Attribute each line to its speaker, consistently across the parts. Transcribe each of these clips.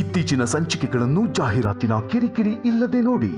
Speaker 1: ಇತ್ತೀಚಿನ ಸಂಚಿಕೆಗಳನ್ನು ಜಾಹೀರಾತಿನ ಕಿರಿಕಿರಿ ಇಲ್ಲದೆ ನೋಡಿ.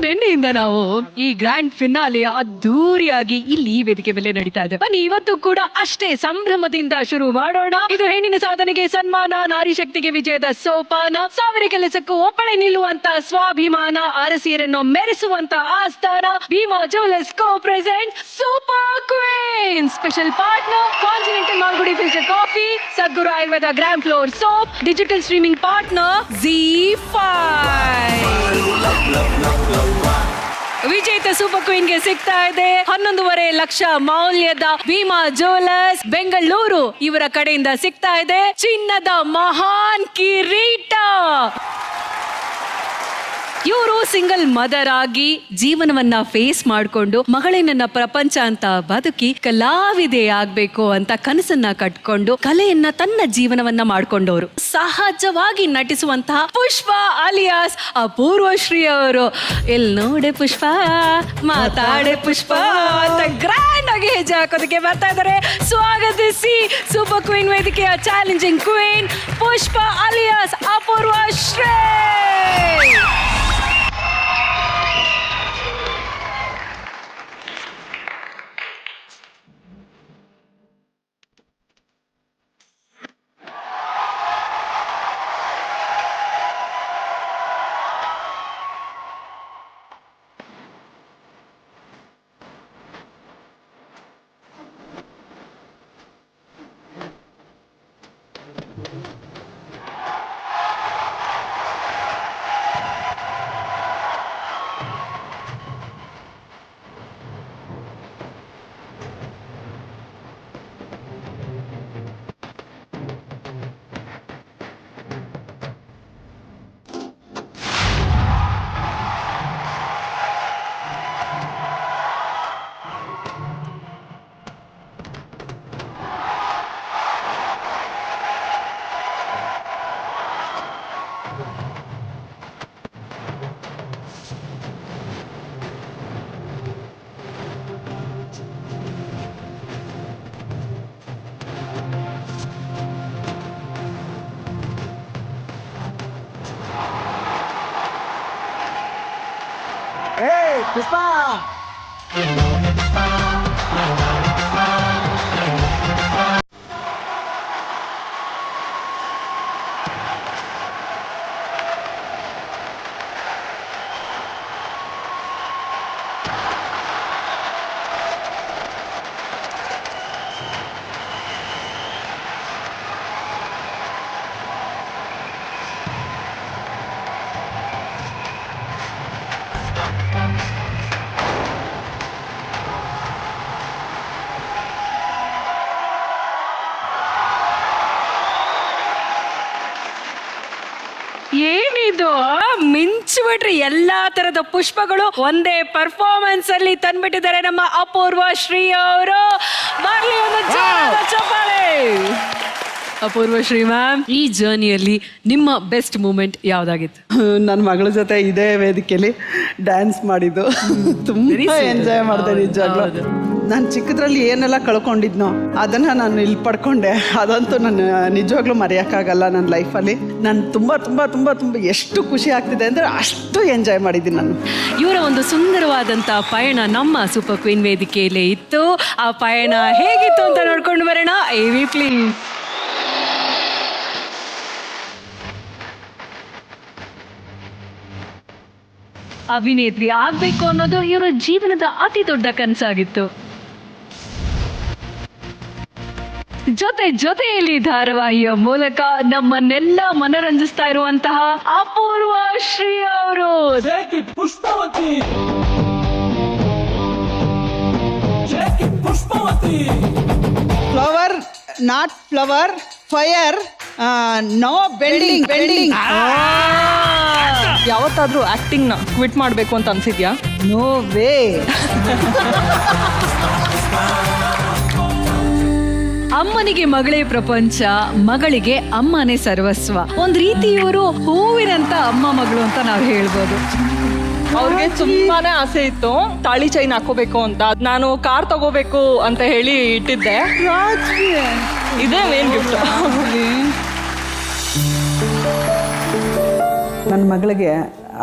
Speaker 2: ನಿನ್ನೆಯಿಂದ ನಾವು ಈ ಗ್ರ್ಯಾಂಡ್ ಫಿನಾಲೆ ಅದ್ದೂರಿಯಾಗಿ ಇಲ್ಲಿ ವೇದಿಕೆ ಮೇಲೆ ನಡೀತಾ ಇದೆ. ಬನ್ನಿ ಇವತ್ತು ಕೂಡ ಅಷ್ಟೇ ಸಂಭ್ರಮದಿಂದ ಶುರು ಮಾಡೋಣ. ಇದು ಹೆಣ್ಣಿನ ಸಾಧನೆಗೆ ಸನ್ಮಾನ, ನಾರಿ ಶಕ್ತಿಗೆ ವಿಜಯದ ಸೋಪಾನ, ಸಾವಿರ ಕೆಲಸಕ್ಕೂ ಒಬ್ಬಳೆ ನಿಲ್ಲುವಂತ ಸ್ವಾಭಿಮಾನ, ಅರಸಿಯರನ್ನು ಮೆರೆಸುವಂತ ಆಸ್ಥಾನ. Bhima jewellers co present super queen. Special partner continental Malgudi filter coffee, Sadguru Ayurveda gram flour soap, digital streaming partner ZEE5. ವಿಜೇತ ಸೂಪರ್ ಕ್ವೀನ್ಗೆ ಸಿಗ್ತಾ ಇದೆ 11.5 ಲಕ್ಷ ಮೌಲ್ಯದ ಭೀಮಾ ಜ್ಯುವೆಲರ್ಸ್ ಬೆಂಗಳೂರು ಇವರ ಕಡೆಯಿಂದ ಸಿಗ್ತಾ ಇದೆ ಚಿನ್ನದ ಮಹಾನ್ ಕಿರೀಟ. ಇವರು ಸಿಂಗಲ್ ಮದರ್ ಆಗಿ ಜೀವನವನ್ನ ಫೇಸ್ ಮಾಡಿಕೊಂಡು ಮಗಳೇ ನನ್ನ ಪ್ರಪಂಚ ಅಂತ ಬದುಕಿ ಕಲಾವಿದೆ ಆಗ್ಬೇಕು ಅಂತ ಕನಸನ್ನ ಕಟ್ಕೊಂಡು ಕಲೆಯನ್ನ ತನ್ನ ಜೀವನವನ್ನ ಮಾಡ್ಕೊಂಡವರು. ಸಹಜವಾಗಿ ನಟಿಸುವಂತಹ ಪುಷ್ಪ ಅಲಿಯಾಸ್ ಅಪೂರ್ವಶ್ರೀ ಅವರು. ಎಲ್ ನೋಡೆ ಪುಷ್ಪ ಮಾತಾಡೆ ಪುಷ್ಪ ಅಂತ ಗ್ರ್ಯಾಂಡ್ ಆಗಿ ಹೆಜ್ಜೆ ಹಾಕೋದಕ್ಕೆ ಬರ್ತಾ ಇದ್ದಾರೆ. ಸ್ವಾಗತಿಸಿ ಸೂಪರ್ ಕ್ವೀನ್ ವೇದಿಕೆಯ ಚಾಲೆಂಜಿಂಗ್ ಕ್ವೀನ್ ಪುಷ್ಪ ಅಲಿಯಾಸ್ ಅಪೂರ್ವಶ್ರೀ.
Speaker 3: ಪುಷ್ಪ
Speaker 2: ಏನಿದು ಮಿಂಚ್ಬಿಟ್ರಿ ಎಲ್ಲಾ ತರದ ಪುಷ್ಪಗಳು ಒಂದೇ ಪರ್ಫಾರ್ಮೆನ್ಸ್ ಅಲ್ಲಿ ತಂದ್ಬಿಟ್ಟಿದ್ದಾರೆ ನಮ್ಮ ಅಪೂರ್ವ ಶ್ರೀ ಅವರು. ಬರ್ಲಿ ಒಂದು ಜೋರಾದ ಚಪ್ಪಾಳೆ. ಅಪೂರ್ವ ಶ್ರೀ ಮ್ಯಾಮ್, ಈ ಜರ್ನಿಯಲ್ಲಿ ನಿಮ್ಮ ಬೆಸ್ಟ್ ಮೂಮೆಂಟ್ ಯಾವ್ದಾಗಿತ್ತು?
Speaker 4: ನನ್ನ ಮಗಳ ಜೊತೆ ಇದೇ ವೇದಿಕೆಯಲ್ಲಿ ಡ್ಯಾನ್ಸ್ ಮಾಡಿದ್ದು ತುಂಬ ಎಂಜಾಯ್ ಮಾಡಿದೆ. ನಿಜವಾಗ್ಲೂ ನಾನು ಚಿಕ್ಕದ್ರಲ್ಲಿ ಏನೆಲ್ಲ ಕಳ್ಕೊಂಡಿದ್ನೋ ಅದನ್ನು ನಾನು ಇಲ್ಲಿ ಪಡ್ಕೊಂಡೆ. ಅದಂತೂ ನಾನು ನಿಜವಾಗ್ಲೂ ಮರೆಯೋಕ್ಕಾಗಲ್ಲ ನನ್ನ ಲೈಫಲ್ಲಿ. ನಾನು ತುಂಬ ತುಂಬ ತುಂಬ ತುಂಬ ಎಷ್ಟು ಖುಷಿ ಆಗ್ತಿದೆ ಅಂದರೆ ಅಷ್ಟು ಎಂಜಾಯ್ ಮಾಡಿದ್ದೀನಿ ನಾನು.
Speaker 2: ಇವರ ಒಂದು ಸುಂದರವಾದಂಥ ಪಯಣ ನಮ್ಮ ಸೂಪರ್ ಕ್ವೀನ್ ವೇದಿಕೆಯಲ್ಲೇ ಇತ್ತು. ಆ ಪಯಣ ಹೇಗಿತ್ತು ಅಂತ ನೋಡ್ಕೊಂಡು ಬರೋಣ. AV please. ಅಭಿನೇತ್ರಿ ಆಗ್ಬೇಕು ಅನ್ನೋದು ಇವರ ಜೀವನದ ಅತಿ ದೊಡ್ಡ ಕನಸಾಗಿತ್ತು. ಜೊತೆಯಲ್ಲಿ ಧಾರಾವಾಹಿಯ ಮೂಲಕ ನಮ್ಮನ್ನೆಲ್ಲ ಮನರಂಜಿಸ್ತಾ ಇರುವಂತಹ ಅಪೂರ್ವ ಶ್ರೀ ಅವರು.
Speaker 4: Flower not flower, fire no ಬೆಲ್ಡಿಂಗ್.
Speaker 5: ಯಾವತ್ತಾದ್ರೂ ಆಕ್ಟಿಂಗ್ ನ ಕ್ವಿಟ್ ಮಾಡ್ಬೇಕು ಅಂತ ಅನ್ಸಿದ್ಯಾ?
Speaker 4: No way.
Speaker 2: ಅಮ್ಮನಿಗೆ ಮಗಳೇ ಪ್ರಪಂಚ, ಮಗಳಿಗೆ ಅಮ್ಮನೇ ಸರ್ವಸ್ವ. ಒಂದ್ ರೀತಿ ಇವರು ಹೂವಿನಂತ ಅಮ್ಮ ಮಗಳು ಅಂತ ನಾವ್ ಹೇಳ್ಬೋದು.
Speaker 5: ಅವ್ರಿಗೆ ತುಂಬಾನೇ ಆಸೆ ಇತ್ತು ತಾಳಿ ಚೈನ್ ಹಾಕೋಬೇಕು ಅಂತ. ನಾನು ಕಾರ್ ತಗೋಬೇಕು ಅಂತ ಹೇಳಿ ಇಟ್ಟಿದ್ದೆ. ಇದೇ ಮೇನ್ ಗಿಫ್ಟ್.
Speaker 4: ನನ್ನ ಮಗಳಿಗೆ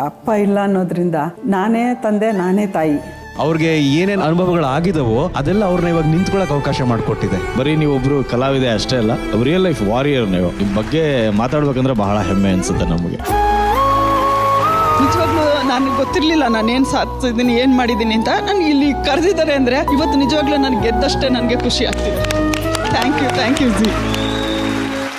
Speaker 4: ಅಪ್ಪ ಇಲ್ಲ ಅನ್ನೋದ್ರಿಂದ ನಾನೇ ತಂದೆ ನಾನೇ ತಾಯಿ.
Speaker 3: ಅವ್ರಿಗೆ ಏನೇನು ಅನುಭವಗಳು ಆಗಿದವೋ ಅದೆಲ್ಲ ಅವ್ರನ್ನ ಇವಾಗ ನಿಂತ್ಕೊಳ್ಳೋಕೆ ಅವಕಾಶ ಮಾಡಿಕೊಟ್ಟಿದೆ.
Speaker 6: ಬರೀ ನೀವೊಬ್ರು ಕಲಾವಿದೆ ಅಷ್ಟೇ ಅಲ್ಲ, ರಿಯಲ್ ಲೈಫ್ ವಾರಿಯರ್. ನೀವು ನಿಮ್ಮ ಬಗ್ಗೆ ಮಾತಾಡ್ಬೇಕಂದ್ರೆ ಬಹಳ ಹೆಮ್ಮೆ ಅನ್ಸುತ್ತೆ ನಮಗೆ.
Speaker 4: ನಿಜವಾಗ್ಲೂ ನನಗೆ ಗೊತ್ತಿರಲಿಲ್ಲ ನಾನೇನು ಸಾಧಿಸಿದ್ದೀನಿ, ಏನು ಮಾಡಿದ್ದೀನಿ ಅಂತ. ನನಗೆ ಇಲ್ಲಿ ಕರೆದಿದ್ದಾರೆ ಅಂದರೆ ಇವತ್ತು ನಿಜವಾಗ್ಲೂ ನನಗೆ ಗೆದ್ದಷ್ಟೇ ನನಗೆ ಖುಷಿ ಆಗ್ತಿದೆ. Thank U G.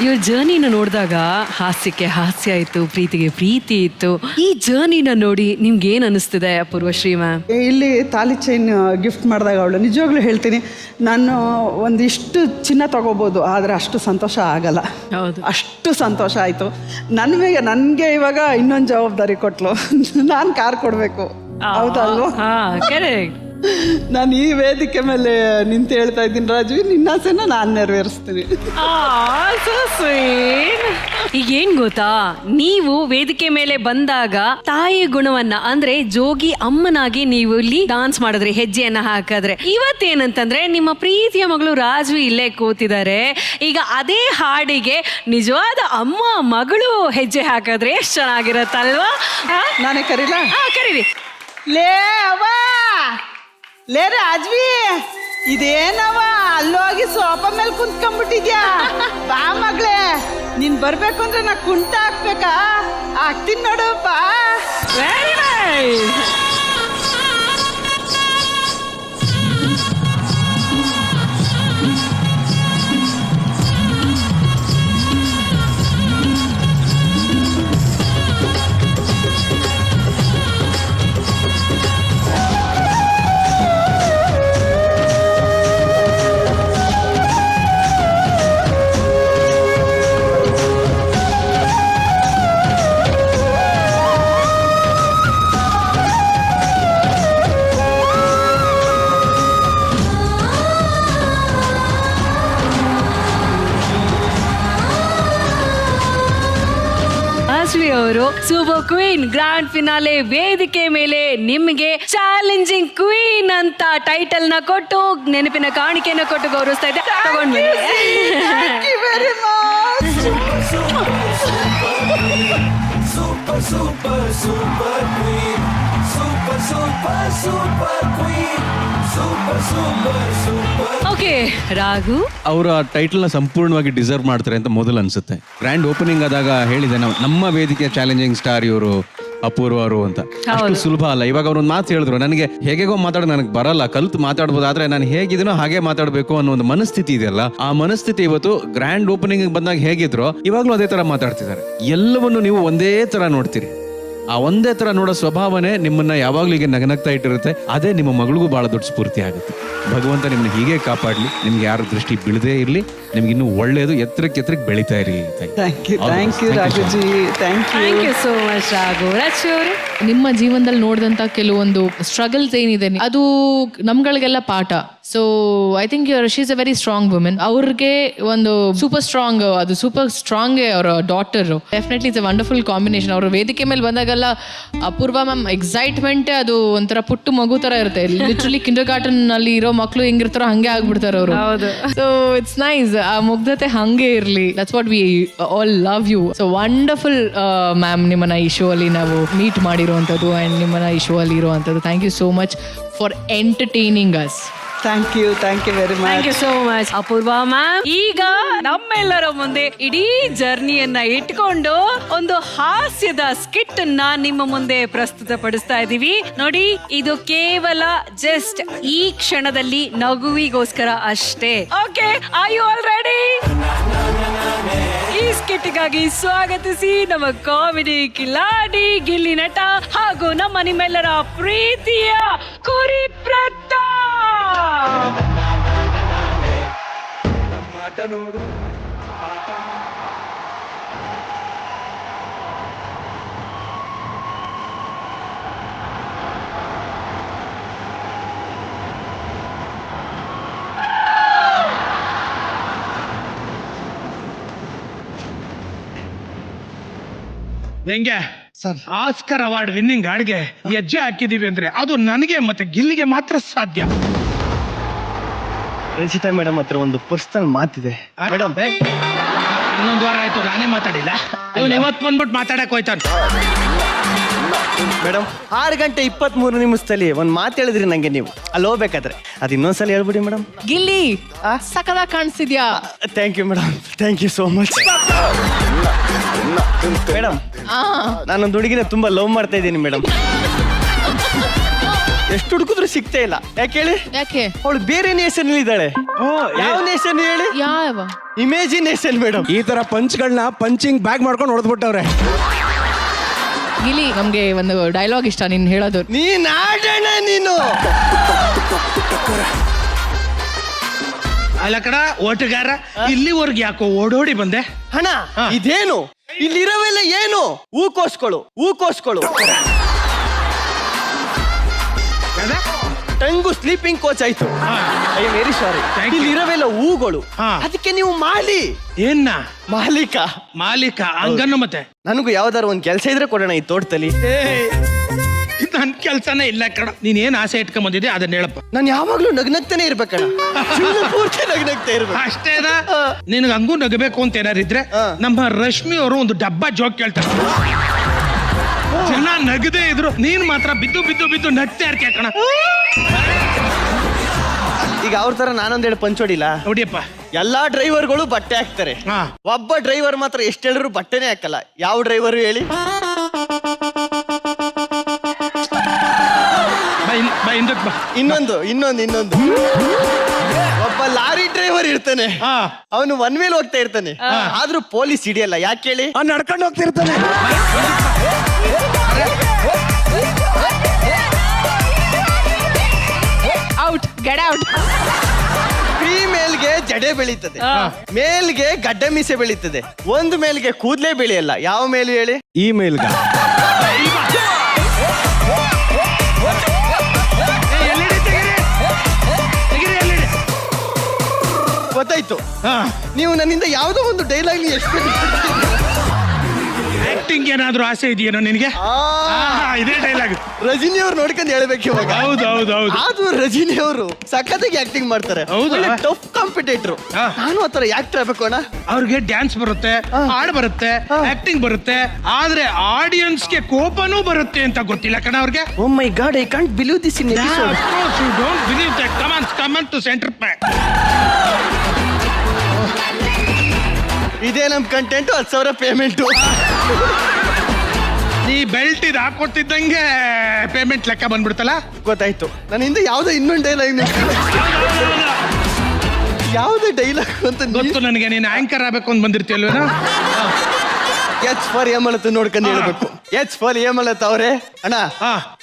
Speaker 2: ಇವ್ರ ಜರ್ನಿನ ನೋಡಿದಾಗ ಹಾಸ್ಯಕ್ಕೆ ಹಾಸ್ಯ ಇತ್ತು, ಪ್ರೀತಿಗೆ ಪ್ರೀತಿ ಇತ್ತು. ಈ ಜರ್ನಿನ ನೋಡಿ ನಿಮ್ಗೆ ಏನ್ ಅನಿಸ್ತಿದೆ ಪೂರ್ವಶ್ರೀ ಮ್ಯಾಮ್?
Speaker 4: ಇಲ್ಲಿ ತಾಲಿ ಚೈನ್ ಗಿಫ್ಟ್ ಮಾಡಿದಾಗ ಅವಳು ನಿಜವಾಗ್ಲೂ ಹೇಳ್ತೀನಿ, ನಾನು ಒಂದಿಷ್ಟು ಚಿನ್ನ ತಗೋಬೋದು, ಆದರೆ ಅಷ್ಟು ಸಂತೋಷ ಆಗಲ್ಲ.
Speaker 2: ಹೌದು,
Speaker 4: ಅಷ್ಟು ಸಂತೋಷ ಆಯಿತು. ನನಗೆ ಇವಾಗ ಇನ್ನೊಂದು ಜವಾಬ್ದಾರಿ ಕೊಟ್ಲು, ನಾನು ಕಾರ್ ಕೊಡಬೇಕು. ಹೌದಲ್ವ?
Speaker 2: ಕರೆಕ್ಟ್.
Speaker 4: ನಾನು ಈ ವೇದಿಕೆ ಮೇಲೆ ನಿಂತು ಹೇಳ್ತಾ ಇದ್ದೀನಿ, ರಾಜು ನಿನ್ನ ಆಸೆನ ನಾನು ನೆರವೇರಿಸ್ತೀನಿ.
Speaker 2: ಈಗ ಏನ್ ಗೊತ್ತಾ, ನೀವು ವೇದಿಕೆ ಮೇಲೆ ಬಂದಾಗ ತಾಯಿ ಗುಣವನ್ನ ಅಂದ್ರೆ ಜೋಗಿ ಅಮ್ಮನಾಗಿ ನೀವು ಇಲ್ಲಿ ಡಾನ್ಸ್ ಮಾಡಿದ್ರಿ, ಹೆಜ್ಜೆಯನ್ನ ಹಾಕಿದ್ರೆ. ಇವತ್ತೇನಂತಂದ್ರೆ ನಿಮ್ಮ ಪ್ರೀತಿಯ ಮಗಳು ರಾಜು ಇಲ್ಲೇ ಕೂತಿದ್ದಾರೆ. ಈಗ ಅದೇ ಹಾಡಿಗೆ ನಿಜವಾದ ಅಮ್ಮ ಮಗಳು ಹೆಜ್ಜೆ ಹಾಕಿದ್ರೆ ಎಷ್ಟು ಚೆನ್ನಾಗಿರತ್ತಲ್ವಾ?
Speaker 4: ನಾನೇ ಕರೀಲಾ?
Speaker 2: ಕರೀರಿ.
Speaker 4: ಲೇ ಅವ್ವ, ಲೇ ರಾಜ್ವಿ, ಇದೇನವ ಅಲ್ಲೋಗಿ ಸೋಫಾ ಮೇಲೆ ಕುಂತ್ಕೊಂಡ್ಬಿಟ್ಟಿದ್ಯಾ? ಬಾ ಮಗಳೇ, ನೀನ್ ಬರ್ಬೇಕು ಅಂದ್ರೆ ನಾ ಕುಂಟ ಹಾಕ್ಬೇಕಾ? ಹಾಕ್ತೀನಿ ನೋಡು, ಬಾ.
Speaker 2: Very nice. ಅವರು ಸೂಪರ್ ಕ್ವೀನ್ ಗ್ರ್ಯಾಂಡ್ ಫಿನಾಲೆ ವೇದಿಕೆ ಮೇಲೆ ನಿಮಗೆ ಚಾಲೆಂಜಿಂಗ್ ಕ್ವೀನ್ ಅಂತ ಟೈಟಲ್ ನ ಕೊಟ್ಟು ನೆನಪಿನ ಕಾಣಿಕೆಯನ್ನು ಕೊಟ್ಟು ಗೌರವಿಸ್ತಾ ಇದ್ದೆ. ತಗೊಂಡ್ಬನ್ನಿ. ಓಕೆ ರಾಘು,
Speaker 3: ಅವರು ಆ ಟೈಟಲ್ ನ ಸಂಪೂರ್ಣವಾಗಿ ಡಿಸರ್ವ್ ಮಾಡ್ತಾರೆ ಅಂತ ಮೊದಲು ಅನ್ಸುತ್ತೆ. ಗ್ರ್ಯಾಂಡ್ ಓಪನಿಂಗ್ ಆದಾಗ ಹೇಳಿದೆ, ನಮ್ಮ ವೇದಿಕೆಯ ಚಾಲೆಂಜಿಂಗ್ ಸ್ಟಾರ್ ಇವರು ಅಪೂರ್ವರು ಅಂತ. ಅಷ್ಟು ಸುಲಭ ಅಲ್ಲ. ಇವಾಗ ಅವ್ರು ಒಂದು ಮಾತು ಹೇಳಿದ್ರು, ನನಗೆ ಹೇಗೋ ಮಾತಾಡೋದು ನನಗೆ ಬರಲ್ಲ, ಕಲ್ತು ಮಾತಾಡ್ಬೋದು, ಆದ್ರೆ ನಾನು ಹೇಗಿದ್ದೀನೋ ಹಾಗೆ ಮಾತಾಡಬೇಕು ಅನ್ನೋ ಒಂದು ಮನಸ್ಥಿತಿ ಇದೆಯಲ್ಲ, ಆ ಮನಸ್ಥಿತಿ ಇವತ್ತು ಗ್ರ್ಯಾಂಡ್ ಓಪನಿಂಗ್ ಬಂದಾಗ ಹೇಗಿದ್ರು ಇವಾಗ್ಲೂ ಅದೇ ತರ ಮಾತಾಡ್ತಿದ್ದಾರೆ. ಎಲ್ಲವನ್ನು ನೀವು ಒಂದೇ ತರ ನೋಡ್ತೀರಿ. ಆ ಒಂದೇ ತರ ನೋಡೋ ಸ್ವಭಾವನೆ ನಿಮ್ಮನ್ನ ಯಾವಾಗ್ಲೂ ಈಗ ನಗನಗ್ತಾ ಇಟ್ಟಿರುತ್ತೆ. ಅದೇ ನಿಮ್ಮ ಮಗಳಿಗೂ ಬಹಳ ದೊಡ್ಡ ಸ್ಫೂರ್ತಿ ಆಗುತ್ತೆ. ಭಗವಂತ ನಿಮ್ಮನ್ನ ಹೀಗೆ ಕಾಪಾಡ್ಲಿ, ನಿಮ್ಗೆ ಯಾರ ದೃಷ್ಟಿ ಬೀಳದೇ ಇರ್ಲಿ, ನಿಮ್ಗೆ ಇನ್ನೂ ಒಳ್ಳೇದು ಎತ್ತರಕ್ಕೆ ಬೆಳೀತಾ ಇರಿ.
Speaker 4: Thank you Raghuji, thank
Speaker 2: you so much Raghu. Rachu ಅವರು,
Speaker 7: ನಿಮ್ಮ ಜೀವನದಲ್ಲಿ ನೋಡಿದಂಥ ಕೆಲವೊಂದು ಸ್ಟ್ರಗಲ್ಸ್ ಏನಿದೆ ಅದು ನಮ್ಗಳಿಗೆಲ್ಲ ಪಾಠ. So I think she's a very strong women. ಅವ್ರಿಗೆ ಒಂದು ಸೂಪರ್ ಸ್ಟ್ರಾಂಗ್ ಅವರ daughter. Definitely it's a wonderful combination. ಅವರು ವೇದಿಕೆ ಮೇಲೆ ಬಂದಾಗೆಲ್ಲ ಅಪೂರ್ವ ಮ್ಯಾಮ್ ಎಕ್ಸೈಟ್ಮೆಂಟ್ ಅದು ಒಂಥರ ಪುಟ್ಟು ಮಗು ತರ ಇರುತ್ತೆ. ಲಿಟ್ರಲಿ ಕಿಂಡರ್ ಗಾರ್ಟನ್ ಅಲ್ಲಿ ಇರೋ ಮಕ್ಕಳು ಹೆಂಗಿರ್ತಾರೋ ಹಂಗೆ ಆಗ್ಬಿಡ್ತಾರೆ ಅವರು. ಸೊ ಇಟ್ಸ್ ನೈಸ್, ಆ ಮುಗ್ಧತೆ ಹಂಗೆ ಇರ್ಲಿ. That's what we all love you. So wonderful ma'am, ನಿಮ್ಮನ್ನ ಈ ಶೋ ಅಲ್ಲಿ ನಾವು ಮೀಟ್ ಮಾಡಿರುವಂಥದ್ದು ಅಂಡ್ ನಿಮ್ಮನ್ನ ಈ ಶೋ ಅಲ್ಲಿ ಇರುವಂಥದ್ದು. Thank you so much for entertaining us.
Speaker 4: Thank you very much.
Speaker 2: Thank you so much Apoorva ma'am. ಈಗ ನಮ್ಮೆಲ್ಲರ ಮುಂದೆ ಇಡೀ ಜರ್ನಿಯನ್ನ ಇಟ್ಕೊಂಡು ಒಂದು ಹಾಸ್ಯದ ಸ್ಕಿಟ್ ಅನ್ನ ನಿಮ್ಮ ಮುಂದೆ ಪ್ರಸ್ತುತಪಡಿಸ್ತಾ ಇದೀವಿ. ನೋಡಿ, ಇದು ಕೇವಲ ಜಸ್ಟ್ ಈ ಕ್ಷಣದಲ್ಲಿ ನಗುವಿಗೋಸ್ಕರ ಅಷ್ಟೇ. Okay, are you all ready? ಈ ಸ್ಕಿಟ್ಗಾಗಿ ಸ್ವಾಗತಿಸಿ ನಮ್ಮ ಕಾಮಿಡಿ ಕಿಲಾಡಿ, ಗಿಲ್ಲಿ ನಟ ಹಾಗೂ ನಿಮ್ಮೆಲ್ಲರ ಪ್ರೀತಿಯ ಕುರಿ ಪ್ರತಾಪ್.
Speaker 8: ಹೆಂಗೆ ಆಸ್ಕರ್ ಅವಾರ್ಡ್ ವಿನ್ನಿಂಗ್ ಹಾಡ್ಗೆ ಹೆಜ್ಜೆ ಹಾಕಿದೀವಿ ಅಂದ್ರೆ ಅದು ನನಗೆ ಮತ್ತೆ ಗಿಲ್ಲಿಗೆ ಮಾತ್ರ ಸಾಧ್ಯ.
Speaker 9: ರಚಿತಾ ಮೇಡಮ್ ಹತ್ರ ಒಂದು ಪರ್ಸನಲ್ ಮಾತಿದೆ ಮೇಡಮ್.
Speaker 8: ಇನ್ನೊಂದು ವಾರ ಆಯ್ತು ನಾನೇ ಮಾತಾಡಿಲ್ಲ, ಇವನು ಇವತ್ತು ಬಂದ್ಬಿಟ್ಟು ಮಾತಾಡಕ್ ಹೋಯ್ತಾನ.
Speaker 9: ಮೇಡಮ್ 6:23 ಒಂದ್ ಮಾತು ಹೇಳಿದ್ರಿ ನಂಗೆ ನೀವು ಅಲ್ಲಿ ಹೋಗ್ಬೇಕಾದ್ರೆ ಅದು ಇನ್ನೊಂದ್ಸಲ ಹೇಳ್ಬಿಡಿ ಮೇಡಮ್.
Speaker 7: ಗಿಲ್ಲಿ ಸಕದಾಗ ಕಾಣಿಸ್ತಿದ್ಯಾ.
Speaker 9: Thank you madam, thank you so much madam. ನಾನೊಂದು ಹುಡುಗಿನ ತುಂಬಾ ಲವ್ ಮಾಡ್ತಾ ಇದ್ದೀನಿ ಮೇಡಮ್. ಎಷ್ಟು ಹುಡುಕಿದ್ರು ಸಿಗ್ತಾ ಇಲ್ಲ. ಯಾಕೆ ಹೇಳಿ?
Speaker 7: ಯಾಕೆ?
Speaker 9: ಅವಳು ಬೇರೆ ನೇಷನ್ ಇದ್ದಾಳೆ. ಯಾವ ನೇಷನ್ ಹೇಳಿ?
Speaker 7: ಯಾವ?
Speaker 9: Imagination madam.
Speaker 3: ಈ ತರ ಪಂಚ್ಗಳನ್ನ ಪಂಚಿಂಗ್ ಬ್ಯಾಗ್ ಮಾಡ್ಕೊಂಡು ಹೊಡೆದ್ಬಿಟ್ಟವ್ರೆ.
Speaker 7: ಗಿಲ್ಲಿ ನಮ್ಗೆ ಒಂದು ಡೈಲಾಗ್ ಇಷ್ಟ ನೀನ್ ಹೇಳೋದು.
Speaker 9: ನೀನ್ ಆಡೋಣ ನೀನು.
Speaker 8: ಅಲ್ಲ ಕಡ ಓಟಗಾರ, ಇಲ್ಲಿವರೆಗೆ ಯಾಕೋ ಓಡೋಡಿ ಬಂದೆ?
Speaker 9: ಹಣ ಇದೇನು? ಇಲ್ಲಿರೋವೆಲ್ಲ ಏನು? ಹೂಕೋಸ್ಗಳು ಟಂಗು ಸ್ಲೀಪಿಂಗ್ ಕೋಚ್ ಆಯ್ತು. I am very sorry. ಇಲ್ಲಿರೋವೆಲ್ಲ ಹೂಗಳು, ಅದಕ್ಕೆ ನೀವು ಮಾಲಿ.
Speaker 8: ಏನ್ನ
Speaker 9: ಮಾಲೀಕ
Speaker 8: ಹಂಗನ್ನು ಮತ್ತೆ
Speaker 9: ನನಗೂ ಯಾವ್ದಾರು ಒಂದ್ ಕೆಲಸ ಇದ್ರೆ ಕೊಡೋಣ ಈ ತೋಟದಲ್ಲಿ.
Speaker 8: ನನ್ ಕೆಲ್ಸನೇ ಇಲ್ಲ ಕಣ. ನೀನ್ ಏನ್ ಆಸೆ ಇಟ್ಕೊಂಡ್ ಬಂದಿದ್ದೆ ಅದನ್ನ ಹೇಳಪ್ಪ.
Speaker 9: ನಾನು ಯಾವಾಗ್ಲೂ ನಗ್ನಗ್ತಾನೆ ಇರ್ಬೇಕಣ್ಣ. ಪೂರ್ತಿ ನಗ್ನಗ್ತಾ ಇರ್ಬೇಕು
Speaker 8: ಅಷ್ಟೇನಾ? ನಿನಗೆ ಹಂಗೂ ನಗಬೇಕು ಅಂತ ಏನಾರಿದ್ರೆ ನಮ್ಮ ರಶ್ಮಿ ಅವರು ಒಂದು ಡಬ್ಬ ಜೋಕ್ ಕೇಳ್ತಾರೆ. ಜನ ನಗದೇ ಇದ್ರು ನೀನ್ ಮಾತ್ರ ಬಿದ್ದು ಬಿದ್ದು ಬಿದ್ದು ನಗ್ತಾ ಇರ್ತೀಯ ಕಣ.
Speaker 9: ಈಗ ಅವ್ರ ತರ ನಾನೊಂದೆರಡು ಪಂಚೋಡಿಲ್ಲ
Speaker 8: ನೋಡಿಯಪ್ಪ.
Speaker 9: ಎಲ್ಲಾ ಡ್ರೈವರ್ಗಳು ಬಟ್ಟೆ ಹಾಕ್ತಾರೆ, ಒಬ್ಬ ಡ್ರೈವರ್ ಮಾತ್ರ ಎಷ್ಟು ಹೇಳಿದ್ರು ಬಟ್ಟೆನೇ ಹಾಕಲ್ಲ. ಯಾವ ಡ್ರೈವರ್ ಹೇಳಿ? ಇನ್ನೊಂದು ಒಬ್ಬ ಲಾರಿ ಡ್ರೈವರ್ ಇರ್ತಾನೆ, ಅವನು ಒನ್ ವೇಲ್ ಹೋಗ್ತಾ ಇರ್ತಾನೆ, ಆದ್ರೂ ಪೊಲೀಸ್ ಹಿಡಿಯಲ್ಲ. ಯಾಕೆ ಹೇಳಿ?
Speaker 3: ನಡ್ಕೊಂಡು ಹೋಗ್ತಿರ್ತಾನೆ.
Speaker 7: Out, get out.
Speaker 9: ಫೀಮೇಲ್ಗೆ ಜಡೆ ಬೆಳೀತದೆ, ಮೇಲ್ಗೆ ಗಡ್ಡ ಮೀಸೆ ಬೆಳೀತದೆ, ಒಂದು ಮೇಲ್ಗೆ ಕೂದ್ಲೇ ಬೆಳೆಯಲ್ಲ. ಯಾವ ಮೇಲು ಹೇಳಿ?
Speaker 3: ಈ ಮೇಲ್ಗ
Speaker 9: ಗೊತ್ತಾಯ್ತು. ನೀವು ನನ್ನಿಂದ ಯಾವ್ದೋ ಒಂದು ಡೈಲಾಗ್
Speaker 8: ಆಕ್ಟಿಂಗ್ ಏನಾದ್ರೂ ಆಸೆ ಇದೆಯೇನೋ ನಿನಗೆ? ಇದೇ ಡೈಲಾಗ್
Speaker 9: ರಜನಿ ಅವ್ರು ನೋಡ್ಕೊಂಡು ಹೇಳ್ಬೇಕು ಇವಾಗ.
Speaker 8: ಹೌದು.
Speaker 9: ಆದ್ರೂ ರಜನಿ ಅವರು ಸಖತ್ತಾಗಿ ಆಕ್ಟಿಂಗ್ ಮಾಡ್ತಾರೆ, ಟಫ್ ಕಾಂಪಿಟೇಟರ್. ನಾನು ಆತರ ಆಕ್ಟರ್ ಆಗ್ಬೇಕು ಅಣ್ಣ.
Speaker 8: ಅವ್ರಿಗೆ ಡ್ಯಾನ್ಸ್ ಬರುತ್ತೆ, ಹಾಡ್ ಬರುತ್ತೆ, ಆಕ್ಟಿಂಗ್ ಬರುತ್ತೆ, ಆದ್ರೆ ಆಡಿಯನ್ಸ್ಗೆ ಕೋಪನೂ ಬರುತ್ತೆ ಅಂತ ಗೊತ್ತಿಲ್ಲ ಕಣ ಅವ್ರಿಗೆ.
Speaker 9: Oh my God, I can't believe this in episode.
Speaker 8: Of course you don't believe that. Come on to center pack.
Speaker 9: ಇದೇ ನಮ್ ಕಂಟೆಂಟ್. 10,000 ಪೇಮೆಂಟ್.
Speaker 8: ನೀ ಬೆಲ್ಟ್ ಇದು ಹಾಕೊಡ್ತಿದ್ದಂಗೆ ಪೇಮೆಂಟ್ ಲೆಕ್ಕ ಬಂದ್ಬಿಡ್ತಲ್ಲ.
Speaker 9: ಗೊತ್ತಾಯ್ತು. ನನ್ನಿಂದ ಯಾವ್ದೋ ಇನ್ನೊಂದು ಡೈಲಾಗ್, ಯಾವ್ದು ಡೈಲಾಗ್ ಅಂತ
Speaker 8: ಗೊತ್ತು ನನಗೆ. ನೀನು ಆಂಕರ್ ಆಗ್ಬೇಕು ಅಂತ ಬಂದಿರ್ತೀಯಲ್ವೇನೋ.
Speaker 9: ಎಚ್ ಫಾರ್ ಹೇಮಲತ್ ನೋಡ್ಕೊಂಡು ಹೇಳ್ಬೇಕು. ಎಚ್ ಫಾರ್ ಹೇಮಲತ್ ಅವ್ರೆ, ಅಣ್ಣ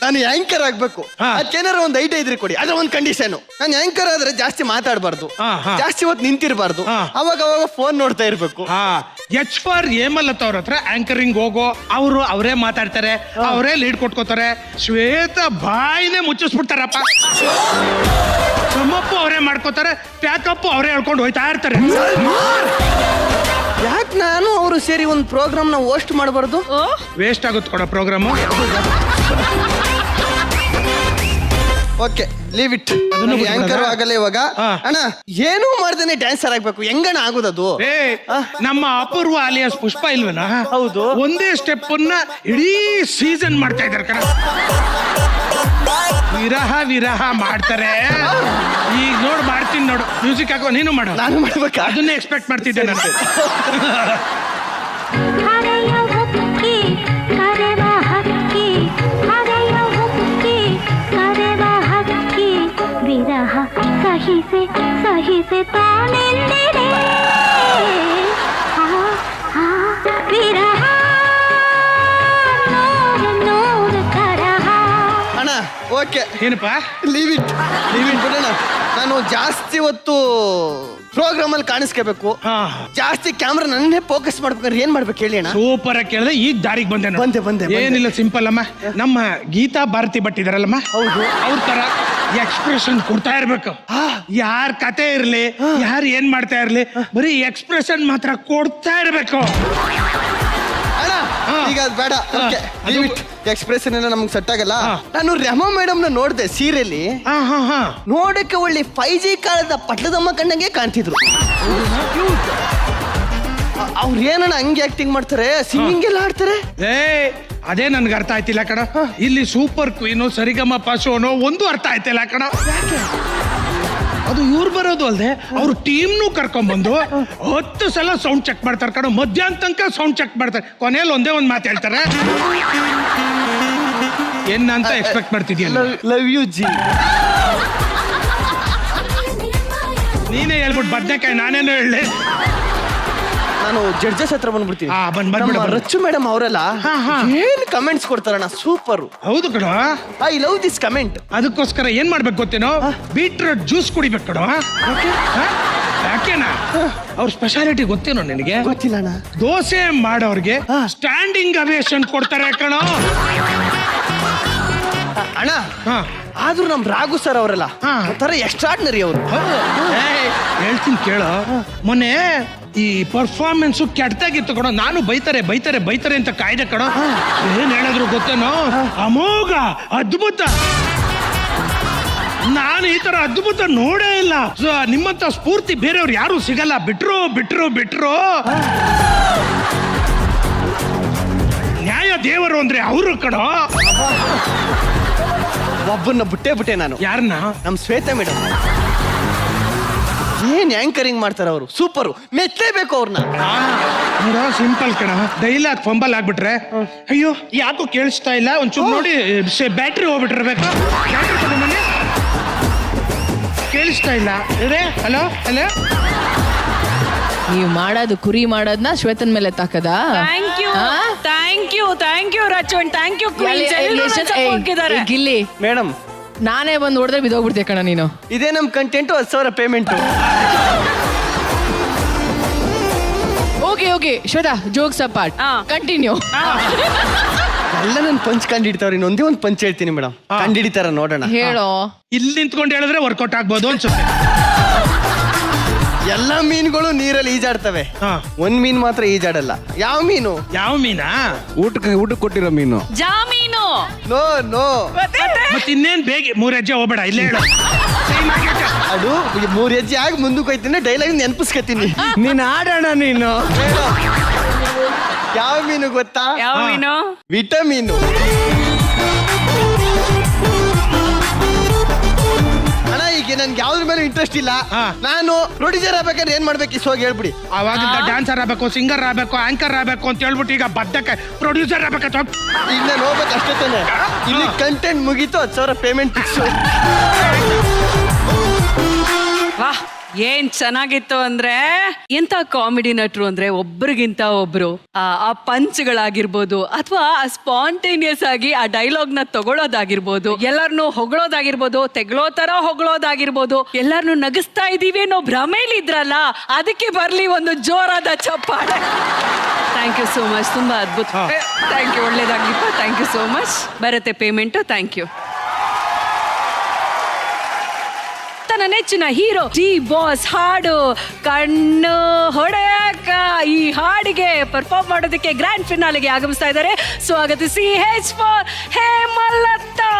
Speaker 9: ನಾನು ಆಂಕರ್ ಆಗ್ಬೇಕು, ಅದಕ್ಕೇನಾರ ಒಂದು ಐಡಿಯಾ ಇದ್ರೆ ಕೊಡಿ. ಅದ್ರ ಒಂದು ಕಂಡೀಷನ್, ನಾನು ಆಂಕರ್ ಆದ್ರೆ ಜಾಸ್ತಿ ಮಾತಾಡಬಾರ್ದು, ಜಾಸ್ತಿ ಹೊತ್ತು ನಿಂತಿರಬಾರ್ದು, ಅವಾಗ ಫೋನ್ ನೋಡ್ತಾ ಇರ್ಬೇಕು.
Speaker 8: ಎಚ್ ಫಾರ್ ಹೇಮಲತ್ ಅವ್ರ ಹತ್ರ ಆಂಕರಿಂಗ್ ಹೋಗೋ, ಅವರೇ ಮಾತಾಡ್ತಾರೆ, ಅವರೇ ಲೀಡ್ ಕೊಟ್ಕೋತಾರೆ. ಶ್ವೇತ ಬಾಯಿನೇ ಮುಚ್ಚಿಸ್ಬಿಡ್ತಾರಪ್ಪ. ಸಮಪ್ಪು ಅವರೇ ಮಾಡ್ಕೋತಾರೆ, ಪ್ಯಾಕಪ್ ಅವರೇ ಹೇಳ್ಕೊಂಡು ಹೋಯ್ತಾ ಇರ್ತಾರೆ.
Speaker 9: ಯಾಕೆ ನಾನು ಅವರು ಸೇರಿ ಒಂದು ಪ್ರೋಗ್ರಾಮ್ ನ ಹೋಸ್ಟ್ ಮಾಡಬಾರ್ದು?
Speaker 8: ವೇಸ್ಟ್ ಆಗುತ್ತೆ ಕೊಡ programme.
Speaker 9: Okay, leave it. Anchor ಆಗಲ್ಲ ಇವಾಗ. ಅಣ್ಣ ಏನೂ ಮಾಡ್ದೇನೆ ಡ್ಯಾನ್ಸರ್ ಆಗ್ಬೇಕು, ಹೆಂಗಣ ಆಗೋದದು?
Speaker 8: ನಮ್ಮ ಅಪೂರ್ವ ಅಲಿಯಾಸ್ ಪುಷ್ಪ ಇಲ್ವನ?
Speaker 9: ಹೌದು.
Speaker 8: ಒಂದೇ ಸ್ಟೆಪ್ ಇಡೀ ಸೀಸನ್ ಮಾಡ್ತಾ ಇದ್ದಾರೆ ಕಣ. ವಿರಹ ಮಾಡ್ತಾರೆ. ಈಗ ನೋಡು, ಮಾಡ್ತೀನಿ ನೋಡು. ಮ್ಯೂಸಿಕ್ ಹಾಕೋ, ನೀನು ಮಾಡು.
Speaker 9: ನಾನು ಮಾಡ್ಬೇಕಾ?
Speaker 8: ಅದನ್ನೇ ಎಕ್ಸ್ಪೆಕ್ಟ್ ಮಾಡ್ತಿದ್ದೆ ನಾನು.
Speaker 10: ಸಹಿ ಸೆ ತಾನೆಂದಿರೆ ವಿರಹ ನೋಡು ತರಹ.
Speaker 9: ಅಣ್ಣ ಓಕೆ,
Speaker 8: ಏನಪ್ಪ?
Speaker 9: ಲೀವ್ ಇಟ್ ಬಿಡೋಣ. ನಾನು ಜಾಸ್ತಿ ಹೊತ್ತು ಪ್ರೋಗ್ರಾಮ್ ಅಲ್ಲಿ ಕಾಣಿಸ್ಕೋಬೇಕು, ಜಾಸ್ತಿ ಕ್ಯಾಮ್ರಾ ನನ್ನೇ ಫೋಕಸ್ ಮಾಡ್ಬೇಕಂದ್ರೆ ಏನ್ ಮಾಡ್ಬೇಕು ಹೇಳಿ ಅಣ್ಣ?
Speaker 8: ಸೂಪರ್ ಆಗಿ ಕೇಳಿದ್ರೆ ಈಗ ದಾರಿಗೆ
Speaker 9: ಬಂದೆ.
Speaker 8: ಏನಿಲ್ಲ, ಸಿಂಪಲ್ ಅಮ್ಮ. ನಮ್ಮ ಗೀತಾ ಭಾರತಿ ಭಟ್ ಇದಾರಲ್ಲಮ್ಮ, ಹೌದು, ಅವ್ರ ತರ ಎಕ್ಸ್ಪ್ರೆಷನ್ ಕೊಡ್ತಾ ಇರ್ಬೇಕು. ಯಾರ್ ಕತೆ ಇರ್ಲಿ, ಯಾರು ಏನ್ ಮಾಡ್ತಾ ಇರ್ಲಿ, ಬರೀ ಎಕ್ಸ್ಪ್ರೆಷನ್ ಮಾತ್ರ ಕೊಡ್ತಾ ಇರ್ಬೇಕು.
Speaker 9: ಅಣ್ಣ ಈಗ ಅದು ಬೇಡ ಎಕ್ಸ್ಪ್ರೆಷನ್ ಎಲ್ಲ ನಮ್ಗೆ ಸೆಟ್ ಆಗಲ್ಲ. ನಾನು ರಮಾ ಮೇಡಮ್ ನ ನೋಡ್ದೆ ಸೀರೆಯಲ್ಲಿ. ನೋಡಕ್ಕೆ ಒಳ್ಳೆ 5G ಕಾಲದ ಪಟ್ಲದಮ್ಮ ಕಣ್ಣಂಗೆ ಕಾಣ್ತಿದ್ರು. ಅವ್ರು ಏನಣ್ಣ ಹಂಗೆ ಆಕ್ಟಿಂಗ್ ಮಾಡ್ತಾರೆ, ಸಿಂಗಿಂಗ್ ಎಲ್ಲ ಆಡ್ತಾರೆ.
Speaker 8: ಅದೇ ನನ್ಗೆ ಅರ್ಥ ಆಯ್ತಿಲ್ಲ ಕಣ. ಇಲ್ಲಿ ಸೂಪರ್ ಕ್ವೀನು ಸರಿಗಮ ಪಾಸೋನು ಒಂದು ಅರ್ಥ ಆಯ್ತಿಲ್ಲ ಕಣ. ಅದು ಇವ್ರು ಬರೋದು ಅಲ್ದೆ ಅವ್ರ ಟೀಮ್ನು ಕರ್ಕೊಂಡ್ಬಂದು 10 ಸಲ ಸೌಂಡ್ ಚೆಕ್ ಮಾಡ್ತಾರೆ ಕಣ. ಮಧ್ಯಾಹ್ನ ತನಕ ಸೌಂಡ್ ಚೆಕ್ ಮಾಡ್ತಾರೆ. ಕೊನೆಯಲ್ಲಿ ಒಂದೇ ಒಂದು ಮಾತು ಹೇಳ್ತಾರೆ, ಏನಂತ ಎಕ್ಸ್ಪೆಕ್ಟ್ ಮಾಡ್ತಿದ್ಯಲ್ಲ.
Speaker 9: Love you ji.
Speaker 8: ನೀನೇ ಹೇಳ್ಬಿಟ್ಟು ಬದ್ನೆಕಾಯಿ ನಾನೇನು ಹೇಳಿ.
Speaker 9: ನಾನು ಜಡ್ಜಸ್ ಹತ್ರ ಬಂದ್ಬಿಡ್ತೀನಿ.
Speaker 8: ಬಂದ್ಬಿಡ.
Speaker 9: ರಚ್ಚು ಮೇಡಮ್ ಅವರೆಲ್ಲ ಏನ್ ಕಮೆಂಟ್ಸ್ ಕೊಡ್ತಾರಣ್ಣ, ಸೂಪರ್.
Speaker 8: ಹೌದು ಕಣ,
Speaker 9: ಐ ಲವ್ ದಿಸ್ ಕಮೆಂಟ್.
Speaker 8: ಅದಕ್ಕೋಸ್ಕರ ಏನ್ ಮಾಡ್ಬೇಕು ಗೊತ್ತೇನೋ, ಬೀಟ್ರೂಟ್ ಜ್ಯೂಸ್ ಕುಡಿಬೇಕು ಕಣ. ಯಾಕೆನಾ ಅವ್ರ ಸ್ಪೆಷಾಲಿಟಿ ಗೊತ್ತೇನೋ ನಿನಗೆ?
Speaker 9: ಗೊತ್ತಿಲ್ಲ ಅಣ್ಣ.
Speaker 8: ದೋಸೆ ಮಾಡೋರ್ಗೆ ಸ್ಟ್ಯಾಂಡಿಂಗ್ ಅವೇಶನ್ ಕೊಡ್ತಾರೆ ಕಣ.
Speaker 9: ಅಣ್ಣ ಆದ್ರೂ ನಮ್ ರಾಘು ಸರ್ ಅವರೆಲ್ಲ ಒಂಥರ ಎಕ್ಸ್ಟ್ರಾರ್ಡಿನರಿ ಅವರು.
Speaker 8: ಹೇಳ್ತೀನಿ ಕೇಳೋ, ಮೊನ್ನೆ ಈ ಪರ್ಫಾರ್ಮೆನ್ಸ್ ಕೆಟ್ಟಾಗಿತ್ತು ಕಣೋ. ನಾನು ಬೈತಾರೆ ಬೈತಾರೆ ಬೈತಾರೆ ಅಂತ ಕಾಯ್ದೆ ಕಣೋ. ಏನ್ ಹೇಳಿದ್ರು ಗೊತ್ತೇನೋ, ಅಮೋಘ, ಅದ್ಭುತ. ನಾನು ಈ ತರ ಅದ್ಭುತ ನೋಡೇ ಇಲ್ಲ. ನಿಮ್ಮಂತ ಸ್ಫೂರ್ತಿ ಬೇರೆಯವ್ರು ಯಾರು ಸಿಗಲ್ಲ. ಬಿಟ್ರು ಬಿಟ್ರು ಬಿಟ್ರು. ನ್ಯಾಯ ದೇವರು ಅಂದ್ರೆ ಅವರು ಕಣೋ.
Speaker 9: ಒಬ್ಬನ್ನ ಬಿಟ್ಟೆ ನಾನು.
Speaker 8: ಯಾರನ್ನ?
Speaker 9: ನಮ್ ಶ್ವೇತಾ ಮೇಡಮ್. ಏನ್ ಆಂಕರಿಂಗ್ ಮಾಡ್ತಾರ ಅವರು, ಸೂಪರ್. ಮೆಚ್ಚಲೇಬೇಕು ಅವ್ರನ್ನ.
Speaker 8: ನೋಡ, ಸಿಂಪಲ್ ಕಣ. ಡೈಲಾಗ್ ಫಂಬಲ್ ಆಗ್ಬಿಟ್ರೆ ಅಯ್ಯೋ ಯಾಕೋ ಕೇಳಿಸ್ತಾ ಇಲ್ಲ, ಒಂಚೂರು ನೋಡಿ ಬ್ಯಾಟ್ರಿ ಹೋಗ್ಬಿಟ್ಟಿರ್ಬೇಕು. ಬ್ಯಾಟ್ರಿ ತಗೊಂಬನ್ನಿ. ಕೇಳಿಸ್ತಾ ಇಲ್ಲ. Hello hello.
Speaker 7: ನೀವು ಮಾಡೋದು ಕುರಿ ಮಾಡೋದನ್ನ ಶ್ವೇತನ್ ಮೇಲೆ ತಾಕದ.
Speaker 2: Thank you thank you thank you Rachu, thank you
Speaker 7: Gilli
Speaker 9: madam.
Speaker 7: ನಾನೇ ಬಂದು ಹೊಡೆದ್ರೆ ಬಿದ್ದೋಗ್ಬಿಡ್ತೆ ಕಣ ನೀನು.
Speaker 9: ಇದೇ ನಮ್ content, 10,000 payment.
Speaker 7: Okay Shweta, jokes apart, continue.
Speaker 9: ಎಲ್ಲ ನನ್ ಪಂಚ್ ಕಂಡು ಹಿಡಿತಾವ್ರಿ. ಇನ್ನೊಂದೇ ಒಂದು ಪಂಚ್ ಹೇಳ್ತೀನಿ ಮೇಡಮ್, ಕಂಡು ಹಿಡಿತಾರ ನೋಡೋಣ.
Speaker 7: ಹೇಳೋ.
Speaker 8: ಇಲ್ಲಿ ನಿಂತ್ಕೊಂಡು ಹೇಳಿದ್ರೆ ವರ್ಕೌಟ್ ಆಗ್ಬೋದು ಅನ್ಸುತ್ತೆ.
Speaker 9: ಎಲ್ಲ ಮೀನುಗಳು ನೀರಲ್ಲಿ ಈಜಾಡ್ತವೆ, ಒಂದ್ ಮೀನ್ ಮಾತ್ರ ಈಜಾಡಲ್ಲ. ಯಾವ ಮೀನು?
Speaker 8: ಯಾವ ಮೀನಾ?
Speaker 3: ಊಟಕ್ಕೆ ಕೊಟ್ಟಿರೋ ಮೀನು.
Speaker 2: ಜಾಮೀನು.
Speaker 9: No no.
Speaker 8: ಮತ್ತೆ ಇನ್ನೇನ್ ಬೇಗ 3 ಹೆಜ್ಜೆ ಹೋಗ್ಬೇಡ, ಇಲ್ಲೇ ಹೇಳು.
Speaker 9: ಅದು 3 ಹೆಜ್ಜೆ ಆಗಿ ಮುಂದಕ್ಕೆ ಹೋಯ್ತೀನಿ, ಡೈಲಾಗ್ ನೆನಪಿಸ್ಕತೀನಿ.
Speaker 3: ನೀನ್ ಆಡೋಣ ನೀನು.
Speaker 9: ಯಾವ ಮೀನು ಗೊತ್ತಾ?
Speaker 2: ಯಾವ ಮೀನು?
Speaker 9: ವಿಟಮೀನು. ಅಣ್ಣ ಈಗ ನನ್ಗೆ ಯಾವ್ದ್ರ ಮೇಲೆ ಇಂಟ್ರೆಸ್ಟ್ ಇಲ್ಲ. ನಾನು ಪ್ರೊಡ್ಯೂಸರ್ ಆಗ್ಬೇಕಾದ್ರೆ ಏನ್ ಮಾಡ್ಬೇಕು ಹೋಗಿ ಹೇಳ್ಬಿಡಿ.
Speaker 8: ಅವಾಗಿಂದ ಡ್ಯಾನ್ಸರ್ ಆಗ್ಬೇಕು, ಸಿಂಗರ್ ಆಗ್ಬೇಕು, ಆಂಕರ್ ಆಗ್ಬೇಕು ಅಂತ ಹೇಳ್ಬಿಟ್ಟು ಈಗ ಬದ್ದಕ್ಕೆ ಪ್ರೊಡ್ಯೂಸರ್ ಆಗ್ಬೇಕಂತ
Speaker 9: ಈಗ ನಾನು ಹೋಗ್ಬೇಕು ಅಷ್ಟೇ ತಾನೆ. ಇಲ್ಲಿ ಕಂಟೆಂಟ್ ಮುಗೀತು, 10,000 ಪೇಮೆಂಟ್ ಫಿಕ್ಸ್.
Speaker 2: ವಾಹ್, ಏನ್ ಚೆನ್ನಾಗಿತ್ತು ಅಂದ್ರೆ, ಎಂತ ಕಾಮಿಡಿ ನಟರು ಅಂದ್ರೆ ಒಬ್ರಿಗಿಂತ ಒಬ್ರು ಆ ಪಂಚ್ಗಳಾಗಿರ್ಬೋದು, ಅಥವಾ ಸ್ಪಾಂಟೇನಿಯಸ್ ಆಗಿ ಆ ಡೈಲಾಗ್ ನ ತಗೊಳ್ಳೋದಾಗಿರ್ಬೋದು, ಎಲ್ಲರನ್ನು ಹೊಗಳೋದಾಗಿರ್ಬೋದು, ತೆಗಳೋ ತರ ಹೊಗಳೋದಾಗಿರ್ಬೋದು, ಎಲ್ಲರನ್ನು ನಗಿಸ್ತಾ ಇದೀವಿ ಅನ್ನೋ ಭ್ರಮೇಲಿ ಇದ್ರಲ್ಲ, ಅದಕ್ಕೆ ಬರ್ಲಿ ಒಂದು ಜೋರಾದ ಚಪ್ಪಾಳೆ. ಥ್ಯಾಂಕ್ ಯು ಸೋ ಮಚ್, ತುಂಬಾ ಅದ್ಭುತ. ಥ್ಯಾಂಕ್ ಯು, ಒಳ್ಳೇದಾಗಿಪ್ಪ. Thank you so much. ಬರುತ್ತೆ ಪೇಮೆಂಟು. Thank you. ತನ್ನ ನೆಚ್ಚಿನ ಹೀರೋ ಡಿ ಬಾಸ್ ಹಾಡು ಕಣ್ಣು ಹೊಡೆಯಕ, ಈ ಹಾಡಿಗೆ ಪರ್ಫಾರ್ಮ್ ಮಾಡೋದಕ್ಕೆ ಗ್ರ್ಯಾಂಡ್ ಫಿನಾಲೆಗೆ ಆಗಮಿಸ್ತಾ ಇದ್ದಾರೆ. ಸ್ವಾಗತಿಸಿ H for ಹೇಮಲತಾ.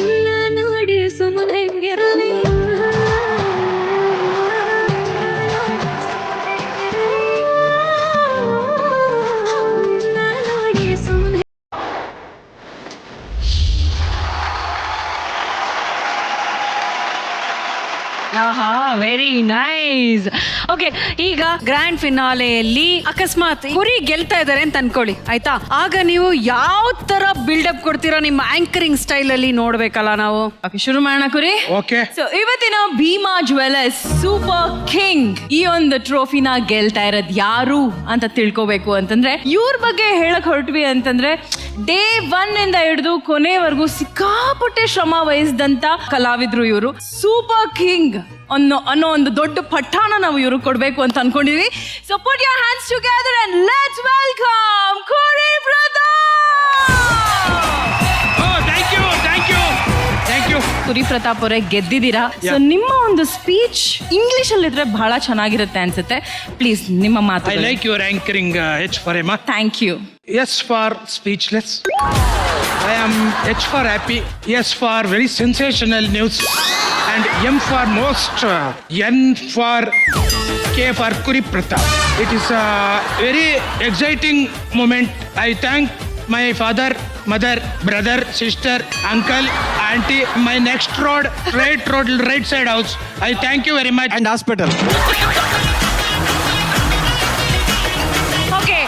Speaker 10: ಇಲ್ಲ ನೋಡಿ ಸುಮ್ಮನೆ
Speaker 2: ವೆರಿ ನೈಸ್. ಓಕೆ, ಈಗ ಗ್ರ್ಯಾಂಡ್ ಫಿನಾಲೆಯಲ್ಲಿ ಅಕಸ್ಮಾತ್ ಕುರಿ ಗೆಲ್ತಾ ಇದಾರೆ ಅಂತ ಅನ್ಕೊಳ್ಳಿ, ಆಯ್ತಾ? ಆಗ ನೀವು ಯಾವ ತರ ಬಿಲ್ಡಪ್ ಕೊಡ್ತೀರಾ ನಿಮ್ಮ ಆಂಕರಿಂಗ್ ಸ್ಟೈಲ್ ಅಲ್ಲಿ ನೋಡ್ಬೇಕಲ್ಲ ನಾವು.
Speaker 7: ಓಕೆ, ಶುರು ಮಾಡೋಣ ಕುರಿ.
Speaker 8: ಓಕೆ.
Speaker 7: ಸೊ ಇವತ್ತಿನ ಭೀಮಾ ಜ್ಯುವೆಲರ್ಸ್ ಸೂಪರ್ ಕಿಂಗ್ ಈ ಒಂದು ಟ್ರೋಫಿನ ಗೆಲ್ತಾ ಇರೋದ್ ಯಾರು ಅಂತ ತಿಳ್ಕೊಬೇಕು ಅಂತಂದ್ರೆ ಇವ್ರ ಬಗ್ಗೆ ಹೇಳಕ್ ಹೊರಟ್ವಿ ಅಂತಂದ್ರೆ ಡೇ 1 ಇಂದ ಹಿಡಿದು ಕೊನೆವರೆಗೂ ಸಿಕ್ಕಾಪಟ್ಟೆ ಶ್ರಮ ವಹಿಸಿದಂತ ಕಲಾವಿದ್ರು ಇವರು. ಸೂಪರ್ ಕಿಂಗ್ ಅನ್ನೋ ಒಂದು ದೊಡ್ಡ ಪಠಾಣ ನಾವು ಇವ್ರು ಕೊಡ್ಬೇಕು ಅಂತ ಅನ್ಕೊಂಡಿದೀವಿ. So put your hands together and let's welcome Kuri Kuri Pratap ಅವರೇ, ಗೆದ್ದಿದ್ದೀರಾ. ಸೊ ನಿಮ್ಮ ಒಂದು ಸ್ಪೀಚ್ ಇಂಗ್ಲಿಷ್ ಅಲ್ಲಿ ಇದ್ರೆ ಬಹಳ ಚೆನ್ನಾಗಿರುತ್ತೆ ಅನ್ಸುತ್ತೆ. ಪ್ಲೀಸ್ ನಿಮ್ಮ ಮಾತು.
Speaker 8: I like your anchoring H for Emma.
Speaker 7: Thank you.
Speaker 8: S for speechless. I am H for happy. S for very sensational news. And M for most. N for K for Kuri Pratap. It is a very exciting moment. I thank my father, mother, brother, sister, uncle, auntie, my next road, right side house. I thank you very much.
Speaker 6: And hospital.
Speaker 2: Okay,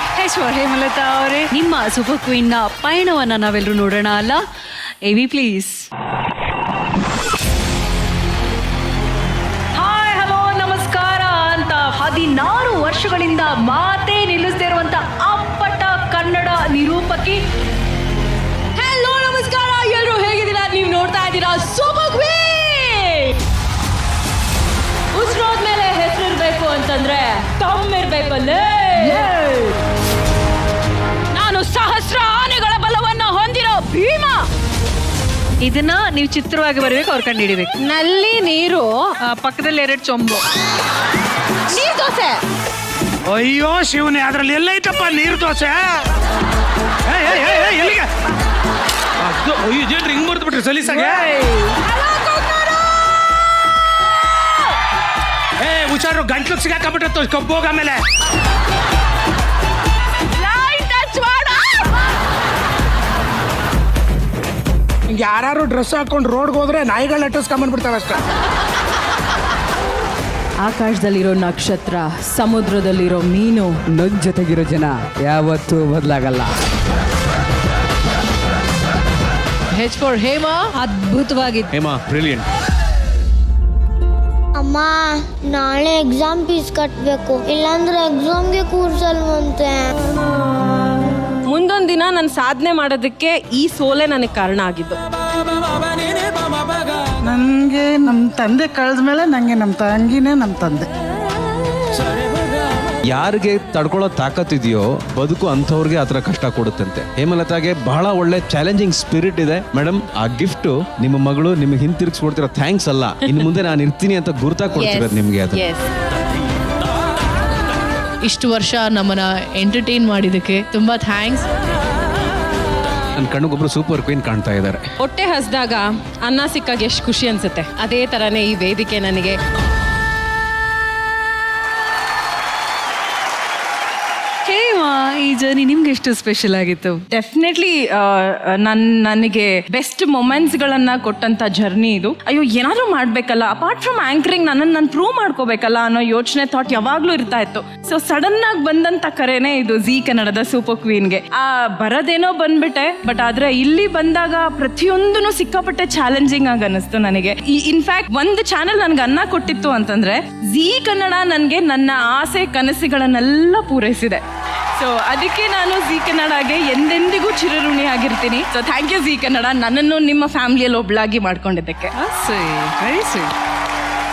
Speaker 2: Hemalatha ಅವರೇ, ನಿಮ್ಮ super queen ನ ಪಯಣವನ್ನ ನಾವೆಲ್ಲರೂ ನೋಡೋಣ ಅಲ್ಲ? ಎವಿ please. Hi, hello, ನಮಸ್ಕಾರ ಅಂತ 16 ವರ್ಷಗಳಿಂದ ಮಾತೇ ನಿಲ್ಲಿಸದೇ ಇರುವಂತ ಅಪ್ಪಟ ಕನ್ನಡ ನಿರೂಪಕಿ. ಹಲೋ, ನಮಸ್ಕಾರ, ಎಲ್ಲರೂ ಹೇಗಿದ್ದೀರಾ? ನೀವು ನೋಡ್ತಾ ಇದ್ದೀರಾ ಸೂಪರ್ ಕ್ವೀನ್. ಉಸಿರೋದ್ಮೇಲೆ ಹೆಸರಿರ್ಬೇಕು ಅಂತಂದ್ರೆ ತಮ್ಮಿರ್ಬೇಕಲ್ಲೇ. ನಾನು ಸಹಸ್ರ ಆನೆಗಳ ಬಲವನ್ನು ಹೊಂದಿರೋ ಭೀಮಾ. ಇದನ್ನ ನೀವು ಚಿತ್ರವಾಗಿ ಬರಬೇಕು, ಅವ್ರ ಕಂಡು ಹಿಡಿಬೇಕು. ನಲ್ಲಿ ನೀರು, ಪಕ್ಕದಲ್ಲಿ 2 ಚೊಂಬು ನೀರ್ ದೋಸೆ.
Speaker 8: ಅಯ್ಯೋ ಶಿವನೇ, ಅದ್ರಲ್ಲಿ ಎಲ್ಲೈತಪ್ಪ ನೀರು ದೋಸೆ? ಎಲ್ಲಿಗೆ ಹಿಂಗ್ ಬರ್ದು ಬಿಟ್ರಿ ಸಲೀಸಾಗೆ. ಹುಷಾರು, ಗಂಟ್ಲು ಸಿಗಾಕಬಿಟ್ಟು ಕಬ್ಬೋಗ ಆಮೇಲೆ. ಯಾರು ಡ್ರೆಸ್ ಹಾಕೊಂಡು ರೋಡ್ಗೆ ಹೋದ್ರೆ ನಾಯಿಗಳು ಅಟ್ಟಿಸ್ಕೊಂಡ್ಬಂದ್ಬಿಡ್ತಾವೆ ಅಷ್ಟೇ.
Speaker 5: ಆಕಾಶದಲ್ಲಿರೋ ನಕ್ಷತ್ರ, ಸಮುದ್ರದಲ್ಲಿರೋ ಮೀನು, ನನ್ ಜೊತೆಗಿರೋ ಜನ ಯಾವತ್ತೂ ಬದಲಾಗಲ್ಲ.
Speaker 7: H for Hema.
Speaker 2: ಅದ್ಭುತವಾಗಿತ್ತು
Speaker 3: ಹೇಮಾ, ಬ್ರಿಲಿಯಂಟ್.
Speaker 10: ಅಮ್ಮ, ನಾಳೆ ಎಕ್ಸಾಮ್ ಫೀಸ್ ಕಟ್ಟಬೇಕು, ಇಲ್ಲಾಂದ್ರೆ ಎಕ್ಸಾಮ್ಗೆ ಕೂರ್ಸಲ್ವಂತೆ.
Speaker 5: ಮುಂದೊಂದು ದಿನ ನಾನು ಸಾಧನೆ ಮಾಡೋದಕ್ಕೆ ಈ ಸೋಲೆ ನನಗೆ ಕಾರಣ ಆಗಿದ್ದು.
Speaker 4: ನನಗೆ ನಮ್ಮ ತಂದೆ ಕಳೆದ್ಮೇಲೆ ನನಗೆ ನಮ್ಮ ತಂಗಿನೇ ನಮ್ಮ ತಂದೆ.
Speaker 3: ಯಾರಿಗೆ ತಡ್ಕೊಳ್ಳೋ ತಾಕತ್ತಿದೆಯೋ ಬದುಕು ಅಂಥವ್ರಿಗೆ ಆ ಥರ ಕಷ್ಟ ಕೊಡುತ್ತಂತೆ. ಹೇಮಲತಾಗೆ ಬಹಳ ಒಳ್ಳೆ ಚಾಲೆಂಜಿಂಗ್ ಸ್ಪಿರಿಟ್ ಇದೆ ಮೇಡಮ್. ಆ ಗಿಫ್ಟ್ ನಿಮ್ಮ ಮಗಳು ನಿಮಗೆ ಹಿಂತಿರುಗಿಸ್ಕೊಡ್ತಿರೋ ಥ್ಯಾಂಕ್ಸ್ ಅಲ್ಲ, ಇನ್ನು ಮುಂದೆ ನಾನು ಇರ್ತೀನಿ ಅಂತ ಗುರುತಾ ಕೊಡ್ತಿರೋದು ನಿಮಗೆ. ಅದು
Speaker 7: ಇಷ್ಟು ವರ್ಷ ನಮ್ಮನ್ನ ಎಂಟರ್ಟೈನ್ ಮಾಡಿದ್ದಕ್ಕೆ ತುಂಬಾ ಥ್ಯಾಂಕ್ಸ್.
Speaker 3: ನನ್ನ ಕಣ್ಣಿಗೊಬ್ರು ಸೂಪರ್ ಕ್ವೀನ್ ಕಾಣ್ತಾ ಇದ್ದಾರೆ.
Speaker 5: ಹೊಟ್ಟೆ ಹಸ್ದಾಗ ಅನ್ನ ಸಿಕ್ಕಾಗ ಎಷ್ಟು ಖುಷಿ ಅನ್ಸುತ್ತೆ, ಅದೇ ತರನೇ ಈ ವೇದಿಕೆ ನನಗೆ.
Speaker 2: ಈ ಜರ್ನಿ ನಿಮ್ಗೆ ಎಷ್ಟು ಸ್ಪೆಷಲ್ ಆಗಿತ್ತು?
Speaker 5: ಡೆಫಿನೆಟ್ಲಿ ನನಗೆ ಬೆಸ್ಟ್ ಮೊಮೆಂಟ್ಸ್ಗಳನ್ನ ಕೊಟ್ಟಂತ ಜರ್ನಿ ಇದು. ಅಯ್ಯೋ, ಏನಾದರೂ ಮಾಡಬೇಕಲ್ಲ, ಅಪಾರ್ಟ್ ಫ್ರಮ್ ಆಂಕರಿಂಗ್ ನನ್ನನ್ನು ನಾನು ಪ್ರೂವ್ ಮಾಡ್ಕೋಬೇಕಲ್ಲ ಅನ್ನೋ ಯೋಚನೆ ಥಾಟ್ ಯಾವಾಗಲೂ ಇರ್ತಾ ಇತ್ತು. ಸೊ ಸಡನ್ ಆಗಿ ಬಂದಂತ ಕರೆನೇ ಇದು ಜೀ ಕನ್ನಡದ ಸೂಪರ್ ಕ್ವೀನ್ಗೆ. ಬರೋದೇನೋ ಬಂದ್ಬಿಟ್ಟೆ, ಬಟ್ ಆದ್ರೆ ಇಲ್ಲಿ ಬಂದಾಗ ಪ್ರತಿಯೊಂದೂ ಸಿಕ್ಕಾಪಟ್ಟೆ ಚಾಲೆಂಜಿಂಗ್ ಆಗಿ ಅನಿಸ್ತು ನನಗೆ. ಇನ್ಫ್ಯಾಕ್ಟ್ ಒಂದು ಚಾನೆಲ್ ನನ್ಗೆ ಅನ್ನ ಕೊಟ್ಟಿತ್ತು ಅಂತಂದ್ರೆ ಜೀ ಕನ್ನಡ ನನಗೆ ನನ್ನ ಆಸೆ ಕನಸುಗಳನ್ನೆಲ್ಲ ಪೂರೈಸಿದೆ. ಸೊ ಅದಕ್ಕೆ ನಾನು ಜೀ ಕನ್ನಡಗೆ ಎಂದೆಂದಿಗೂ ಚಿರಋಣಿ ಆಗಿರ್ತೀನಿ. So thank you Zee Kannada, ನನ್ನನ್ನು ನಿಮ್ಮ ಫ್ಯಾಮಿಲಿಯಲ್ಲಿ ಒಬ್ಳಾಗಿ ಮಾಡ್ಕೊಂಡಿದ್ದಕ್ಕೆ.
Speaker 2: Very sweet.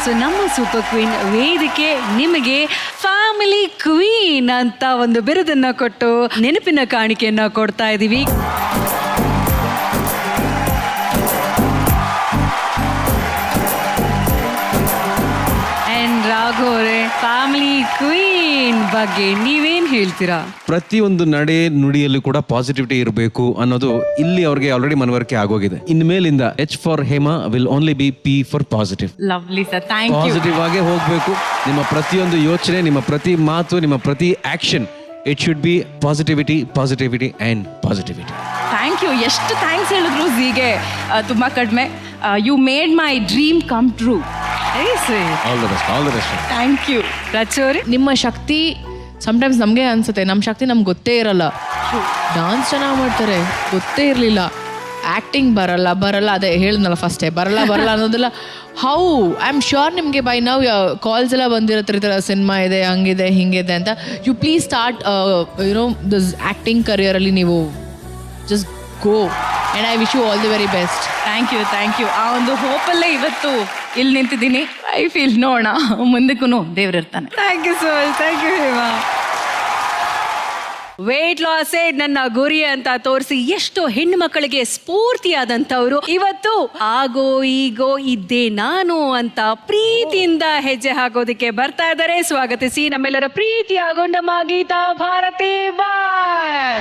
Speaker 2: ಸೊ ನಮ್ಮ ಸೂಪರ್ ಕ್ವೀನ್ ವೇದಿಕೆ ನಿಮಗೆ ಫ್ಯಾಮಿಲಿ ಕ್ವೀನ್ ಅಂತ ಒಂದು ಬಿರುದನ್ನ ಕೊಟ್ಟು ನೆನಪಿನ ಕಾಣಿಕೆಯನ್ನ ಕೊಡ್ತಾ ಇದ್ದೀವಿ. ರಾಘು ಅವರೇ, ಫ್ಯಾಮಿಲಿ ಕ್ವೀನ್ ಬಗ್ಗೆ ನೀವೇನ್ ಹೇಳ್ತೀರಾ?
Speaker 3: ಪ್ರತಿಯೊಂದು ನಡೆ ನುಡಿಯಲ್ಲೂ ಕೂಡ ಪಾಸಿಟಿವಿಟಿ ಇರಬೇಕು ಅನ್ನೋದು ಇಲ್ಲಿ ಅವ್ರಿಗೆ ಆಲ್ರೆಡಿ ಮನವರಿಕೆ ಆಗೋಗಿದೆ. ಇನ್ಮೇಲಿಂದ H for Hema will only be P for positive.
Speaker 5: Lovely sir, thank you.
Speaker 3: Positive ಆಗೇ ಹೋಗ್ಬೇಕು. ನಿಮ್ಮ ಪ್ರತಿಯೊಂದು ಯೋಚನೆ, ನಿಮ್ಮ ಪ್ರತಿ ಮಾತು, ನಿಮ್ಮ ಪ್ರತಿ action, it should be positivity, positivity and positivity.
Speaker 5: Thank you. ಎಷ್ಟು ಥ್ಯಾಂಕ್ಸ್ ಹೇಳಿದ್ರು ಝೀಗೆ ತುಂಬಾ ಕಡಿಮೆ. You made my dream come true.
Speaker 2: Very sweet.
Speaker 6: All the best.
Speaker 5: Thank you.
Speaker 2: ರಚೋರಿ,
Speaker 7: ನಿಮ್ಮ ಶಕ್ತಿ ಸಮ್ಟೈಮ್ಸ್ ನಮಗೆ ಅನ್ಸುತ್ತೆ ನಮ್ಮ ಶಕ್ತಿ ನಮ್ಗೆ ಗೊತ್ತೇ ಇರಲ್ಲ. ಡಾನ್ಸ್ ಚೆನ್ನಾಗಿ ಮಾಡ್ತಾರೆ, ಗೊತ್ತೇ ಇರಲಿಲ್ಲ. ಆ್ಯಕ್ಟಿಂಗ್ ಬರಲ್ಲ ಅದೇ ಹೇಳಿದ್ನಲ್ಲ ಫಸ್ಟೇ, ಬರಲ್ಲ ಅನ್ನೋದೆಲ್ಲ. ಹೌ ಐ ಆಮ್ ಶ್ಯೂರ್ ನಿಮಗೆ ಬೈ ನೌ ಕಾಲ್ಸ್ ಎಲ್ಲ ಬಂದಿರತ್ತೆ, ಈ ಥರ ಸಿನಿಮಾ ಇದೆ, ಹಂಗಿದೆ ಹಿಂಗಿದೆ ಅಂತ. You please start you know this acting ಕರಿಯರಲ್ಲಿ. ನೀವು just go and I wish you all the very best.
Speaker 5: Thank you. ಆ ಒಂದು ಹೋಪಲ್ಲೇ ಇವತ್ತು ಇಲ್ಲಿ ನಿಂತಿದ್ದೀನಿ. ಐ ಫೀಲ್ ನೋಡೋಣ ಮುಂದಕ್ಕೂ ದೇವ್ರಿರ್ತಾನೆ.
Speaker 2: Thank you so much. Thank you Hema. Weight ಲಾಸೇ ನನ್ನ ಗುರಿ ಅಂತ ತೋರಿಸಿ ಎಷ್ಟೋ ಹೆಣ್ಣು ಮಕ್ಕಳಿಗೆ ಸ್ಫೂರ್ತಿಯಾದಂಥವ್ರು ಇವತ್ತು ಆಗೋ ಈಗೋ ಇದ್ದೇ ನಾನು ಅಂತ ಪ್ರೀತಿಯಿಂದ ಹೆಜ್ಜೆ ಹಾಕೋದಿಕ್ಕೆ ಬರ್ತಾ ಇದ್ದಾರೆ. ಸ್ವಾಗತಿಸಿ ನಮ್ಮೆಲ್ಲರ ಪ್ರೀತಿಯ ಗೊಂಡಮ್ಮ ಗೀತಾ ಭಾರತಿ ಬಾಯ್.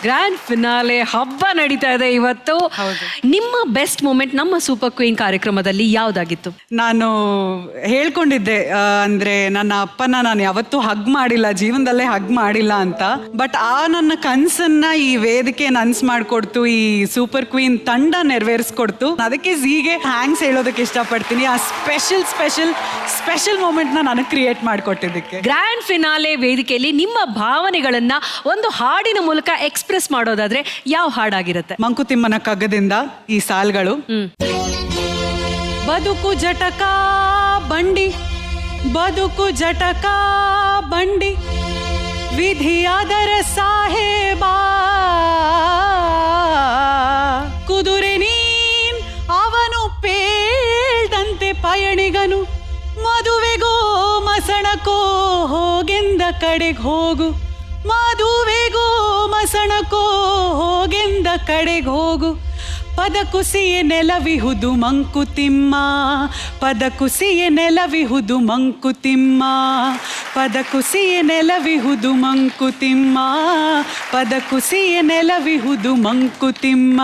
Speaker 2: ಗ್ರ್ಯಾಂಡ್ ಫಿನಾಲೆ ಹಬ್ಬ ನಡೀತಾ ಇದೆ ಇವತ್ತು. ನಿಮ್ಮ ಬೆಸ್ಟ್ ಮೂಮೆಂಟ್ ನಮ್ಮ ಸೂಪರ್ ಕ್ವೀನ್ ಕಾರ್ಯಕ್ರಮದಲ್ಲಿ ಯಾವ್ದಾಗಿತ್ತು?
Speaker 4: ನಾನು ಹೇಳ್ಕೊಂಡಿದ್ದೆ ಅಂದ್ರೆ ನನ್ನ ಅಪ್ಪನ ನಾನು ಯಾವತ್ತೂ ಹಗ್ ಮಾಡಿಲ್ಲ, ಜೀವನದಲ್ಲೇ ಹಗ್ ಮಾಡಿಲ್ಲ ಅಂತ. ಬಟ್ ಆ ನನ್ನ ಕನ್ಸನ್ನ ಈ ವೇದಿಕೆ ನನ್ಸ್ ಮಾಡ್ಕೊಡ್ತು, ಈ ಸೂಪರ್ ಕ್ವೀನ್ ತಂಡ ನೆರವೇರಿಸ್ಕೊಡ್ತು. ಅದಕ್ಕೆ ಹೀಗೆ ಥ್ಯಾಂಕ್ಸ್ ಹೇಳೋದಕ್ಕೆ ಇಷ್ಟಪಡ್ತೀನಿ, ಆ ಸ್ಪೆಷಲ್ ಮೂಮೆಂಟ್ ನ ನನಗೆ ಕ್ರಿಯೇಟ್ ಮಾಡಿಕೊಟ್ಟಿದ್ದಕ್ಕೆ.
Speaker 2: ಗ್ರ್ಯಾಂಡ್ ಫಿನಾಲೆ ವೇದಿಕೆಯಲ್ಲಿ ನಿಮ್ಮ ಭಾವನೆಗಳನ್ನ ಒಂದು ಹಾಡಿನ ಮೂಲಕ ಎಕ್ಸ್ಪ್ರೆಸ್ ಮಾಡೋದಾದ್ರೆ ಯಾವ ಹಾಡಾಗಿರುತ್ತೆ?
Speaker 4: ಮಂಕುತಿಮ್ಮನ ಕಗ್ಗದಿಂದ ಈ ಸಾಲ್ಗಳು. ಬದುಕು ಜಟಕ ಬಂಡಿ, ಬದುಕು ಜಟಕ ಬಂಡಿ, ವಿಧಿಯಾದರ ಸಾಹೇಬ, ಕುದುರೆ ನೀನ್ ಅವನು ಪೇಳ್ದಂತೆ ಪಯಣಿಗನು, ಮದುವೆಗೋ ಮಸಣಕೋ ಹೋಗೆಂದ ಕಡೆಗೆ ಹೋಗು, ಮದುವೆಗೋ ಮಸಣಕೋ ಹೋಗೆಂದ ಕಡೆಗೆ ಹೋಗು, ಪದ ಕುಸಿಯೆ ನೆಲವಿಹುದು ಮಂಕುತಿಮ್ಮ, ಪದ ಕುಸಿಯೆ ನೆಲವಿಹುದು ಮಂಕುತಿಮ್ಮ, ಪದ ಕುಸಿಯೆ ನೆಲವಿಹುದು ಮಂಕುತಿಮ್ಮ, ಪದ ಕುಸಿಯೆ ನೆಲವಿಹುದು ಮಂಕುತಿಮ್ಮ.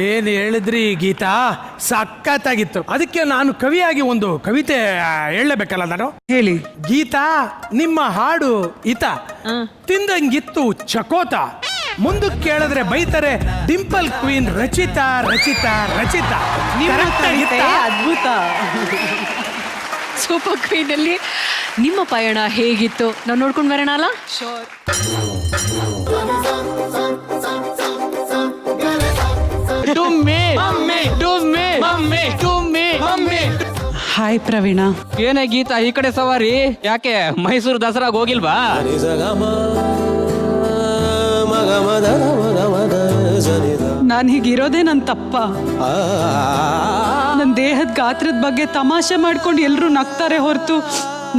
Speaker 8: ಏನು ಹೇಳಿದ್ರಿ ಗೀತಾ, ಸಖತ್ತಾಗಿತ್ತು. ಅದಕ್ಕೆ ನಾನು ಕವಿಯಾಗಿ ಒಂದು ಕವಿತೆ ಹೇಳಬೇಕಲ್ಲ ನಾನು.
Speaker 4: ಹೇಳಿ.
Speaker 8: ಗೀತಾ, ನಿಮ್ಮ ಹಾಡು ಹಿತ, ತಿಂದಂಗಿತ್ತು ಚಕೋತ, ಮುಂದಕ್ಕೆ ಕೇಳಿದ್ರೆ ಬೈತಾರೆ ಡಿಂಪಲ್ ಕ್ವೀನ್ ರಚಿತಾ ರಚಿತಾ ರಚಿತಾ.
Speaker 4: ಅದ್ಭುತ.
Speaker 2: ಸೂಪರ್ ಕ್ವೀನ್ ಅಲ್ಲಿ ನಿಮ್ಮ ಪಯಣ ಹೇಗಿತ್ತು? ನಾವು ನೋಡ್ಕೊಂಡು ಬರೋಣ ಅಲ್ಲ?
Speaker 4: ಶೋರ್. ಹಾಯ್ ಪ್ರವೀಣ.
Speaker 11: ಏನೇ ಗೀತಾ ಈ ಕಡೆ ಸವಾರಿ, ಯಾಕೆ ಮೈಸೂರು ದಸರಾಗ ಹೋಗಿಲ್ವಾ?
Speaker 4: ನಾನು ಹೀಗಿರೋದೇ ನನ್ನ ತಪ್ಪ. ನನ್ನ ದೇಹದ ಗಾತ್ರದ ಬಗ್ಗೆ ತಮಾಷೆ ಮಾಡ್ಕೊಂಡು ಎಲ್ಲರೂ ನಗ್ತಾರೆ ಹೊರತು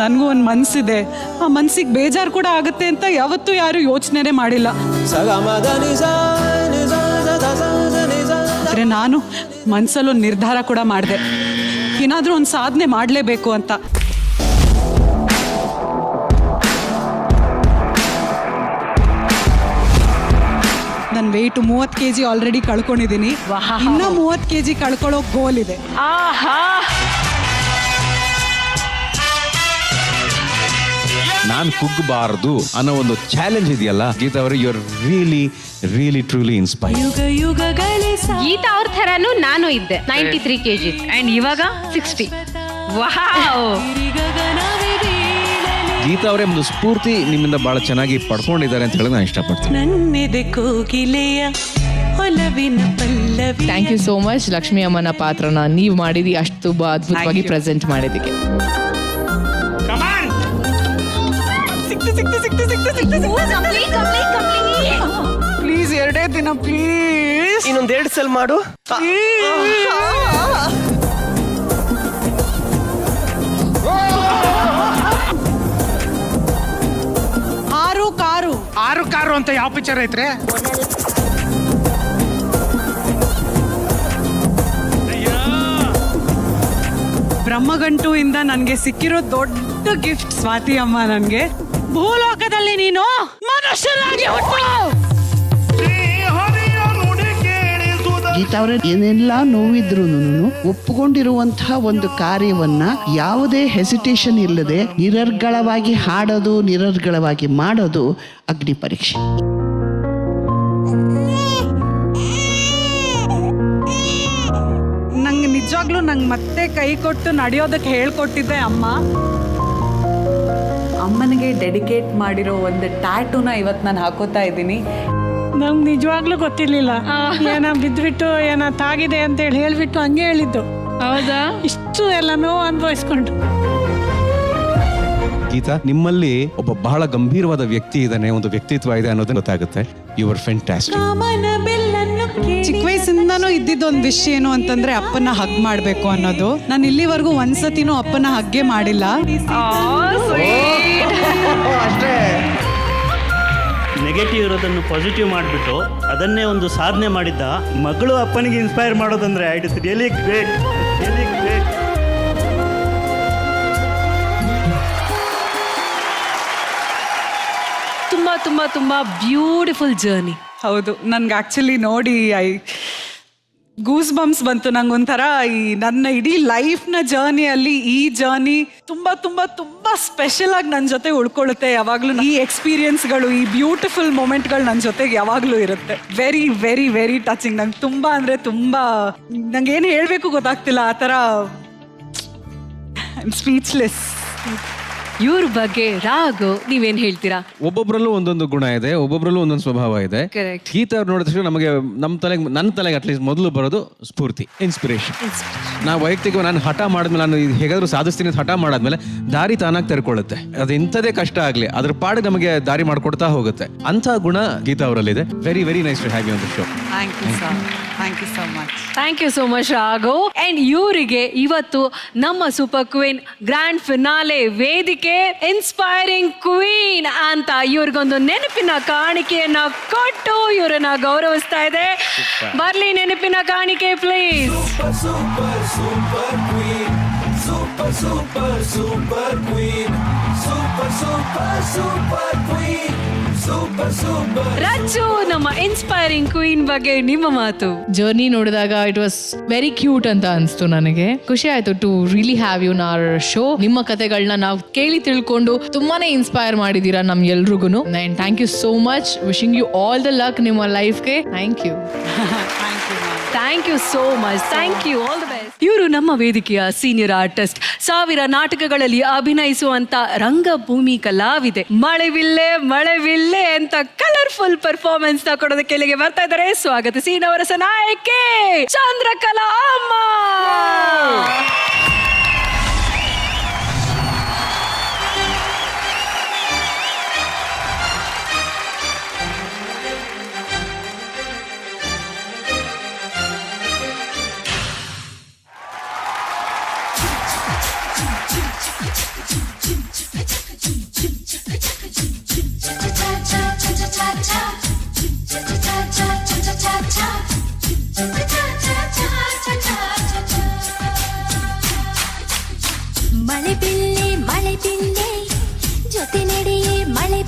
Speaker 4: ನನಗೂ ಒಂದು ಮನಸ್ಸಿದೆ, ಆ ಮನಸ್ಸಿಗೆ ಬೇಜಾರು ಕೂಡ ಆಗುತ್ತೆ ಅಂತ ಯಾವತ್ತೂ ಯಾರು ಯೋಚನೆನೇ ಮಾಡಿಲ್ಲ. ಆದರೆ ನಾನು ಮನಸ್ಸಲ್ಲೊಂದು ನಿರ್ಧಾರ ಕೂಡ ಮಾಡಿದೆ, ಏನಾದರೂ ಒಂದು ಸಾಧನೆ ಮಾಡಲೇಬೇಕು ಅಂತ. ನನ್ನ ವೆಯ್ಟ್ 30 kg ಆಲ್ರೆಡಿ ಕಳ್ಕೊಂಡಿದ್ದೀನಿ. ಇನ್ನೂ 30 kg ಕಳ್ಕೊಳ್ಳೋ ಗೋಲ್ ಇದೆ.
Speaker 3: ನಾನು ಕುಗ್ಗಬಾರದು ಅನ್ನೋ ಒಂದು ಚಾಲೆಂಜ್ ಇದೆಯಲ್ಲ ಗೀತಾ ಅವರು, you are really really truly inspire.
Speaker 2: Geetha ಅವ್ರ ಥರನೂ ನಾನು ಇದ್ದೆ, 93 kg ಅಂಡ್ ಇವಾಗ 60. ವಾವ್!
Speaker 3: ಗೀತಾ ಅವರೇ ಒಂದು ಸ್ಫೂರ್ತಿ ನಿಮ್ಮಿಂದ ಬಹಳ ಚೆನ್ನಾಗಿ ಪಡ್ಕೊಂಡಿದ್ದಾರೆ ಅಂತ ಹೇಳಿ ನಾನು ಇಷ್ಟಪಡ್ತೀನಿ.
Speaker 7: Thank you so much. Lakshmi ಅಮ್ಮನ ಪಾತ್ರನ ನೀವು ಮಾಡಿದಿ ಅಷ್ಟು ತುಂಬಾ ಅದ್ಭುತವಾಗಿ ಪ್ರೆಸೆಂಟ್ ಮಾಡಿದ್ದಕ್ಕೆ.
Speaker 4: ಪ್ಲೀಸ್ 2 ದಿನ ಪ್ಲೀಸ್.
Speaker 9: ಇನ್ನೊಂದ್ 2 ಸಲ ಮಾಡು.
Speaker 8: ಆರು ಕಾರು ಅಂತ ಯಾವ ಪಿಕ್ಚರ್ ಐತ್ರೆ?
Speaker 4: ಬ್ರಹ್ಮಗಂಟು ಇಂದ ನನಗೆ ಸಿಕ್ಕಿರೋ ದೊಡ್ಡ ಗಿಫ್ಟ್ ಸ್ವಾತಿ ಅಮ್ಮ. ನನಗೆ ಭೂಲೋಕದಲ್ಲಿ ನೀನು ಮನುಷ್ಯರಾಗಿ
Speaker 12: ಗೀತಾ ಅವರೇ, ಏನೆಲ್ಲ ನೋವಿದ್ರು ಒಪ್ಪಿಕೊಂಡಿರುವಂತಹ ಒಂದು ಕಾರ್ಯವನ್ನ ಯಾವುದೇ ಹೆಸಿಟೇಷನ್ ಇಲ್ಲದೆ ನಿರರ್ಗಳವಾಗಿ ಹಾಡೋದು, ನಿರರ್ಗಳವಾಗಿ ಮಾಡೋದು ಅಗ್ನಿ ಪರೀಕ್ಷೆ.
Speaker 4: ನಂಗೆ ನಿಜವಾಗ್ಲೂ ನಂಗೆ ಮತ್ತೆ ಕೈ ಕೊಟ್ಟು ನಡೆಯೋದಕ್ಕೆ ಹೇಳ್ಕೊಟ್ಟಿದ್ದೆ ಅಮ್ಮ. ಅಮ್ಮನಿಗೆ ಡೆಡಿಕೇಟ್ ಮಾಡಿರೋ ಒಂದು ಟ್ಯಾಟೂನ ಇವತ್ತು ನಾನು ಹಾಕೋತಾ ಇದ್ದೀನಿ.
Speaker 13: ನಮ್ಗೆ ನಿಜವಾಗ್ಲೂ ಗೊತ್ತಿರ್ಲಿಲ್ಲ, ಏನ ಬಿದ್ಬಿಟ್ಟು ಏನ ತಾಗಿದೆ ಅಂತ ಹೇಳ್ಬಿಟ್ಟು ಹಂಗೆ ಹೇಳಿದ್ದು.
Speaker 7: ಹೌದಾ?
Speaker 13: ಇಷ್ಟು ಎಲ್ಲನೂ ಅನುಭವಿಸ್ಕೊಂಡು.
Speaker 3: ಗೀತಾ, ನಿಮ್ಮಲ್ಲಿ ಒಬ್ಬ ಬಹಳ ಗಂಭೀರವಾದ ವ್ಯಕ್ತಿ ಇದ್ದಾನೆ, ಒಂದು ವ್ಯಕ್ತಿತ್ವ ಇದೆ ಅನ್ನೋದು ಗೊತ್ತಾಗುತ್ತೆ. You are fantastic.
Speaker 4: ಚಿಕ್ಕ ವಯಸ್ಸಿಂದಾನು ಇದ್ದಿದ್ದೊಂದು ವಿಷಯ ಏನು ಅಂತಂದ್ರೆ ಅಪ್ಪನ ಹಗ್ ಮಾಡ್ಬೇಕು ಅನ್ನೋದು. ನಾನು ಇಲ್ಲಿವರೆಗೂ ಒಂದ್ಸತಿನೂ ಅಪ್ಪನ ಹಗ್ಗೆ ಮಾಡಿಲ್ಲ.
Speaker 14: ನೆಗೆಟಿವ್ ಇರೋದನ್ನು ಪಾಸಿಟಿವ್ ಮಾಡಿಬಿಟ್ಟು ಅದನ್ನೇ ಒಂದು ಸಾಧನೆ ಮಾಡಿದ್ದ ಮಗಳು ಅಪ್ಪನಿಗೆ ಇನ್ಸ್ಪೈರ್ ಮಾಡೋದಂದ್ರೆ it is really great, really great.
Speaker 2: ತುಂಬಾ ತುಂಬಾ ತುಂಬಾ ಬ್ಯೂಟಿಫುಲ್ ಜರ್ನಿ.
Speaker 4: ಹೌದು, ನನ್ಗೆ ಆಕ್ಚುಲಿ ನೋಡಿ ಗೂಸ್ ಬಂಪ್ಸ್ ಬಂತು. ನಂಗೊಂಥರ ಈ ನನ್ನ ಇಡೀ ಲೈಫ್ನ ಜರ್ನಿಯಲ್ಲಿ ಈ ಜರ್ನಿ ತುಂಬಾ ತುಂಬಾ ತುಂಬಾ ಸ್ಪೆಷಲ್ ಆಗಿ ನನ್ನ ಜೊತೆ ಉಳ್ಕೊಳ್ಳುತ್ತೆ ಯಾವಾಗಲೂ. ಈ ಎಕ್ಸ್ಪೀರಿಯನ್ಸ್ಗಳು, ಈ ಬ್ಯೂಟಿಫುಲ್ ಮೂಮೆಂಟ್ಗಳು ನನ್ನ ಜೊತೆಗೆ ಯಾವಾಗಲೂ ಇರುತ್ತೆ. Very very very touching. ನಂಗೆ ತುಂಬಾ ಅಂದರೆ ತುಂಬಾ, ನಂಗೆ ಏನು ಹೇಳಬೇಕು ಗೊತ್ತಾಗ್ತಿಲ್ಲ, ಆ ಥರ ಸ್ಪೀಚ್ಲೆಸ್.
Speaker 2: ಇವ್ರ ಬಗ್ಗೆ ರಾಘು ನೀವೇನ್ ಹೇಳ್ತೀರಾ?
Speaker 3: ಒಬ್ಬೊಬ್ರಲ್ಲೂ ಒಂದೊಂದು ಗುಣ ಇದೆ, ಒಬ್ಬೊಬ್ರಲ್ಲೂ ಒಂದೊಂದು ಸ್ವಭಾವ ಇದೆ.
Speaker 2: Correct.
Speaker 3: ಗೀತಾ ಅವ್ರು ನೋಡಿದ ತಕ್ಷಣ ನಮಗೆ ನನ್ನ ತಲೆಗೆ ಅಟ್ಲೀಸ್ಟ್ ಮೊದಲು ಬರೋದು ಸ್ಫೂರ್ತಿ, ಇನ್ಸ್ಪಿರೇಷನ್. ನಾವು ವೈಯಕ್ತಿಕ ನಾನು ಹಠ ಮಾಡಿದ್ಮೇಲೆ, ನಾನು ಹೇಗಾದ್ರೂ ಸಾಧಿಸ್ತೀನಿ ಅಂತ ಹಠ ಮಾಡಾದ್ಮೇಲೆ ದಾರಿ ತಾನಾಗಿ ತೆರ್ಕೊಳ್ಳುತ್ತೆ. ಅದು ಇಂಥದೇ ಕಷ್ಟ ಆಗ್ಲಿ ಅದ್ರ ಪಾಡಿಗೆ ನಮಗೆ ದಾರಿ ಮಾಡ್ಕೊಡ್ತಾ ಹೋಗುತ್ತೆ. ಅಂತ ಗುಣ ಗೀತಾ ಅವರಲ್ಲಿದೆ. Very very nice to have you on the show.
Speaker 4: Thank you sir, thank you so much.
Speaker 2: Thank you so much Raghu. And ಇವರಿಗೆ ಇವತ್ತು ನಮ್ಮ ಸೂಪರ್ ಕ್ವೀನ್ ಗ್ರ್ಯಾಂಡ್ ಫಿನಾಲೆ ವೇದಿಕೆ ಇನ್ಸ್ಪೈರಿಂಗ್ ಕ್ವೀನ್ ಅಂತ ಇವ್ರಿಗೊಂದು ನೆನಪಿನ ಕಾಣಿಕೆಯನ್ನ ಕೊಟ್ಟು ಇವರನ್ನ ಗೌರವಿಸ್ತಾ ಇದೆ. ಬರ್ಲಿ ನೆನಪಿನ ಕಾಣಿಕೆ ಪ್ಲೀಸ್. ರಚ್ಚು, ನಮ್ಮ ಇನ್ಸ್ಪೈರಿಂಗ್ ಕ್ವೀನ್ ಬಗ್ಗೆ ನಿಮ್ಮ ಮಾತು.
Speaker 7: ಜರ್ನಿ ನೋಡಿದಾಗ ಇಟ್ ವಾಸ್ ವೆರಿ ಕ್ಯೂಟ್ ಅಂತ ಅನಿಸ್ತು ನನಗೆ. ಖುಷಿ ಆಯ್ತು to really have you in our show. ನಿಮ್ಮ ಕತೆಗಳನ್ನ ನಾವು ಕೇಳಿ ತಿಳ್ಕೊಂಡು ತುಂಬಾನೇ ಇನ್ಸ್ಪೈರ್ ಮಾಡಿದೀರಾ ನಮ್ ಎಲ್ರಿಗೂ. And thank you so much. Wishing you all the luck ನಿಮ್ಮ ಲೈಫ್ಗೆ. Thank you.
Speaker 2: Thank you so much. Thank you, all the best. ಇವರು ನಮ್ಮ ವೇದಿಕೆಯ ಸೀನಿಯರ್ ಆರ್ಟಿಸ್ಟ್, 1000 ನಾಟಕಗಳಲ್ಲಿ ಅಭಿನಯಿಸುವಂತ ರಂಗಭೂಮಿ ಕಲಾವಿದೆ. ಮಳೆವಿಲ್ಲೆ ಮಳೆವಿಲ್ಲೆ ಅಂತ ಕಲರ್ಫುಲ್ ಪರ್ಫಾರ್ಮೆನ್ಸ್ ನ ಕೊಡೋದಕ್ಕೆ ಇಲ್ಲಿಗೆ ಬರ್ತಾ ಇದ್ದಾರೆ. ಸ್ವಾಗತಿಸಿ ನವರಸ ನಾಯಕಿ ಚಂದ್ರಕಲಾ ಅಮ್ಮ.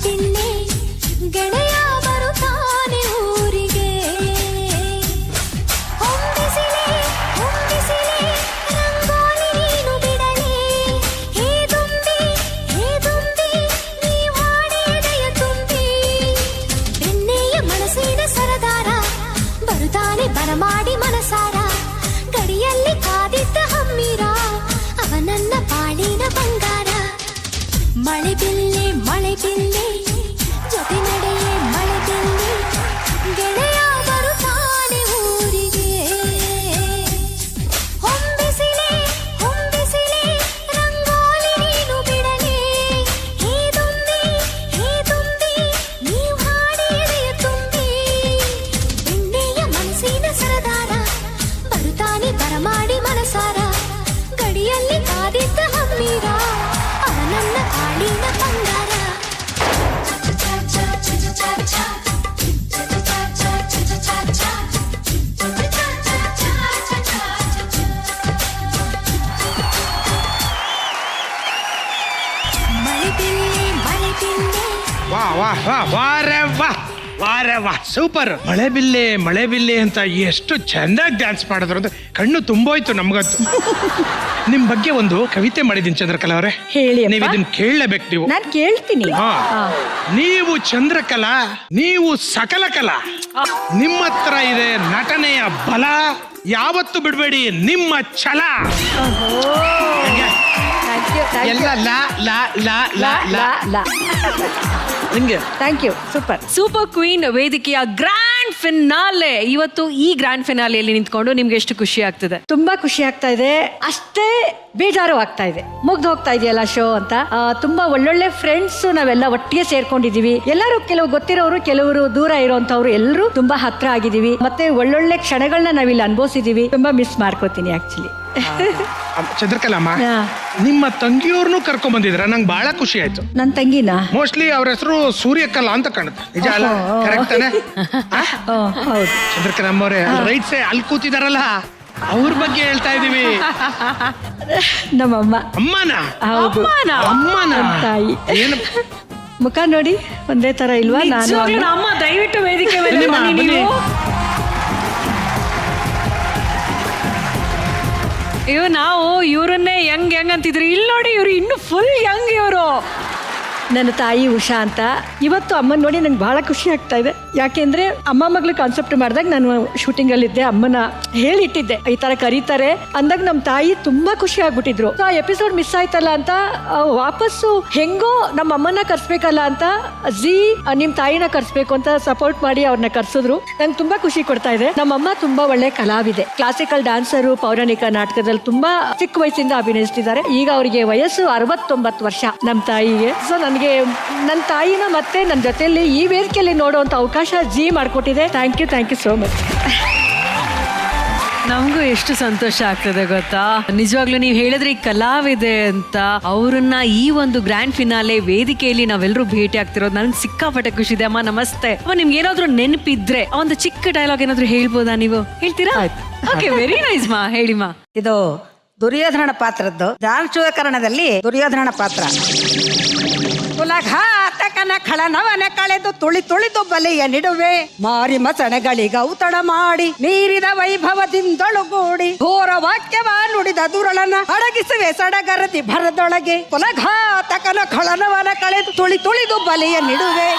Speaker 10: ಬಿಲ್ಲೆ ಗೆಳೆಯ ಬರುತ್ತಾನೆ ಊರಿಗೆ. ಹೊಂಬಿಸಿಲೆ ಹೊಂಬಿಸಿಲೆ ರಂಗೋಲಿ ನೀನು ಬಿಡಲೇ. ಹೇ ದುಂಬಿ ನೀ ಹಾಡಿ ಎದೆಯ ತುಂಬಿ. ಬೆಣ್ಣೆಯ ಮನಸ್ಸಿನ ಸರದಾರ ಬರುತ್ತಾನೆ ಬರಮಾಡಿ ಮನಸಾರ. ಗಡಿಯಲ್ಲಿ ಕಾದಿದ್ದ ಹಮ್ಮಿರ ಅವ ನನ್ನ ಬಾಳಿನ ಬಂಗಾರ. ಮಳೆ ಬಿಲ್ಲೆ ಜೊತೆ ನಡೆಯೇ ಮಳೆ ಬಿಲ್ಲೆ ಗೆಳೆಯ ಬರುತ್ತಾನೆ ಊರಿಗೆ. ಹೊಂಬಿಸಿಲೆ ರಂಗೋಲಿ ನೀನು ಬಿಡಲೇ. ಹೇ ದುಂಬಿ ನೀವು ಹಾಡಿ ಎದೆಯ ತುಂಬಿ. ಬೆಣ್ಣೆಯ ಮನಸ್ಸಿನ ಸರದಾರ ಬರುತ್ತಾನೆ ಬರಮಾಡಿ ಮನಸಾರ. ಗಡಿಯಲ್ಲಿ ಕಾದಿದ್ದ ಹಮ್ಮಿರ ಅವ ನನ್ನ ಕಾಡಿನ ಬಂಗಾರ. ಮಳೆ ಬಿಲ್ಲೆ
Speaker 8: ವಾ ವಾ ವಾ ವಾರೆ ವಾ ವಾರೆ ವಾ ಸೂಪರ್. ಮಳೆ ಬಿಲ್ಲೆ ಅಂತ ಎಷ್ಟು ಚೆನ್ನಾಗಿ ಡ್ಯಾನ್ಸ್ ಮಾಡಿದ್ರು ಅಂತ ಕಣ್ಣು ತುಂಬೋಯ್ತು ನಮ್ಗಂತೂ. ನಿಮ್ ಬಗ್ಗೆ ಒಂದು ಕವಿತೆ ಮಾಡಿದೀನಿ ಚಂದ್ರಕಲಾ ಅವರೇ,
Speaker 13: ಹೇಳಿ ಅಪ್ಪ.
Speaker 8: ನೀವು ಇದನ್ನ ಕೇಳಲೇಬೇಕು ನೀವು.
Speaker 13: ನಾನು ಕೇಳ್ತೀನಿ.
Speaker 8: ಹಾ. ನೀವು ಚಂದ್ರಕಲಾ, ನೀವು ಸಕಲ ಕಲಾ. ನಿಮ್ಮ ಹತ್ರ ಇದೆ ನಟನೆಯ ಬಲ, ಯಾವತ್ತು ಬಿಡಬೇಡಿ ನಿಮ್ಮ ಛಲ. ಎಲ್ಲ ಲಾ ಲಾ ಲಾ ಲಾ ಲಾ
Speaker 13: ಲಾ
Speaker 8: ಹಿಂಗೆ.
Speaker 13: Thank you.
Speaker 2: ಸೂಪರ್ ಕ್ವೀನ್ ವೇದಿಕೆಯ ಗ್ರ್ಯಾಂಡ್ ಫಿನಾಲೆ. ಇವತ್ತು ಈ ಗ್ರ್ಯಾಂಡ್ ಫಿನಾಲೆಯಲ್ಲಿ ನಿಂತ್ಕೊಂಡು ನಿಮ್ಗೆ ಎಷ್ಟು ಖುಷಿ ಆಗ್ತದೆ?
Speaker 13: ತುಂಬಾ ಖುಷಿ ಆಗ್ತಾ ಇದೆ, ಅಷ್ಟೇ ಬೇಜಾರು ಆಗ್ತಾ ಇದೆ. ಮುಗ್ದು ಹೋಗ್ತಾ ಇದೆಯಲ್ಲ ಶೋ ಅಂತ. ತುಂಬಾ ಒಳ್ಳೊಳ್ಳೆ ಫ್ರೆಂಡ್ಸ್ ನಾವೆಲ್ಲ ಒಟ್ಟಿಗೆ ಸೇರ್ಕೊಂಡಿದೀವಿ. ಎಲ್ಲರೂ ಕೆಲವು ಗೊತ್ತಿರೋರು, ಕೆಲವರು ದೂರ ಇರೋಂಥವ್ರು, ಎಲ್ಲರೂ ತುಂಬಾ ಹತ್ರ ಆಗಿದೀವಿ. ಮತ್ತೆ ಒಳ್ಳೊಳ್ಳೆ ಕ್ಷಣಗಳನ್ನ ನಾವಿಲ್ಲಿ ಅನುಭವಿಸಿದೀವಿ. ತುಂಬಾ ಮಿಸ್ ಮಾಡ್ಕೋತೀನಿ ಆಕ್ಚುಲಿ.
Speaker 8: ಚಂದ್ರಕಲಮ್ಮ, ನಿಮ್ಮ ತಂಗಿಯವ್ರನ್ನೂ ಕರ್ಕೊಂಡ್ ಬಂದಿದ್ರ, ನಂಗೆ ಬಹಳ ಖುಷಿ ಆಯ್ತು.
Speaker 13: ನನ್ನ ತಂಗಿನ
Speaker 8: ಮೋಸ್ಟ್ಲಿ ಅವ್ರ ಹೆಸರು ಸೂರ್ಯಕಲಾ ಅಂತ ಕಾಣುತ್ತೆ, ನಿಜ ಅಲ್ಲ? ಕರೆಕ್ಟ್ ತಾನೆ?
Speaker 13: ಹೌದು.
Speaker 8: ಚಂದ್ರಕಲಮ್ಮ ಅವರೇ, ರೈಟ್ ಸೈಡ್ ಅಲ್ಲಿ ಕೂತಿದಾರಲ್ಲ, ಅವ್ರ ಬಗ್ಗೆ ಹೇಳ್ತಾ ಇದೀವಿ.
Speaker 13: ನಮ್ಮಮ್ಮ.
Speaker 8: ಅಮ್ಮನ?
Speaker 13: ಹೌದು.
Speaker 8: ಅಮ್ಮನ
Speaker 13: ತಾಯಿ.
Speaker 8: ಏನು
Speaker 13: ಮುಖ ನೋಡಿ ಒಂದೇ ತರ ಇಲ್ವಾ? ನಾನು
Speaker 2: ಅಮ್ಮ ದಯವಿಟ್ಟು ವೇದಿಕೆ ಮೇಲೆ
Speaker 8: ಬನ್ನಿ,
Speaker 2: ಬನ್ನಿ
Speaker 8: ಬನ್ನಿ.
Speaker 2: ನೀವು. ನಾವು ಇವ್ರನ್ನೇ ಯಂಗ್ ಅಂತಿದ್ರು, ಇಲ್ಲಿ ನೋಡಿ ಇವ್ರು ಇನ್ನು ಫುಲ್ ಯಂಗ್. ಇವರು
Speaker 13: ನನ್ನ ತಾಯಿ ಉಷಾ ಅಂತ. ಇವತ್ತು ಅಮ್ಮನ ನೋಡಿ ನಂಗೆ ಬಹಳ ಖುಷಿ ಆಗ್ತಾ ಇದೆ. ಯಾಕೆಂದ್ರೆ ಅಮ್ಮ ಮಗಳು ಕಾನ್ಸೆಪ್ಟ್ ಮಾಡಿದಾಗ ನಾನು ಶೂಟಿಂಗ್ ಅಲ್ಲಿ ಇದ್ದೆ. ಅಮ್ಮನ ಹೇಳಿಟ್ಟಿದ್ದೆ ಈ ತರ ಕರೀತಾರೆ ಅಂದಾಗ ನಮ್ಮ ತಾಯಿ ತುಂಬಾ ಖುಷಿ ಆಗ್ಬಿಟ್ಟಿದ್ರು. ಆ ಎಪಿಸೋಡ್ ಮಿಸ್ ಆಯ್ತಲ್ಲ ಅಂತ ವಾಪಸ್ಸು ಹೆಂಗೋ ನಮ್ಮ ಅಮ್ಮನ ಕರ್ಸ್ಬೇಕಲ್ಲ ಅಂತ ನಿಮ್ ತಾಯಿನ ಕರ್ಸ್ಬೇಕು ಅಂತ ಸಪೋರ್ಟ್ ಮಾಡಿ ಅವ್ರನ್ನ ಕರ್ಸಿದ್ರು. ನಂಗೆ ತುಂಬಾ ಖುಷಿ ಕೊಡ್ತಾ ಇದೆ. ನಮ್ಮಮ್ಮ ತುಂಬಾ ಒಳ್ಳೆ ಕಲಾವಿದೆ, ಕ್ಲಾಸಿಕಲ್ ಡ್ಯಾನ್ಸರು, ಪೌರಾಣಿಕ ನಾಟಕದಲ್ಲಿ ತುಂಬಾ ಚಿಕ್ಕ ವಯಸ್ಸಿಂದ ಅಭಿನಯಿಸ್ತಿದ್ದಾರೆ. ಈಗ ಅವರಿಗೆ ವಯಸ್ಸು 69 ವರ್ಷ ನಮ್ಮ ತಾಯಿಗೆ. ಸೊ ನನಗೆ ನನ್ನ ತಾಯಿನ ಮತ್ತೆ ನನ್ನ ಜೊತೆಯಲ್ಲಿ ಈ ವೇದಿಕೆಯಲ್ಲಿ ನೋಡುವಂತ ಅವಕಾಶ ಮಾಡಿಕೊಟ್ಟಿದೆ. Thank you so much.
Speaker 2: ನಮಗೂ ಎಷ್ಟು ಸಂತೋಷ ಆಗ್ತದೆ ಗೊತ್ತಾ. ನಿಜವಾಗ್ಲೂ ನೀವು ಹೇಳಿದ್ರೆ ಈ ಕಲಾವಿದೆ ಅಂತ, ಅವ್ರನ್ನ ಈ ಒಂದು ಗ್ರ್ಯಾಂಡ್ ಫಿನಾಲೆ ವೇದಿಕೆಯಲ್ಲಿ ನಾವೆಲ್ಲರೂ ಭೇಟಿ ಆಗ್ತಿರೋದು ನನ್ಗೆ ಸಿಕ್ಕಾಪಟ್ಟೆ ಖುಷಿ ಇದೆ. ಅಮ್ಮ ನಮಸ್ತೆ. ಅಮ್ಮ, ನಿಮ್ಗೆ ಏನಾದ್ರು ನೆನಪಿದ್ರೆ ಒಂದು ಚಿಕ್ಕ ಡೈಲಾಗ್ ಏನಾದ್ರು ಹೇಳ್ಬೋದಾ? ನೀವು ಹೇಳ್ತೀರಾ? ಓಕೆ, ವೆರಿ ನೈಸ್ ಮಾ, ಹೇಳಿ ಮಾ.
Speaker 15: ಇದು ದುರ್ಯೋಧನ ಪಾತ್ರದ್ದು. ದಾನಶೂಕರಣದಲ್ಲಿ ದುರ್ಯೋಧನ ಪಾತ್ರ. ಕುಲಘಾತಕನ ಖಳನವನ ಕಳೆದು ತುಳಿದು ಬಲಿಯ ನಿಡುವೆ. ಮಾರಿ ಮಸಣಗಳಿಗೆ ಔತಣ ಮಾಡಿ ನೀರಿದ ವೈಭವದಿಂದೊಳುಗೂಡಿ ಘೋರ ವಾಕ್ಯವ ನುಡಿದ ದುರಳನ ಅಡಗಿಸುವೆ ಸಡಗರದಿ ಭರದೊಳಗೆ. ಕುಲಘಾತಕನ ಖಳನವನ ಕಳೆದು ತುಳಿದು ಬಲಿಯ ನಿಡುವೆ.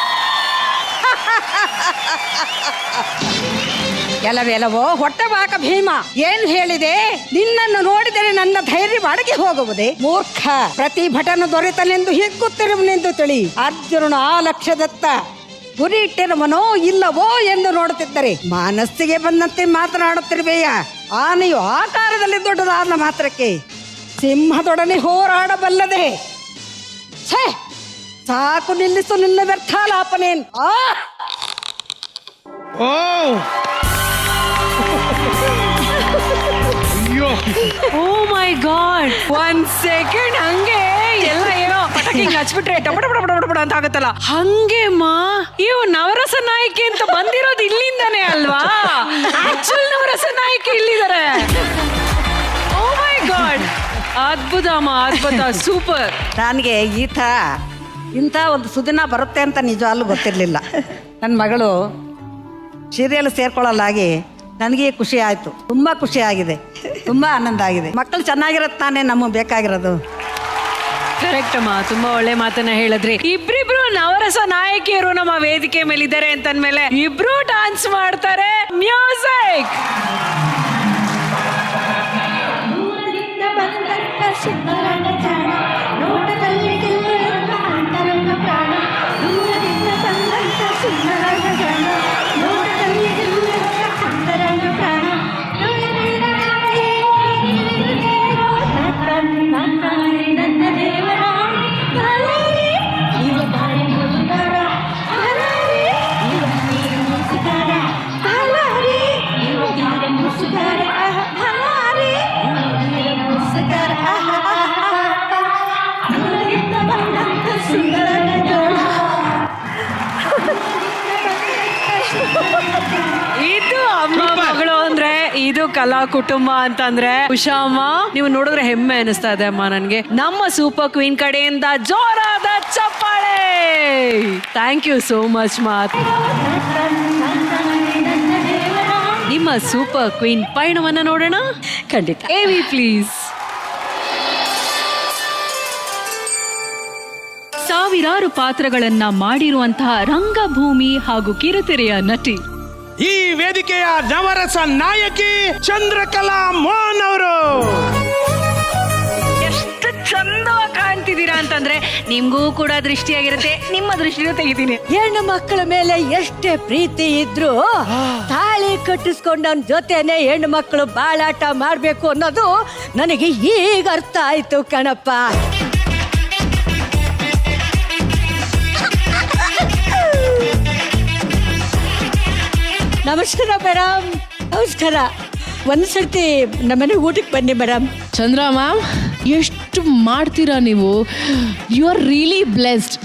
Speaker 15: ಕೆಲವೆಲವೋ ಹೊಟ್ಟೆಬಾಕ ಭೀಮ ಏನ್ ಹೇಳಿದೆ? ನಿನ್ನನ್ನು ನೋಡಿದರೆ ನನ್ನ ಧೈರ್ಯ ಅಡಗಿ ಹೋಗುವುದೇ? ಮೂರ್ಖ, ಪ್ರತಿಭಟನ ದೊರೆತನೆಂದು ಹಿಗ್ಗುತ್ತಿರುವನೆಂದು ತಿಳಿ. ಅರ್ಜುನನು ಆ ಲಕ್ಷ್ಯದತ್ತ ಗುರಿ ಇಟ್ಟಿರುವನೋ ಇಲ್ಲವೋ ಎಂದು ನೋಡುತ್ತಿದ್ದರೆ ಮನಸ್ಸಿಗೆ ಬಂದಂತೆ ಮಾತನಾಡುತ್ತಿರುವೆಯ. ಆನೆಯು ಆಕಾರದಲ್ಲಿ ದೊಡ್ಡದಾದ ಮಾತ್ರಕ್ಕೆ ಸಿಂಹದೊಡನೆ ಹೋರಾಡಬಲ್ಲದೆ. ಛೇ, ಸಾಕು, ನಿಲ್ಲಿಸು ನಿನ್ನ ವ್ಯರ್ಥಾಲಾಪನೇನು.
Speaker 8: ಓ ಅಯ್ಯೋ,
Speaker 2: ಓ ಮೈ ಗಾಡ್, 1 ಸೆಕೆಂಡ್ ಹಂಗೆ ಎಲ್ಲ ಏನೋ ಪಟಾಕಿ ಹಚ್ಬಿಟ್ರೆ ಟಪಟ ಅಂತ ಆಗುತ್ತಲ್ಲ, ಹಂಗೆ ಮಾ. ಇವು ನವರಸ ನಾಯಕಿ ಅಂತ ಬಂದಿರೋದು ಇಲ್ಲಿಂದಾನೆ ಅಲ್ವಾ? ಆಕ್ಚುಲ್ ನವರಸ ನಾಯಕಿ ಇಲ್ಲಿದ್ದಾರೆ. ಓ ಮೈ ಗಾಡ್, ಅದ್ಭುತ ಅಮ್ಮ, ಅದ್ಭುತ, ಸೂಪರ್.
Speaker 15: ನನಗೆ ಈ ಥರ ಇಂಥ ಒಂದು ಸುದಿನ ಬರುತ್ತೆ ಅಂತ ನಿಜವಾಗ್ಲೂ ಗೊತ್ತಿರಲಿಲ್ಲ. ನನ್ನ ಮಗಳು ಸೀರಿಯಲ್ ಸೇರ್ಕೊಳ್ಳಲಾಗಿ ನನಗೆ ಖುಷಿ ಆಯಿತು, ತುಂಬ ಖುಷಿ ಆಗಿದೆ, ತುಂಬ ಆನಂದ ಆಗಿದೆ. ಮಕ್ಕಳು ಚೆನ್ನಾಗಿರತ್ತೆ ತಾನೇ ನಮಗೆ ಬೇಕಾಗಿರೋದು.
Speaker 2: ಕರೆಕ್ಟ್ ಅಮ್ಮ, ತುಂಬಾ ಒಳ್ಳೆ ಮಾತನ್ನ ಹೇಳಿದ್ರಿ. ಇಬ್ರಿಬ್ರು ನವರಸ ನಾಯಕಿಯರು ನಮ್ಮ ವೇದಿಕೆ ಮೇಲಿದ್ದಾರೆ ಅಂತಂದ್ಮೇಲೆ ಇಬ್ರು ಡಾನ್ಸ್ ಮಾಡ್ತಾರೆ. ಮ್ಯೂಸಿಕ್. ಇದು ಅಮ್ಮ ಮಗಳು ಅಂದ್ರೆ ಇದು ಕಲಾ ಕುಟುಂಬ ಅಂತಂದ್ರೆ ಉಷಾಮ್ಮ ನೀವು ನೋಡಿದ್ರೆ ಹೆಮ್ಮೆ ಅನಿಸ್ತಾ ಇದೆ ಅಮ್ಮ ನನ್ಗೆ. ನಮ್ಮ ಸೂಪರ್ ಕ್ವೀನ್ ಕಡೆಯಿಂದ ಜೋರಾದ ಚಪ್ಪಾಳೆ. ಥ್ಯಾಂಕ್ ಯು ಸೋ ಮಚ್ ಮಾತ್. ನಿಮ್ಮ ಸೂಪರ್ ಕ್ವೀನ್ ಪಯಣವನ್ನ ನೋಡೋಣ.
Speaker 13: ಖಂಡಿತ.
Speaker 2: AV please. ಸಾವಿರಾರು ಪಾತ್ರಗಳನ್ನ ಮಾಡಿರುವಂತಹ ರಂಗಭೂಮಿ ಹಾಗೂ ಕಿರುತೆರೆಯ ನಟಿ,
Speaker 8: ಈ ವೇದಿಕೆಯ ನವರಸ ನಾಯಕಿ ಚಂದ್ರಕಲಾ ಮೋಹನ್ ಅವರು.
Speaker 2: ಎಷ್ಟು ಚಂದವಾಗಿ ಕಾಣ್ತಿದ್ದೀರಾ ಅಂತಂದ್ರೆ ನಿಮ್ಗೂ ಕೂಡ ದೃಷ್ಟಿಯಾಗಿರುತ್ತೆ, ನಿಮ್ಮ ದೃಷ್ಟಿನೂ ತೆಗಿತೀನಿ.
Speaker 13: ಹೆಣ್ಣು ಮಕ್ಕಳ ಮೇಲೆ ಎಷ್ಟೇ ಪ್ರೀತಿ ಇದ್ರು ತಾಳಿ ಕಟ್ಟಿಸ್ಕೊಂಡವನ್ ಜೊತೆನೆ ಹೆಣ್ಣು ಮಕ್ಕಳು ಬಾಳಾಟ ಮಾಡ್ಬೇಕು ಅನ್ನೋದು ನನಗೆ ಈಗ ಅರ್ಥ ಆಯ್ತು ಕಣಪ್ಪ. ನಮಸ್ಕಾರ ಮೇಡಮ್. ನಮಸ್ಕಾರ. ಒಂದ್ಸರ್ತಿ ನಮ್ಮನೆ ಊಟಕ್ಕೆ ಬನ್ನಿ ಮೇಡಮ್.
Speaker 7: ಚಂದ್ರ ಮ್ಯಾಮ್, ಎಷ್ಟು ಮಾಡ್ತೀರಾ ನೀವು. You are really blessed.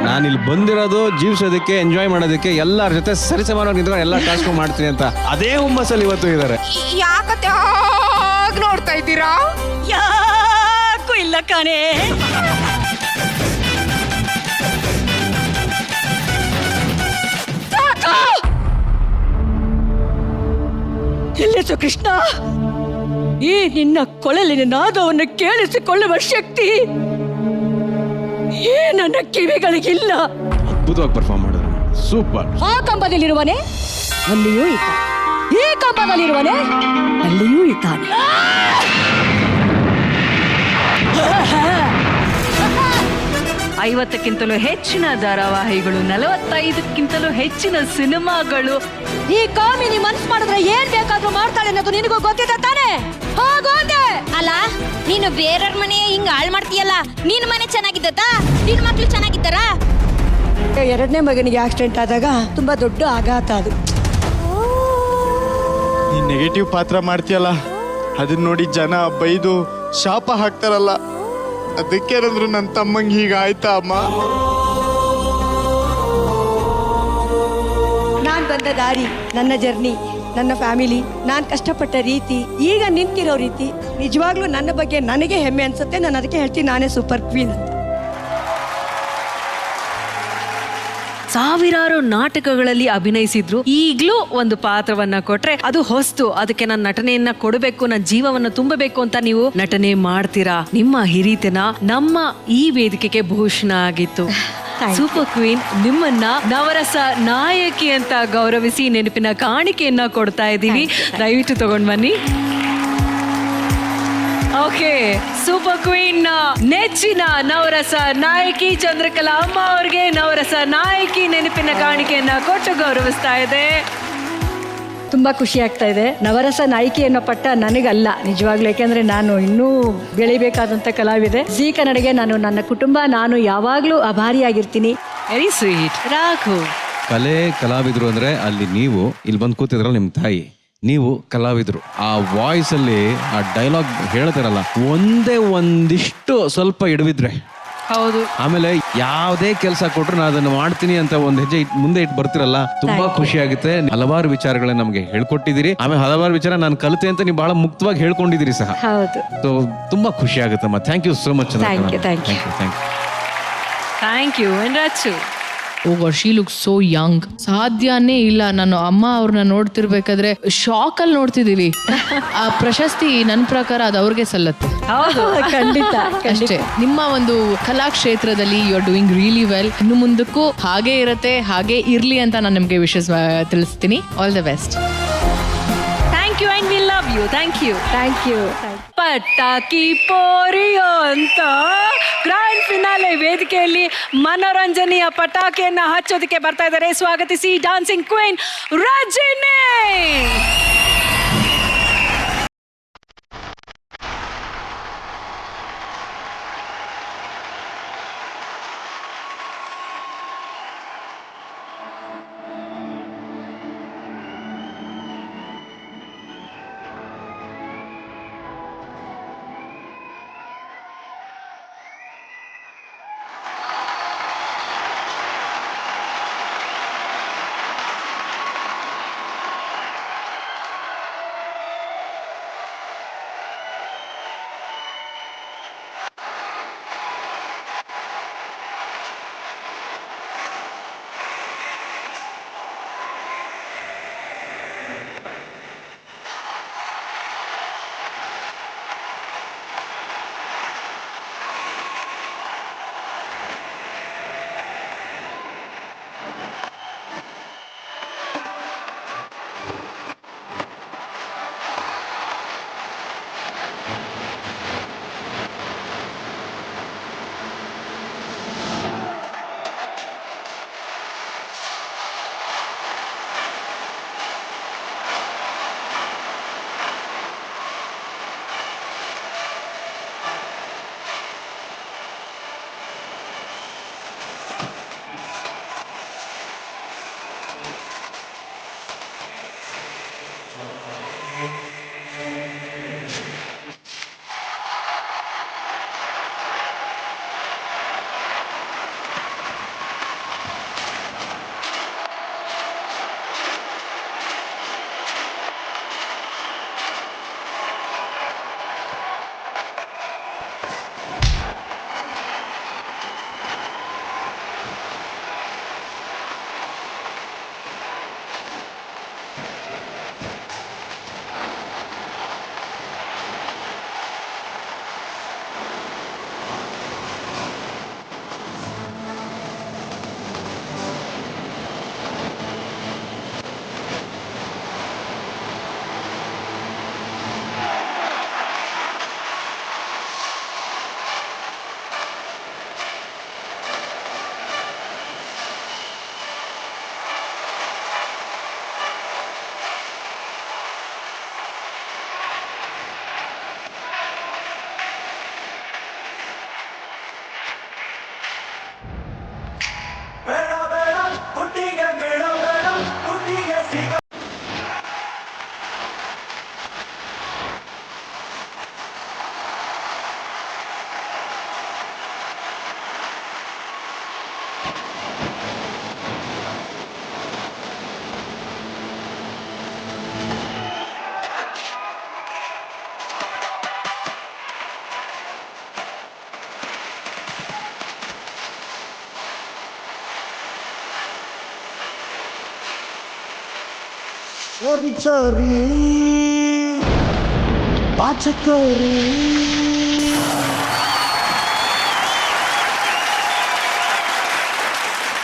Speaker 3: ನಾನಿಲ್ಲಿ ಬಂದಿರೋದು ಜೀವಿಸೋದಕ್ಕೆ, ಎಂಜಾಯ್ ಮಾಡೋದಕ್ಕೆ, ಎಲ್ಲರ ಜೊತೆ ಸರಿಸಮಾನವಾಗಿ ನಿಂತ್ಕೊಂಡು ಎಲ್ಲ ಟಾಸ್ಕ್ ಮಾಡ್ತೀನಿ ಅಂತ ಅದೇ ಹುಮ್ಮಸ್ಸಲ್ಲಿ ಇವತ್ತು ಇದ್ದಾರೆ.
Speaker 15: ಯಾಕತ್ತೆ ನೋಡ್ತಾ ಇದ್ದೀರಾ?
Speaker 13: ಯಾಕೂ ಇಲ್ಲ ಕಣೆ. ಎಲ್ಲಿಸು ಕೃಷ್ಣ, ಈ ನಿನ್ನ ಕೊಳಲಿನ ನಾದವನ್ನು ಕೇಳಿಸಿಕೊಳ್ಳುವ ಶಕ್ತಿ ಈ ನನ್ನ ಕಿವಿಗಳಿಗಿಲ್ಲ.
Speaker 3: ಅದ್ಭುತವಾಗಿ ಪರ್ಫಾರ್ಮ್ ಮಾಡಿದ್ರು. ಸೂಪರ್.
Speaker 13: ಆ ಕಂಬದಲ್ಲಿರುವನೆ ಅಲ್ಲಿಯೂ ಇದ್ದ, ಈ ಕಂಬದಲ್ಲಿರುವನೆ ಅಲ್ಲಿಯೂ ಇದ್ದಾನೆ.
Speaker 2: 50ಕ್ಕಿಂತಲೂ ಹೆಚ್ಚಿನ ಧಾರಾವಾಹಿಗಳು, 45ಕ್ಕಿಂತಲೂ ಹೆಚ್ಚಿನ ಸಿನಿಮಾಗಳು.
Speaker 13: ಈ ಕಾಮಿನಿ ಮನ್ಸ್ ಮಾಡಿದ್ರೆ ಏನ್ ಬೇಕಾದ್ರೂ ಮಾಡ್ತಾಳೆ ಅನ್ನೋದು ನಿನಗೂ ಗೊತ್ತಿದೆ ತಾನೆ? ಹೋಗೋದೆ
Speaker 10: ಅಲ್ಲ, ನೀನು ಬೇರೆಯವ್ರ ಮನೆ ಹಿಂಗ ಹಾಳು ಮಾಡ್ತೀಯಲ್ಲ. ನಿನ್ ಮನೆ ಚೆನ್ನಾಗಿದ್ದತಾ? ನಿನ್ ಮಕ್ಳು ಚೆನ್ನಾಗಿದ್ದಾರಾ?
Speaker 13: ಎರಡನೇ ಮಗನಿಗೆ ಆಕ್ಸಿಡೆಂಟ್ ಆದಾಗ ತುಂಬಾ ದೊಡ್ಡ ಆಘಾತ ಅದು.
Speaker 9: ನೀನ್ ನೆಗೆಟಿವ್ ಪಾತ್ರ ಮಾಡ್ತೀಯಲ್ಲ, ಅದನ್ನ ನೋಡಿ ಜನ ಬೈದು ಶಾಪ ಹಾಕ್ತಾರಲ್ಲ, ಅದಕ್ಕೇನಾದ್ರು ನನ್ನ ತಮ್ಮಂಗೆ ಹೀಗಾಯ್ತಾ ಅಮ್ಮ?
Speaker 13: ನಾನ್ ಬಂದ ದಾರಿ, ನನ್ನ ಜರ್ನಿ, ನನ್ನ ಫ್ಯಾಮಿಲಿ, ನಾನ್ ಕಷ್ಟಪಟ್ಟ ರೀತಿ, ಈಗ ನಿಂತಿರೋ ರೀತಿ ನಿಜವಾಗ್ಲೂ ನನ್ನ ಬಗ್ಗೆ ನನಗೆ ಹೆಮ್ಮೆ ಅನ್ಸುತ್ತೆ. ನಾನು ಅದಕ್ಕೆ ಹೇಳ್ತೀನಿ, ನಾನೇ ಸೂಪರ್ ಕ್ವೀನ್ ಅಂತ.
Speaker 2: ಸಾವಿರಾರು ನಾಟಕಗಳಲ್ಲಿ ಅಭಿನಯಿಸಿದ್ರು. ಈಗ್ಲೂ ಒಂದು ಪಾತ್ರವನ್ನ ಕೊಟ್ರೆ ಅದು ಹೊಸ್ತು. ಅದಕ್ಕೆ ನಾನು ನಟನೆಯನ್ನ ಕೊಡಬೇಕು, ನನ್ನ ಜೀವವನ್ನ ತುಂಬಬೇಕು ಅಂತ ನೀವು ನಟನೆ ಮಾಡ್ತೀರಾ. ನಿಮ್ಮ ಹಿರಿತನ ನಮ್ಮ ಈ ವೇದಿಕೆಗೆ ಭೂಷಣ ಆಗಿತ್ತು. ಸೂಪರ್ ಕ್ವೀನ್, ನಿಮ್ಮನ್ನ ನವರಸ ನಾಯಕಿ ಅಂತ ಗೌರವಿಸಿ ನೆನಪಿನ ಕಾಣಿಕೆಯನ್ನ ಕೊಡ್ತಾ ಇದ್ದೀವಿ. ದಯವಿಟ್ಟು ತಗೊಂಡ್ ಬನ್ನಿ. ಓಕೆ, ಸೂಪರ್ ಕ್ವೀನ್ ನೆಚ್ಚಿನ ನವರಸ ನಾಯಕಿ ಚಂದ್ರಕಲಾ ಅಮ್ಮ ಅವ್ರಿಗೆ ನವರಸ ನಾಯಕಿ ನೆನಪಿನ ಕಾಣಿಕೆಯನ್ನ ಕೊಟ್ಟು ಗೌರವಿಸ್ತಾ ಇದೆ.
Speaker 13: ತುಂಬಾ ಖುಷಿ ಆಗ್ತಾ ಇದೆ. ನವರಸ ನಾಯಕಿ ಅನ್ನೋ ಪಟ್ಟ ನನಗಲ್ಲ ನಿಜವಾಗ್ಲೂ, ಯಾಕೆಂದ್ರೆ ನಾನು ಇನ್ನೂ ಬೆಳಿಬೇಕಾದಂತ ಕಲಾವಿದೆ. ಜೀ ಕನ್ನಡಗೆ ನಾನು, ನನ್ನ ಕುಟುಂಬ, ನಾನು ಯಾವಾಗ್ಲೂ ಅಭಾರಿಯಾಗಿರ್ತೀನಿ.
Speaker 2: Very sweet. ರಾಘು,
Speaker 3: ಕಲೆ ಕಲಾವಿದ್ರು ಅಂದ್ರೆ ಅಲ್ಲಿ ನೀವು, ಇಲ್ಲಿ ಬಂದು ಕೂತಿದ್ರಲ್ಲ ನಿಮ್ಮ ತಾಯಿ, ನೀವು ಕಲಾವಿದ್ರು. ಆ ವಾಯ್ಸ್ ಅಲ್ಲಿ ಆ ಡೈಲಾಗ್ ಹೇಳ್ತಾರಲ್ಲ, ಒಂದಿಷ್ಟು ಸ್ವಲ್ಪ ಇಡವಿದ್ರೆ
Speaker 2: ಹೌದು.
Speaker 3: ಆಮೇಲೆ ಯಾವುದೇ ಕೆಲಸ ಕೊಟ್ರು ನಾನು ಅದನ್ನ ಮಾಡ್ತೀನಿ ಅಂತ ಒಂದ್ ಹೆಜ್ಜೆ ಮುಂದೆ ಇಟ್ಟು ಬರ್ತಿರಲ್ಲ, ತುಂಬಾ ಖುಷಿ ಆಗುತ್ತೆ. ಹಲವಾರು ವಿಚಾರಗಳನ್ನ ನಮ್ಗೆ ಹೇಳ್ಕೊಟ್ಟಿದ್ದೀರಿ. ಆಮೇಲೆ ಹಲವಾರು ವಿಚಾರ ನಾನು ಕಲಿತೆ ಅಂತ ನೀವು ಬಹಳ ಮುಕ್ತವಾಗಿ ಹೇಳ್ಕೊಂಡಿದ್ದೀರಿ ಸಹ.
Speaker 13: ಹೌದು.
Speaker 3: ಸೊ ತುಂಬಾ ಖುಷಿ ಆಗುತ್ತಮ್ಮ. Thank you so much.
Speaker 13: Thank you.
Speaker 2: Thank you. Raju,
Speaker 7: oh god, she look so young. ಸಾಧ್ಯನೇ ಇಲ್ಲ. ನಾನು ಅಮ್ಮ ಅವ್ರನ್ನ ನೋಡ್ತಿರ್ಬೇಕಾದ್ರೆ ಶಾಕ್ ಅಲ್ಲಿ ನೋಡ್ತಿದೀವಿ. ಆ ಪ್ರಶಸ್ತಿ ನನ್ನ ಪ್ರಕಾರ ಅದು ಅವ್ರಿಗೆ ಸಲ್ಲತ್ತೆ.
Speaker 13: ಖಂಡಿತ
Speaker 7: ಅಷ್ಟೇ. ನಿಮ್ಮ ಒಂದು ಕಲಾ ಕ್ಷೇತ್ರದಲ್ಲಿ you are doing really well. ಇನ್ನು ಮುಂದಕ್ಕೂ ಹಾಗೆ ಇರತ್ತೆ, ಹಾಗೆ ಇರ್ಲಿ ಅಂತ ನಾನು ನಿಮ್ಗೆ ವಿಶಸ್ ತಿಳಿಸ್ತೀನಿ. All the best.
Speaker 2: Thank you and we love you. Thank you.
Speaker 13: Thank you.
Speaker 2: ಪಟಾಕಿ ಪೋರಿಯೋ ಅಂತ ಗ್ರ್ಯಾಂಡ್ ಫಿನಾಲೆ ವೇದಿಕೆಯಲ್ಲಿ ಮನೋರಂಜನೆಯ ಪಟಾಕಿಯನ್ನ ಹಚ್ಚೋದಕ್ಕೆ ಬರ್ತಾ ಇದ್ದಾರೆ. ಸ್ವಾಗತಿಸಿ ಡಾನ್ಸಿಂಗ್ ಕ್ವೀನ್ ರಜನಿ.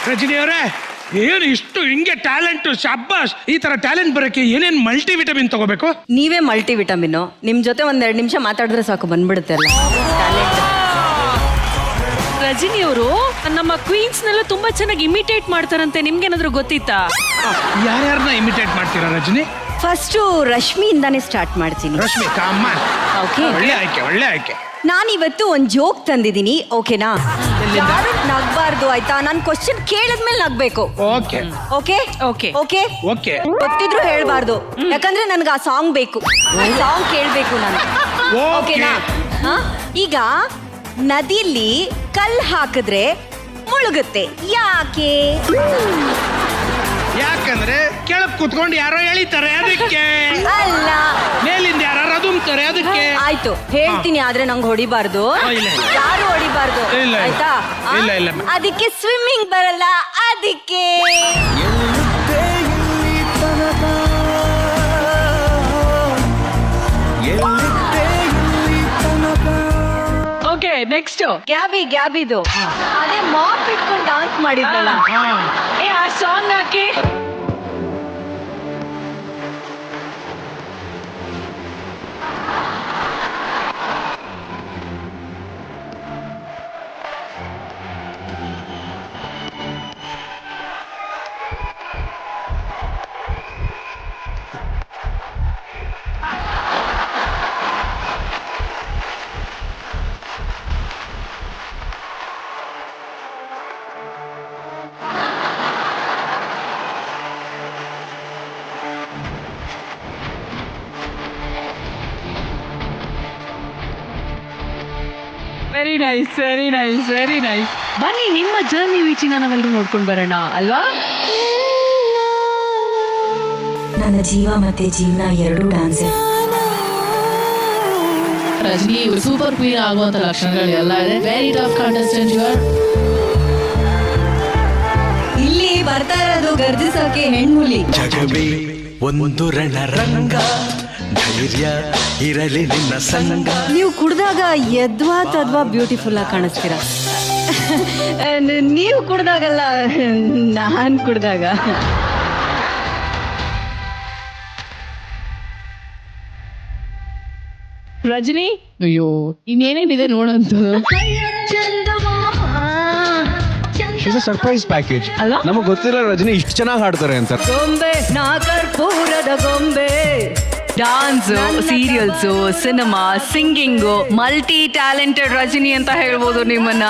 Speaker 8: ರಜನಿ ಅವರೇ, ಏನು ಇಷ್ಟು ಹಿಂಗೆ ಟ್ಯಾಲೆಂಟ್, ಶಾಬಾಷ್. ಈ ತರ ಟ್ಯಾಲೆಂಟ್ ಬರೋಕ್ಕೆ ಏನೇನು ಮಲ್ಟಿ ವಿಟಮಿನ್ ತಗೋಬೇಕು?
Speaker 15: ನೀವೇ ಮಲ್ಟಿ ವಿಟಮಿನ್. ನಿಮ್ ಜೊತೆ ಒಂದೆರಡು ನಿಮಿಷ ಮಾತಾಡಿದ್ರೆ ಸಾಕು, ಬಂದ್ಬಿಡುತ್ತೆ ಅಲ್ಲ ಟ್ಯಾಲೆಂಟ್.
Speaker 2: ರಜನಿ ಅವರು ನಮ್ಮ ಕ್ವೀನ್ಸ್ನೆಲ್ಲ ತುಂಬಾ ಚೆನ್ನಾಗಿ ಇಮಿಟೇಟ್ ಮಾಡ್ತಾರಂತೆ. ನಿಮ್ಗೇನಾದ್ರೂ ಗೊತ್ತಿತ್ತಾ?
Speaker 8: ಯಾರ್ಯಾರನ್ನ ಇಮಿಟೇಟ್ ಮಾಡ್ತೀರಾ ರಜನಿ?
Speaker 15: ಫಸ್ಟ್ ರಶ್ಮಿಯಿಂದಾನೇ ಸ್ಟಾರ್ಟ್ ಮಾಡ್ತೀನಿ.
Speaker 8: ರಶ್ಮಿ ಕಾಮ.
Speaker 15: ಓಕೆ,
Speaker 8: ಒಳ್ಳೆ ಆಯ್ಕೆ, ಒಳ್ಳೆ ಆಯ್ಕೆ.
Speaker 15: ನಾನಿವತ್ತು ಒಂದು ಜೋಕ್ ತಂದಿದ್ದೀನಿ, ಓಕೆನಾ? ಯಾರು ನಗ್ಬಾರ್ದು, ಆಯ್ತಾ? ನಾನು ಕ್ವಶನ್ ಕೇಳಿದ್ಮೇಲೆ ನಗ್ಬೇಕು.
Speaker 8: Okay
Speaker 15: okay
Speaker 2: okay
Speaker 15: okay
Speaker 8: okay.
Speaker 15: ಗೊತ್ತಿದ್ರು ಹೇಳ್ಬಾರ್ದು, ಯಾಕಂದ್ರೆ ನನ್ಗೆ ಆ ಸಾಂಗ್ ಬೇಕು, ಸಾಂಗ್ ಕೇಳ್ಬೇಕು ನಾನು, ಓಕೆನಾ? ಈಗ ನದಿಲಿ ಕಲ್ ಹಾಕಿದ್ರೆ ಮುಳುಗುತ್ತೆ ಯಾಕೆ?
Speaker 8: ಯಾಕಂದ್ರೆ ಕೆಳಗ್ ಕುತ್ಕೊಂಡು ಯಾರೋ ಎಳಿತಾರೆ ಅದಕ್ಕೆ.
Speaker 15: ಅಲ್ಲ,
Speaker 8: ಮೇಲಿಂದ ಯಾರು ಅದುಮ್ತಾರೆ ಅದಕ್ಕೆ.
Speaker 15: ಆಯ್ತು ಹೇಳ್ತೀನಿ, ಆದ್ರೆ ನಂಗೆ ಹೊಡಿಬಾರ್ದು,
Speaker 8: ಇಲ್ಲ.
Speaker 15: ಯಾರು ಹೊಡಿಬಾರ್ದು,
Speaker 8: ಇಲ್ಲ.
Speaker 15: ಆಯ್ತಾ?
Speaker 8: ಇಲ್ಲ.
Speaker 15: ಅದಕ್ಕೆ ಸ್ವಿಮ್ಮಿಂಗ್ ಬರಲ್ಲ, ಅದಕ್ಕೆ.
Speaker 2: ಓಕೆ, ನೆಕ್ಸ್ಟ್ ಗ್ಯಾಬಿದು ಅದೇ ಮಾಪ್ ಇಟ್ಕೊಂಡು ಡಾನ್ಸ್ ಮಾಡಿದ್ನಲ್ಲ, ಆ ಸಾಂಗ್ ಹಾಕಿ. Very nice, very nice, very nice. ಬನ್ನಿ ನಿಮ್ಮ ಜರ್ನಿ ವೀಚಿನ ನಾವೆಲ್ಲರೂ ನೋಡ್ಕೊಂಡು ಬರೋಣ ಅಲ್ವಾ?
Speaker 15: ನನ್ನ ಜೀವ ಮತ್ತೆ ಜೀವನ ಎರಡು ಡ್ಯಾನ್ಸ್.
Speaker 7: ರಜನಿ ಸೂಪರ್ ಕ್ವೀನ್ ಆಗುವಂತ ಲಕ್ಷಣಗಳು ಎಲ್ಲ ಇದೆ. Very tough contestant you are.
Speaker 15: ಇಲ್ಲಿ ಬರ್ತಾ ಇರೋದು ಗರ್ಜಿಸೋಕೆ ಹೆಣ್ಹುಲಿ.
Speaker 16: ಜಗವೇ ಒಂದು ರಣರಂಗ, ಧೈರ್ಯ ಇರಲಿ ನಿನ್ನ ಸಂಗ.
Speaker 15: ನೀವು ಕುಡ್ದಾಗ ಯದ್ವಾ ತದ್ವಾ ಬ್ಯೂಟಿಫುಲ್ ಆಗಿ ಕಾಣಿಸ್ತೀರಾ. ನೀವು ಕುಡ್ದಾಗಲ್ಲ, ನಾನ್ ಕುಡ್ದಾಗ.
Speaker 7: ರಜನಿ, ಅಯ್ಯೋ ಇನ್ನೇನೇನಿದೆ ನೋಡಂತದ್ದು.
Speaker 3: ಸರ್ಪ್ರೈಸ್ ಪ್ಯಾಕೇಜ್ ಅಲ್ಲ, ನಮಗೆ ಗೊತ್ತಿಲ್ಲ ರಜನಿ ಇಷ್ಟು ಚೆನ್ನಾಗಿ ಹಾಡ್ತಾರೆ ಅಂತ.
Speaker 2: ಗೊಂಬೆ ನಾ ಕರ್ಪೂರದ ಗೊಂಬೆ. Dance, serials, cinema, singing, multi talented Rajani ಅಂತ ಹೇಳ್ಬೋದು ನಿಮ್ಮನ್ನ.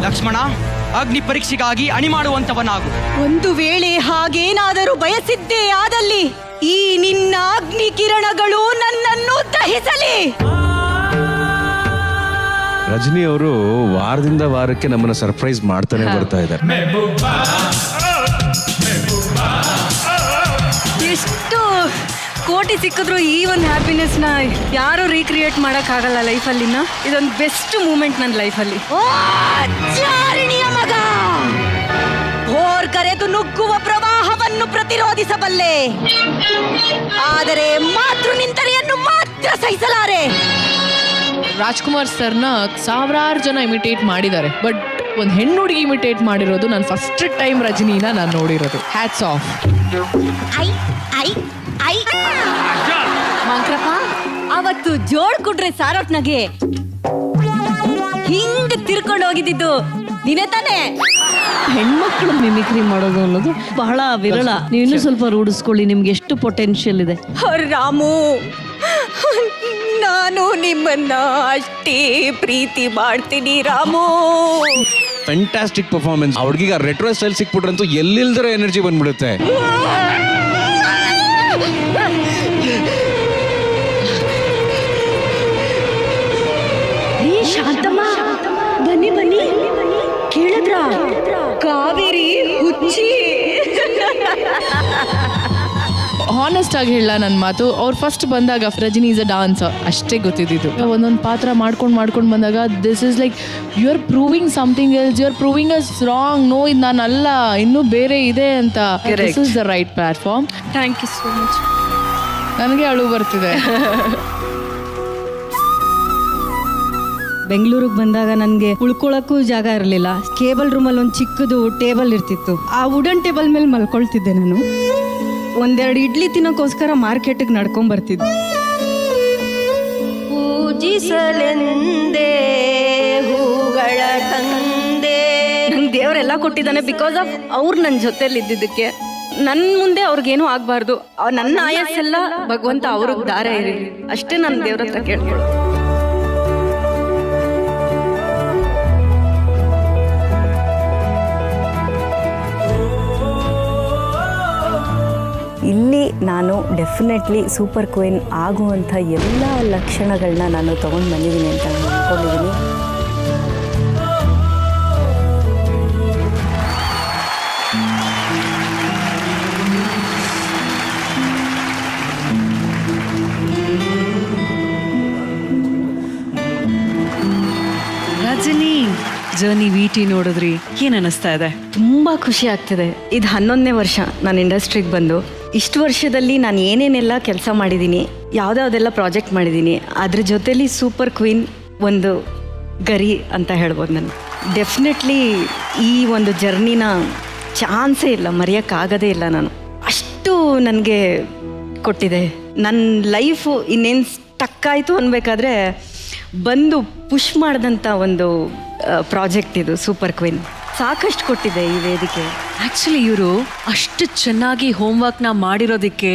Speaker 11: ಲಕ್ಷ್ಮಣ, ಅಗ್ನಿ ಪರೀಕ್ಷೆಗಾಗಿ ಅಣಿ ಮಾಡುವಂತವನಾಗು.
Speaker 15: ಒಂದು ವೇಳೆ ಹಾಗೇನಾದರೂ ಬಯಸಿದ್ದೇ ಆದಲ್ಲಿ ಈ ನಿನ್ನ ಅಗ್ನಿ ಕಿರಣಗಳು ನನ್ನನ್ನು ದಹಿಸಲಿ.
Speaker 3: ರಜನಿ ಅವರು ವಾರದಿಂದ ವಾರಕ್ಕೆ ನಮ್ಮನ್ನ ಸರ್ಪ್ರೈಸ್ ಮಾಡ್ತಾನೆ ಬರ್ತಾ ಇದ್ದಾರೆ.
Speaker 2: ಎಷ್ಟು ಕೋಟಿ ಸಿಕ್ಕಿದ್ರು ಈ ಒಂದು ಹ್ಯಾಪಿನೆಸ್ನ ಯಾರು ರೀಕ್ರಿಯೇಟ್ ಮಾಡೋಕ್ಕಾಗಲ್ಲ ಲೈಫಲ್ಲಿನ. ಇದೊಂದು ಬೆಸ್ಟ್ ಮೂಮೆಂಟ್ ನನ್ನ ಲೈಫಲ್ಲಿ.
Speaker 15: ಚಾರಿಣಿಯ ಮಗ, ಹೋರ್ ಕರೆದು ನುಗ್ಗುವ ಪ್ರವಾಹವನ್ನು ಪ್ರತಿರೋಧಿಸಬಲ್ಲೆ, ಆದರೆ ಮಾತೃ ನಿಂತನೆಯನ್ನು ಮಾತ್ರ ಸಹಿಸಲಾರೆ.
Speaker 7: ರಾಜ್ಕುಮಾರ್ ಸರ್ನ ಸಾವಿರಾರು ಜನ ಇಮಿಟೇಟ್ ಮಾಡಿದ್ದಾರೆ, ಬಟ್ ಒಂದು ಹೆಣ್ಣು ಹುಡುಗಿ ಇಮಿಟೇಟ್ ಮಾಡಿರೋದು ನಾನು ಫಸ್ಟ್ ಟೈಮ್ ರಜನಿನ ನಾನು ನೋಡಿರೋದು. Hats off.
Speaker 15: ಮಂಕ್ರಪ್ಪ, ಅವತ್ತು ಜೋಡ್ ಕುಡ್ರೆ ಸಾರೋಟ್ನಾಗೆ ಹಿಂಗ್ ತಿರ್ಕೊಂಡು ಹೋಗಿದ್ದು ನೀನೇ ತಾನೇ?
Speaker 13: ಹೆಣ್ಮಕ್ಳು ಮಿಮಿಕ್ರಿ ಮಾಡೋದು ಅನ್ನೋದು ಬಹಳ ವಿರಳ. ನೀವು ಇನ್ನೂ ಸ್ವಲ್ಪ ರೂಢಿಸ್ಕೊಳ್ಳಿ, ನಿಮ್ಗೆ ಎಷ್ಟು ಪೊಟೆನ್ಷಿಯಲ್ ಇದೆ.
Speaker 15: ರಾಮು, ನಾನು ನಿಮ್ಮನ್ನ ಅಷ್ಟೇ ಪ್ರೀತಿ ಮಾಡ್ತೀನಿ ರಾಮು.
Speaker 3: Fantastic performance. ಅವ್ರಿಗೀಗ ರೆಟ್ರೋ ಸ್ಟೈಲ್ ಸಿಕ್ಬಿಟ್ರಂತೂ ಎಲ್ಲಿಲ್ದಿರೋ ಎನರ್ಜಿ ಬಂದ್ಬಿಡುತ್ತೆ.
Speaker 13: ಶಾಂತಮ್ಮ, ಬನ್ನಿ ಬನ್ನಿ, ಕೇಳಿದ್ರ
Speaker 15: ಕಾವೇರಿ ಹುಚ್ಚಿ.
Speaker 7: ಹಾನೆಸ್ಟ್ ಆಗಿ ಹೇಳ ನನ್ನ ಮಾತು, ಅವ್ರು ಫಸ್ಟ್ ಬಂದಾಗ ರಜನಿ ಇಸ್ ಅ ಡಾನ್ಸರ್ ಅಷ್ಟೇ ಗೊತ್ತಿದ್ದು. ಒಂದೊಂದು ಪಾತ್ರ ಮಾಡ್ಕೊಂಡು ಬಂದಾಗ this is like you are proving something else, you are proving us wrong. No, ಇದು ನಾನಲ್ಲ, ಇನ್ನೂ ಬೇರೆ ಇದೆ ಅಂತ. This is the right platform.
Speaker 2: Thank you so much.
Speaker 7: ನನಗೆ ಅಳು ಬರ್ತಿದೆ.
Speaker 13: ಬೆಂಗಳೂರಿಗೆ ಬಂದಾಗ ನನಗೆ ಉಳ್ಕೊಳಕ್ಕೂ ಜಾಗ ಇರಲಿಲ್ಲ. ಕೇಬಲ್ ರೂಮಲ್ಲಿ ಒಂದು ಚಿಕ್ಕದು ಟೇಬಲ್ ಇರ್ತಿತ್ತು. ಆ ವುಡನ್ ಟೇಬಲ್ ಮೇಲೆ ಮಲ್ಕೊಳ್ತಿದ್ದೆ ನಾನು. ಒಂದೆರಡು ಇಡ್ಲಿ ತಿನ್ನೋಕ್ಕೋಸ್ಕರ ಮಾರ್ಕೆಟಿಗೆ ನಡ್ಕೊಂಡ್ ಬರ್ತಿದ್ದೆ.
Speaker 15: ಪೂಜಿಸಲೆಂದೇ ಹೂಗಳ ತಂದೆ.
Speaker 2: ನಂಗೆ ದೇವರೆಲ್ಲ ಕೊಟ್ಟಿದ್ದಾನೆ ಬಿಕಾಸ್ ಆಫ್ ಅವ್ರು ನನ್ನ ಜೊತೆಲಿ ಇದ್ದಿದ್ದಕ್ಕೆ. ನನ್ನ ಮುಂದೆ ಅವ್ರಿಗೇನು ಆಗಬಾರ್ದು. ನನ್ನ ಆಯಸ್ಸೆಲ್ಲ ಭಗವಂತ ಅವ್ರಿಗೆ ದಾರ ಇರಿ ಅಷ್ಟೇ ನಾನು ದೇವ್ರ ಹತ್ರ ಕೇಳ್ಕೊಳ್ಳೋದು.
Speaker 17: ಇಲ್ಲಿ ನಾನು ಡೆಫಿನೆಟ್ಲಿ ಸೂಪರ್ ಕ್ವೀನ್ ಆಗುವಂಥ ಎಲ್ಲ ಲಕ್ಷಣಗಳನ್ನ ನಾನು ತೊಗೊಂಡು ಬಂದಿದ್ದೀನಿ ಅಂತ ಅಂದ್ಕೊಂಡಿದ್ದೀನಿ.
Speaker 2: ರಜನಿ, ಜರ್ನಿ ವಿಟಿ ನೋಡಿದ್ರಿ, ಏನ್ ಅನಿಸ್ತಾ ಇದೆ?
Speaker 17: ತುಂಬ ಖುಷಿ ಆಗ್ತಿದೆ. ಇದು 11ನೇ ವರ್ಷ ನಾನು ಇಂಡಸ್ಟ್ರಿಗೆ ಬಂದು. ಇಷ್ಟು ವರ್ಷದಲ್ಲಿ ನಾನು ಏನೇನೆಲ್ಲ ಕೆಲಸ ಮಾಡಿದ್ದೀನಿ, ಯಾವುದ್ಯಾವುದೆಲ್ಲ ಪ್ರಾಜೆಕ್ಟ್ ಮಾಡಿದ್ದೀನಿ, ಅದ್ರ ಜೊತೆಲಿ ಸೂಪರ್ ಕ್ವೀನ್ ಒಂದು ಗರಿ ಅಂತ ಹೇಳ್ಬೋದು. ನಾನು ಡೆಫಿನೆಟ್ಲಿ ಈ ಒಂದು ಜರ್ನಿನ ಚಾನ್ಸೇ ಇಲ್ಲ, ಮರೆಯೋಕ್ಕಾಗೋದೇ ಇಲ್ಲ. ನಾನು ಅಷ್ಟು ನನಗೆ ಕೊಟ್ಟಿದೆ. ನನ್ನ ಲೈಫು ಇನ್ನೇನು ಸ್ಟಕ್ ಆಯಿತು ಅನ್ಬೇಕಾದ್ರೆ ಬಂದು ಪುಷ್ ಮಾಡಿದಂಥ ಒಂದು ಪ್ರಾಜೆಕ್ಟ್ ಇದು ಸೂಪರ್ ಕ್ವೀನ್. ಸಾಕಷ್ಟು ಕೊಟ್ಟಿದೆ ಈ ವೇದಿಕೆ.
Speaker 2: ಆಕ್ಚುಲಿ ಇವರು ಅಷ್ಟು ಚೆನ್ನಾಗಿ ಹೋಮ್ವರ್ಕ್ನ ಮಾಡಿರೋದಕ್ಕೆ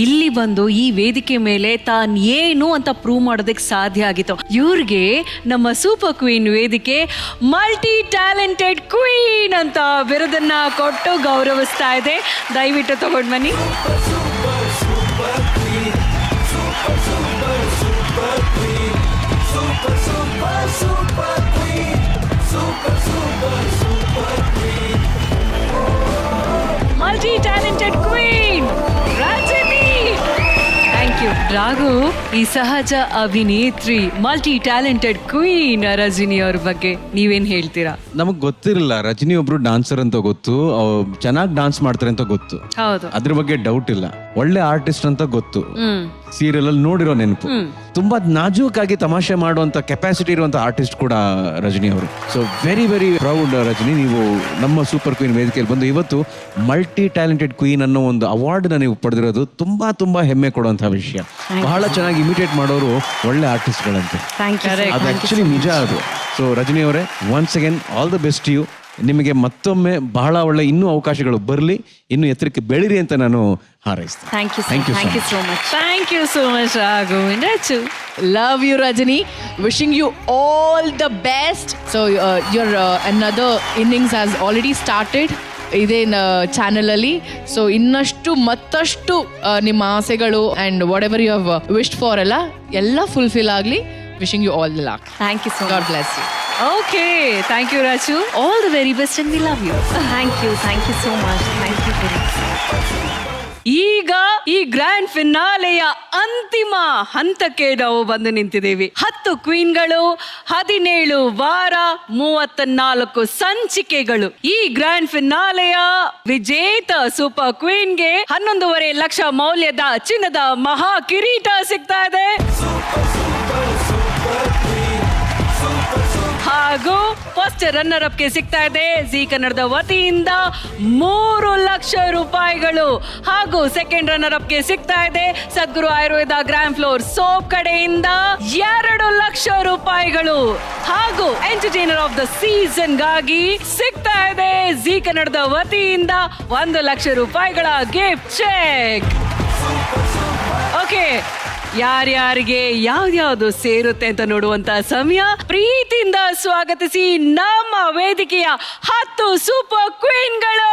Speaker 2: ಇಲ್ಲಿ ಬಂದು ಈ ವೇದಿಕೆ ಮೇಲೆ ತಾನು ಏನು ಅಂತ ಪ್ರೂವ್ ಮಾಡೋದಕ್ಕೆ ಸಾಧ್ಯ ಆಗಿತ್ತು. ಇವ್ರಿಗೆ ನಮ್ಮ ಸೂಪರ್ ಕ್ವೀನ್ ವೇದಿಕೆ ಮಲ್ಟಿ ಟ್ಯಾಲೆಂಟೆಡ್ ಕ್ವೀನ್ ಅಂತ ಬಿರುದನ್ನ ಕೊಟ್ಟು ಗೌರವಿಸ್ತಾ ಇದೆ. ದಯವಿಟ್ಟು ತಗೊಂಡು ಬನ್ನಿ. Multi talented queen Rajani. Thank you Raghu. ಈ ಸಹಜ ಅಭಿನೇತ್ರಿ ಮಲ್ಟಿ ಟ್ಯಾಲೆಂಟೆಡ್ ಕ್ವೀನ್ ರಜನಿ ಅವ್ರ ಬಗ್ಗೆ ನೀವೇನ್ ಹೇಳ್ತೀರಾ?
Speaker 3: ನಮಗ್ ಗೊತ್ತಿರಲಿಲ್ಲ ರಜನಿ ಒಬ್ರು ಡಾನ್ಸರ್ ಅಂತ ಗೊತ್ತು, ಚೆನ್ನಾಗಿ ಡಾನ್ಸ್ ಮಾಡ್ತಾರೆ ಅಂತ ಗೊತ್ತು.
Speaker 2: ಹೌದು,
Speaker 3: ಅದ್ರ ಬಗ್ಗೆ ಡೌಟ್ ಇಲ್ಲ. ಒಳ್ಳೆ ಆರ್ಟಿಸ್ಟ್ ಅಂತ ಗೊತ್ತು, ಸೀರಿಯಲ್ ಅಲ್ಲಿ ನೋಡಿರೋ ನೆನಪು. ತುಂಬಾ ನಾಜೂಕಾಗಿ ತಮಾಷೆ ಮಾಡುವಂತ ಕೆಪಾಸಿಟಿ ಇರುವಂತ ಆರ್ಟಿಸ್ಟ್ ಕೂಡ ರಜನಿ ಅವರು. So very very proud Rajani, ನೀವು ನಮ್ಮ ಸೂಪರ್ ಕ್ವೀನ್ ವೇದಿಕೆಯಲ್ಲಿ ಬಂದು ಇವತ್ತು ಮಲ್ಟಿ ಟ್ಯಾಲೆಂಟೆಡ್ ಕ್ವೀನ್ ಅನ್ನೋ ಒಂದು ಅವಾರ್ಡ್ ನೀವು ಪಡೆದಿರೋದು ತುಂಬಾ ತುಂಬಾ ಹೆಮ್ಮೆ ಕೊಡುವಂತಹ ವಿಷಯ. ಬಹಳ ಚೆನ್ನಾಗಿ ಇಮಿಟೇಟ್ ಮಾಡೋರು ಒಳ್ಳೆ ಆರ್ಟಿಸ್ಟ್ಗಳಂತೆ, ಅದು ಆಕ್ಚುಲಿ ನಿಜ ಅದು. ಸೊ ರಜನಿ ಅವರೇ, once again all the best you. ನಿಮಗೆ ಮತ್ತೊಮ್ಮೆ ಬಹಳ ಒಳ್ಳೆ ಇನ್ನೂ ಅವಕಾಶಗಳು ಬರಲಿ, ಇನ್ನೂ ಎತ್ತರಕ್ಕೆ ಬೆಳಿರಿ ಅಂತ ನಾನು ಹಾರೈಸ್ತೇನೆ.
Speaker 2: Thank you so much Raghu.
Speaker 7: Love you, Rajani. Wishing you all the best. So your another innings has already started. ಇದೇ ಚಾನೆಲ್ ಅಲ್ಲಿ. ಸೊ ಇನ್ನಷ್ಟು ಮತ್ತಷ್ಟು ನಿಮ್ಮ ಆಸೆಗಳು and whatever you have wished for ಎಲ್ಲ ಫುಲ್ಫಿಲ್ ಆಗಲಿ. Wishing you all the luck.
Speaker 17: Thank you so much.
Speaker 7: God bless you.
Speaker 2: Okay, thank you Raju. All the very best and we love you.
Speaker 17: Thank you so much. Thank you very much.
Speaker 2: ಈಗ ಈ grand ಫಿನಾಲೆಯ ಅಂತಿಮ ಹಂತಕ್ಕೆ ನಾವು ಬಂದು ನಿಂತಿದ್ದೇವೆ. 10 ಕ್ವೀನ್ಗಳು, 17 ವಾರ, 34 ಸಂಚಿಕೆಗಳು. ಈ grand ಫಿನಾಲೆಯ ವಿಜೇತ super ಕ್ವೀನ್ಗೆ 11.5 lakh ಮೌಲ್ಯದ ಚಿನ್ನದ ಮಹಾ ಕಿರೀಟ ಸಿಗ್ತಾ ಇದೆ. ಹಾಗೂ ಫಸ್ಟ್ ರನ್ನರ್ ಅಪ್ ಗೆ ಸಿಗ್ತಾ ಇದೆ ಜಿ ಕನ್ನಡದ ವತಿಯಿಂದ 3 ಲಕ್ಷ ರೂಪಾಯಿಗಳು. ಹಾಗೂ ಸೆಕೆಂಡ್ ರನ್ನರ್ ಅಪ್ ಗೆ ಸಿಗ್ತಾ ಇದೆ ಸದ್ಗುರು ಆಯುರ್ವೇದ ಗ್ರ್ಯಾಂಡ್ ಫ್ಲೋರ್ ಸೋಪ್ ಕಡೆಯಿಂದ 2 ಲಕ್ಷ ರೂಪಾಯಿಗಳು. ಹಾಗೂ ಎಂಟರ್ಟೈನರ್ ಆಫ್ ದ ಸೀಸನ್ ಗಾಗಿ ಸಿಗ್ತಾ ಇದೆ ಜಿ ಕನ್ನಡದ ವತಿಯಿಂದ 1 ಲಕ್ಷ ರೂಪಾಯಿಗಳ ಗಿಫ್ಟ್ ಚೆಕ್. ಓಕೆ, ಯಾರ್ಯಾರಿಗೆ ಯಾವ್ದ್ಯಾವ್ದು ಸೇರುತ್ತೆ ಅಂತ ನೋಡುವಂತ ಸಮಯ. ಪ್ರೀತಿಯಿಂದ ಸ್ವಾಗತಿಸಿ ನಮ್ಮ ವೇದಿಕೆಯ 10 ಸೂಪರ್ ಕ್ವೀನ್ಗಳು.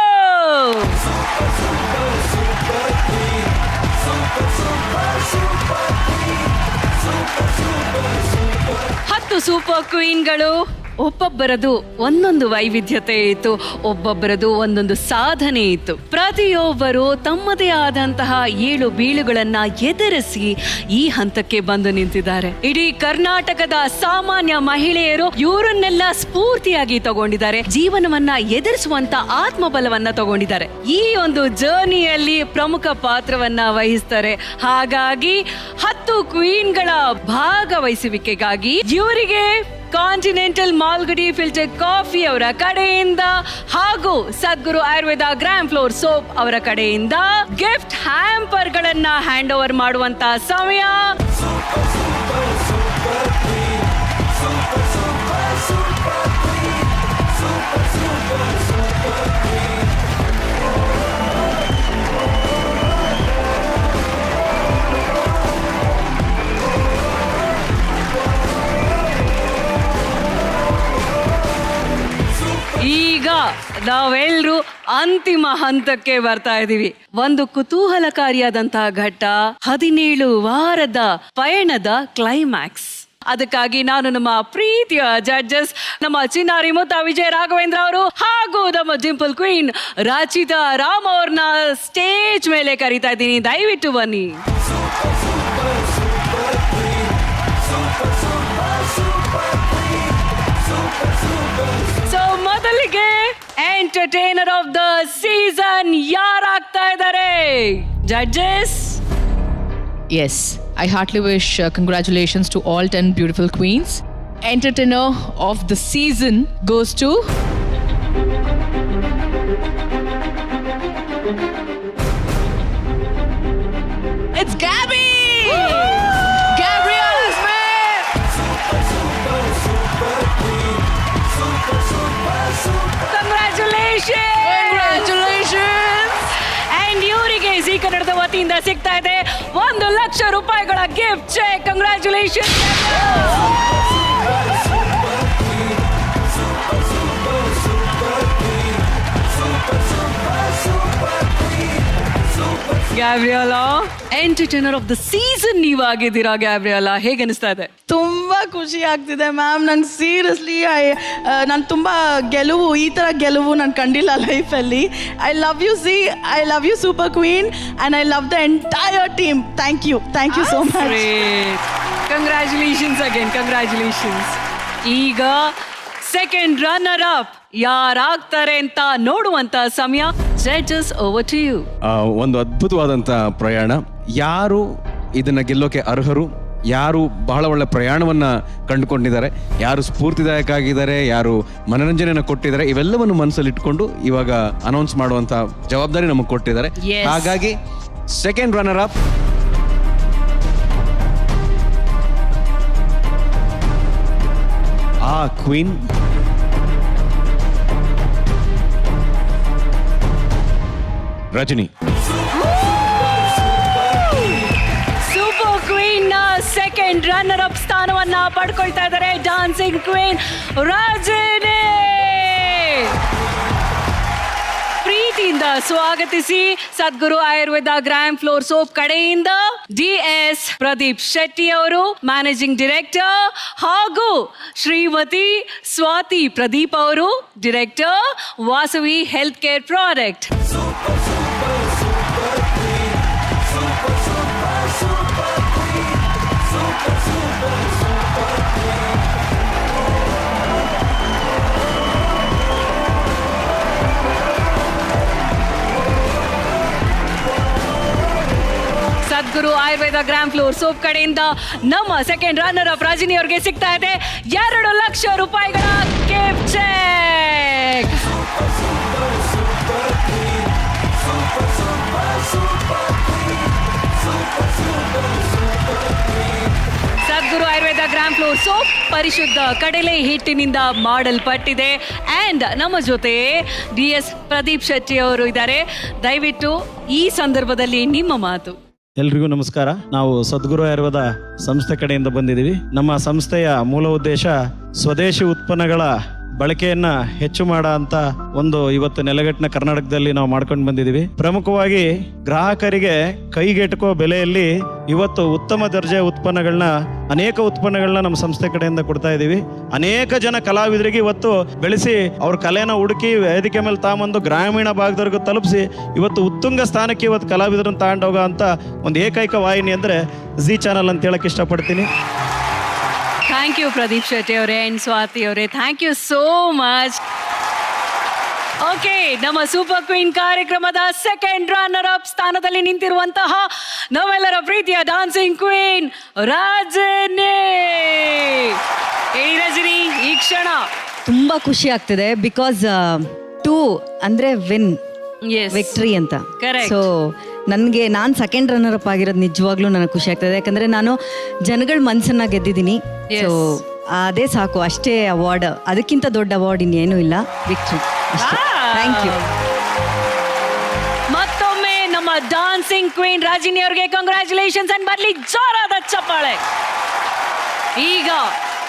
Speaker 2: 10 ಸೂಪರ್ ಕ್ವೀನ್ಗಳು. ಒಬ್ಬೊಬ್ಬರದು ಒಂದೊಂದು ವೈವಿಧ್ಯತೆ ಇತ್ತು, ಒಬ್ಬೊಬ್ಬರದು ಒಂದೊಂದು ಸಾಧನೆ ಇತ್ತು. ಪ್ರತಿಯೊಬ್ಬರು ತಮ್ಮದೇ ಆದಂತಹ 7 ಬೀಳುಗಳನ್ನ ಎದುರಿಸಿ ಈ ಹಂತಕ್ಕೆ ಬಂದು ನಿಂತಿದ್ದಾರೆ. ಇಡೀ ಕರ್ನಾಟಕದ ಸಾಮಾನ್ಯ ಮಹಿಳೆಯರು ಇವರನ್ನೆಲ್ಲ ಸ್ಫೂರ್ತಿಯಾಗಿ ತಗೊಂಡಿದ್ದಾರೆ. ಜೀವನವನ್ನ ಎದುರಿಸುವಂತ ಆತ್ಮಬಲವನ್ನ ತಗೊಂಡಿದ್ದಾರೆ. ಈ ಒಂದು ಜರ್ನಿಯಲ್ಲಿ ಪ್ರಮುಖ ಪಾತ್ರವನ್ನ ವಹಿಸ್ತಾರೆ. ಹಾಗಾಗಿ 10 ಕ್ವೀನ್ಗಳ ಭಾಗವಹಿಸುವಿಕೆಗಾಗಿ ಇವರಿಗೆ ಕಾಂಟಿನೆಂಟಲ್ ಮಾಲ್ಗುಡಿ ಫಿಲ್ಟರ್ ಕಾಫಿ ಅವರ ಕಡೆಯಿಂದ ಹಾಗೂ ಸದ್ಗುರು ಆಯುರ್ವೇದ ಗ್ರ್ಯಾಂಡ್ ಫ್ಲೋರ್ ಸೋಪ್ ಅವರ ಕಡೆಯಿಂದ ಗಿಫ್ಟ್ ಹ್ಯಾಂಪರ್ ಗಳನ್ನ ಹ್ಯಾಂಡ್ ಓವರ್ ಮಾಡುವಂತ ಸಮಯ. ಈಗ ನಾವೆಲ್ಲರೂ ಅಂತಿಮ ಹಂತಕ್ಕೆ ಬರ್ತಾ ಇದೀವಿ. ಒಂದು ಕುತೂಹಲಕಾರಿಯಾದಂತಹ ಘಟ್ಟ, 17 ವಾರದ ಪಯಣದ ಕ್ಲೈಮ್ಯಾಕ್ಸ್. ಅದಕ್ಕಾಗಿ ನಾನು ನಮ್ಮ ಪ್ರೀತಿಯ ಜಡ್ಜಸ್, ನಮ್ಮ ಚಿನ್ನಾರಿ ಮುತ್ತ ವಿಜಯ ರಾಘವೇಂದ್ರ ಅವರು ಹಾಗೂ ನಮ್ಮ ಡಿಂಪಲ್ ಕ್ವೀನ್ ರಾಚಿತಾ ರಾಮ್ ಅವ್ರನ್ನ ಸ್ಟೇಜ್ ಮೇಲೆ ಕರೀತಾ ಇದ್ದೀನಿ. ದಯವಿಟ್ಟು ಬನ್ನಿ. ಸೊ ಮೊದಲಿಗೆ ಎಂಟರ್ಟೈನರ್ ಆಫ್ ದ ಸೀಸನ್ ಯಾರಾಗ್ತಾ ಇದ್ದಾರೆ judges?
Speaker 7: Yes, I heartily wish congratulations to all 10 beautiful queens. Entertainer of the season goes to it's Gabby! Gabrielle Smith!
Speaker 2: Congratulations!
Speaker 7: Congratulations!
Speaker 2: And ಇವರಿಗೆ ಜೀ ಕನ್ನಡದ ವತಿಯಿಂದ ಸಿಗ್ತಾ ಇದೆ 1,00,000 ರೂಪಾಯಿಗಳ gift cheque. Congratulation. Gabriela, entertainer of the season ನೀವಾಗಿದ್ದೀರಾ. Gabriela, ಹೇಗೆ ಅನಿಸ್ತಾ ಇದೆ?
Speaker 4: ತುಂಬ ಖುಷಿ ಆಗ್ತಿದೆ ಮ್ಯಾಮ್. ನಂಗೆ ಸೀರಿಯಸ್ಲಿ ನಾನು ತುಂಬ ಈ ಥರ ಗೆಲುವು ನಾನು ಕಂಡಿಲ್ಲ ಲೈಫಲ್ಲಿ. I love you super queen and I love the entire team. Thank you so much.
Speaker 2: Congratulations again, congratulations. ಈಗ ಸೆಕೆಂಡ್ ರನ್ನರ್ ಅಪ್ ಯಾರಾಗ್ತಾರೆ ಅಂತ ನೋಡುವಂತ ಸಮಯ. Judges, over to you.
Speaker 3: ಒಂದು ಅದ್ಭುತವಾದಂಥ ಪ್ರಯಾಣ. ಯಾರು ಇದನ್ನ ಗೆಲ್ಲೋಕೆ ಅರ್ಹರು, ಯಾರು ಬಹಳ ಒಳ್ಳೆ ಪ್ರಯಾಣವನ್ನ ಕಂಡುಕೊಂಡಿದ್ದಾರೆ, ಯಾರು ಸ್ಫೂರ್ತಿದಾಯಕ ಆಗಿದ್ದಾರೆ, ಯಾರು ಮನರಂಜನೆಯನ್ನು ಕೊಟ್ಟಿದ್ದಾರೆ, ಇವೆಲ್ಲವನ್ನು ಮನಸ್ಸಲ್ಲಿ ಇಟ್ಕೊಂಡು ಇವಾಗ ಅನೌನ್ಸ್ ಮಾಡುವಂತ ಜವಾಬ್ದಾರಿ ನಮಗೆ ಕೊಟ್ಟಿದ್ದಾರೆ. ಹಾಗಾಗಿ ಸೆಕೆಂಡ್ ರನ್ನರ್ ಅಪ್ ಆ ಕ್ವೀನ್ ರಜನಿ.
Speaker 2: ಸೂಪರ್ ಕ್ವೀನ್ ನ ಸೆಕೆಂಡ್ ರನ್ನರ್ ಅಪ್ ಸ್ಥಾನವನ್ನ ಪಡ್ಕೊಳ್ತಾ ಇದ್ದಾರೆ ಡಾನ್ಸಿಂಗ್ ಕ್ವೀನ್ ರಜನಿ. ಪ್ರೀತಿಯಿಂದ ಸ್ವಾಗತಿಸಿ Sadguru Ayurveda gram flour soap ಕಡೆಯಿಂದ DS ಪ್ರದೀಪ್ ಶೆಟ್ಟಿ ಅವರು, ಮ್ಯಾನೇಜಿಂಗ್ ಡೈರೆಕ್ಟರ್, ಹಾಗೂ ಶ್ರೀಮತಿ ಸ್ವಾತಿ ಪ್ರದೀಪ್ ಅವರು, director, Vasavi health care product. Sadguru Ayurveda gram flour soap ಕಡೆಯಿಂದ ನಮ್ಮ ಸೆಕೆಂಡ್ ರನ್ನರ್ ಅಪ್ ರಜನಿ ಅವ್ರಿಗೆ ಸಿಗ್ತಾ ಇದೆ 2,00,000 ರೂಪಾಯಿಗಳ ಗಿಫ್ಟ್ ಚೆಕ್. ಸದ್ಗುರು ಆಯುರ್ವೇದ ಗ್ರಾಮ್ ಫ್ಲೋರ್ ಸೋಪ್ ಪರಿಶುದ್ಧ ಕಡಲೆ ಹಿಟ್ಟಿನಿಂದ ಮಾಡಲ್ಪಟ್ಟಿದೆ. ಅಂಡ್ ನಮ್ಮ ಜೊತೆ DS ಪ್ರದೀಪ್ ಶೆಟ್ಟಿ ಅವರು ಇದ್ದಾರೆ. ದಯವಿಟ್ಟು ಈ ಸಂದರ್ಭದಲ್ಲಿ ನಿಮ್ಮ ಮಾತು.
Speaker 6: ಎಲ್ರಿಗೂ ನಮಸ್ಕಾರ. ನಾವು ಸದ್ಗುರು ಆಯುರ್ವೇದ ಸಂಸ್ಥೆ ಕಡೆಯಿಂದ ಬಂದಿದ್ದೀವಿ. ನಮ್ಮ ಸಂಸ್ಥೆಯ ಮೂಲ ಉದ್ದೇಶ ಸ್ವದೇಶಿ ಉತ್ಪನ್ನಗಳ ಬಳಕೆಯನ್ನ ಹೆಚ್ಚು ಮಾಡೋ ಅಂತ ಒಂದು ಇವತ್ತು ನೆಲೆಗಟ್ಟಿನ ಕರ್ನಾಟಕದಲ್ಲಿ ನಾವು ಮಾಡ್ಕೊಂಡು ಬಂದಿದ್ದೀವಿ. ಪ್ರಮುಖವಾಗಿ ಗ್ರಾಹಕರಿಗೆ ಕೈಗೆಟುಕೋ ಬೆಲೆಯಲ್ಲಿ ಇವತ್ತು ಉತ್ತಮ ದರ್ಜೆಯ ಉತ್ಪನ್ನಗಳನ್ನ, ಅನೇಕ ಉತ್ಪನ್ನಗಳನ್ನ ನಮ್ಮ ಸಂಸ್ಥೆ ಕಡೆಯಿಂದ ಕೊಡ್ತಾ ಇದ್ದೀವಿ. ಅನೇಕ ಜನ ಕಲಾವಿದರಿಗೆ ಇವತ್ತು ಬೆಳೆಸಿ ಅವ್ರ ಕಲೆನ ಹುಡುಕಿ ವೇದಿಕೆ ಮೇಲೆ ತಾಂಬಂದು ಗ್ರಾಮೀಣ ಭಾಗದವರೆಗೂ ತಲುಪಿಸಿ ಇವತ್ತು ಉತ್ತುಂಗ ಸ್ಥಾನಕ್ಕೆ ಇವತ್ತು ಕಲಾವಿದರನ್ನು ತಗೊಂಡೋಗೋ ಅಂತ ಒಂದು ಏಕೈಕ ವಾಹಿನಿ ಅಂದರೆ ಜಿ ಚಾನಲ್ ಅಂತ ಹೇಳಕ್ಕೆ ಇಷ್ಟಪಡ್ತೀನಿ.
Speaker 2: ಥ್ಯಾಂಕ್ ಯು ಪ್ರದೀಪ್ ಶೆಟ್ಟಿ ಅವರೇ ಅಂಡ್ ಸ್ವಾತಿ ಅವರೇ, thank you so much. Okay, ನಮ್ಮ ಸೂಪರ್ ಕ್ವೀನ್ ಕಾರ್ಯಕ್ರಮದ ಸೆಕೆಂಡ್ ರನ್ನರ್ ಅಪ್ ಸ್ಥಾನದಲ್ಲಿ ನಿಂತಿರುವಂತಹ ನಮ್ಮೆಲ್ಲರ ಪ್ರೀತಿಯ ಡಾನ್ಸಿಂಗ್ ಕ್ವೀನ್ ರಜನಿ. ರಜನಿ, ಈ ಕ್ಷಣ
Speaker 17: ತುಂಬಾ ಖುಷಿ ಆಗ್ತಿದೆ. ಬಿಕಾಸ್ 2 ಅಂದ್ರೆ ವಿನ್, ವಿಕ್ಟ್ರಿ ಅಂತ. ಸೊ ನಾನು ಸೆಕೆಂಡ್ ರನ್ನರ್ ಅಪ್ ಆಗಿರೋದು ನಿಜವಾಗ್ಲೂ ನನಗೆ ಖುಷಿ ಆಗ್ತದೆ. ಯಾಕಂದ್ರೆ ನಾನು ಜನಗಳ ಮನಸ್ಸನ್ನ ಗೆದ್ದಿದ್ದೀನಿ. ಸೊ ಅದೇ ಸಾಕು, ಅಷ್ಟೇ ಅವಾರ್ಡ್. ಅದಕ್ಕಿಂತ ದೊಡ್ಡ ಅವಾರ್ಡ್ ಇನ್ನೇನು ಇಲ್ಲ. ವಿಕ್ಟ್ರಿ ಅಷ್ಟೇ. Thank you.
Speaker 2: ಮತ್ತೊಮ್ಮೆ ನಮ್ಮ ಡಾನ್ಸಿಂಗ್ ಕ್ವೀನ್ ರಜನಿ ಅವರಿಗೆ ಕಂಗ್ರ್ಯಾಚುಲೇಷನ್ಸ್ ಅಂಡ್ ಬರ್ಲಿ ಜೋರಾದ ಚಪ್ಪಾಳೆ. ಈಗ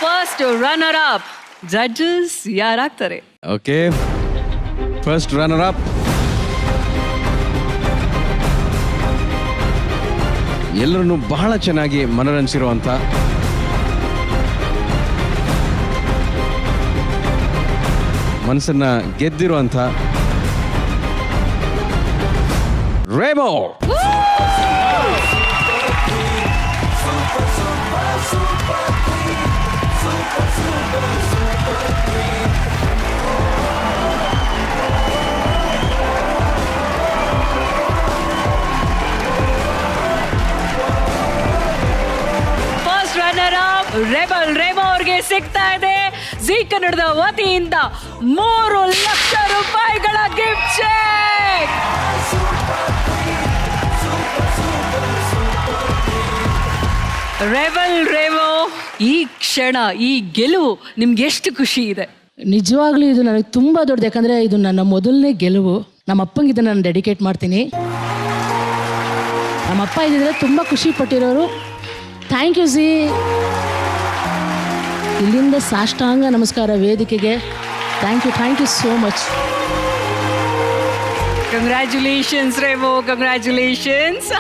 Speaker 2: ಫಸ್ಟ್ ರನ್ನರ್ ಅಪ್ ಜಡ್ಜಸ್ ಯಾರಾಗ್ತಾರೆ?
Speaker 3: ಓಕೆ, ಫಸ್ಟ್ ರನ್ನರ್ ಅಪ್ ಎಲ್ಲರನ್ನು ಬಹಳ ಚೆನ್ನಾಗಿ ಮನರಂಜಿಸಿರುವಂಥ ಮನಸ್ಸನ್ನ ಗೆದ್ದಿರುವಂಥ Remo.
Speaker 2: First runner up rebel Remo ಅವ್ರಿಗೆ ಸಿಗ್ತಾ ಇದೆ ಜೀ ಕನ್ನಡದ ವತಿಯಿಂದ 3 ಲಕ್ಷ ರೂಪಾಯಿಗಳ ಗಿಫ್ಟ್ ಚೆಕ್. ರೆಬಲ್ ರೇಮೋ, ಈ ಕ್ಷಣ, ಈ ಗೆಲುವು ನಿಮ್ಗೆ ಎಷ್ಟು ಖುಷಿ ಇದೆ?
Speaker 18: ನಿಜವಾಗ್ಲೂ ಇದು ನನಗೆ ತುಂಬ ದೊಡ್ಡದು, ಯಾಕಂದರೆ ಇದು ನನ್ನ ಮೊದಲನೇ ಗೆಲುವು. ನಮ್ಮ ಅಪ್ಪಂಗೆ ಇದನ್ನು ನಾನು ಡೆಡಿಕೇಟ್ ಮಾಡ್ತೀನಿ. ನಮ್ಮ ಅಪ್ಪ ಇದ್ದಿದ್ರೆ ತುಂಬ ಖುಷಿ ಪಟ್ಟಿರೋರು. Thank you Zee. ಇಲ್ಲಿಂದ ಸಾಷ್ಟಾಂಗ ನಮಸ್ಕಾರ ವೇದಿಕೆಗೆ. Thank you so much.
Speaker 2: Congratulations Remo, congratulations.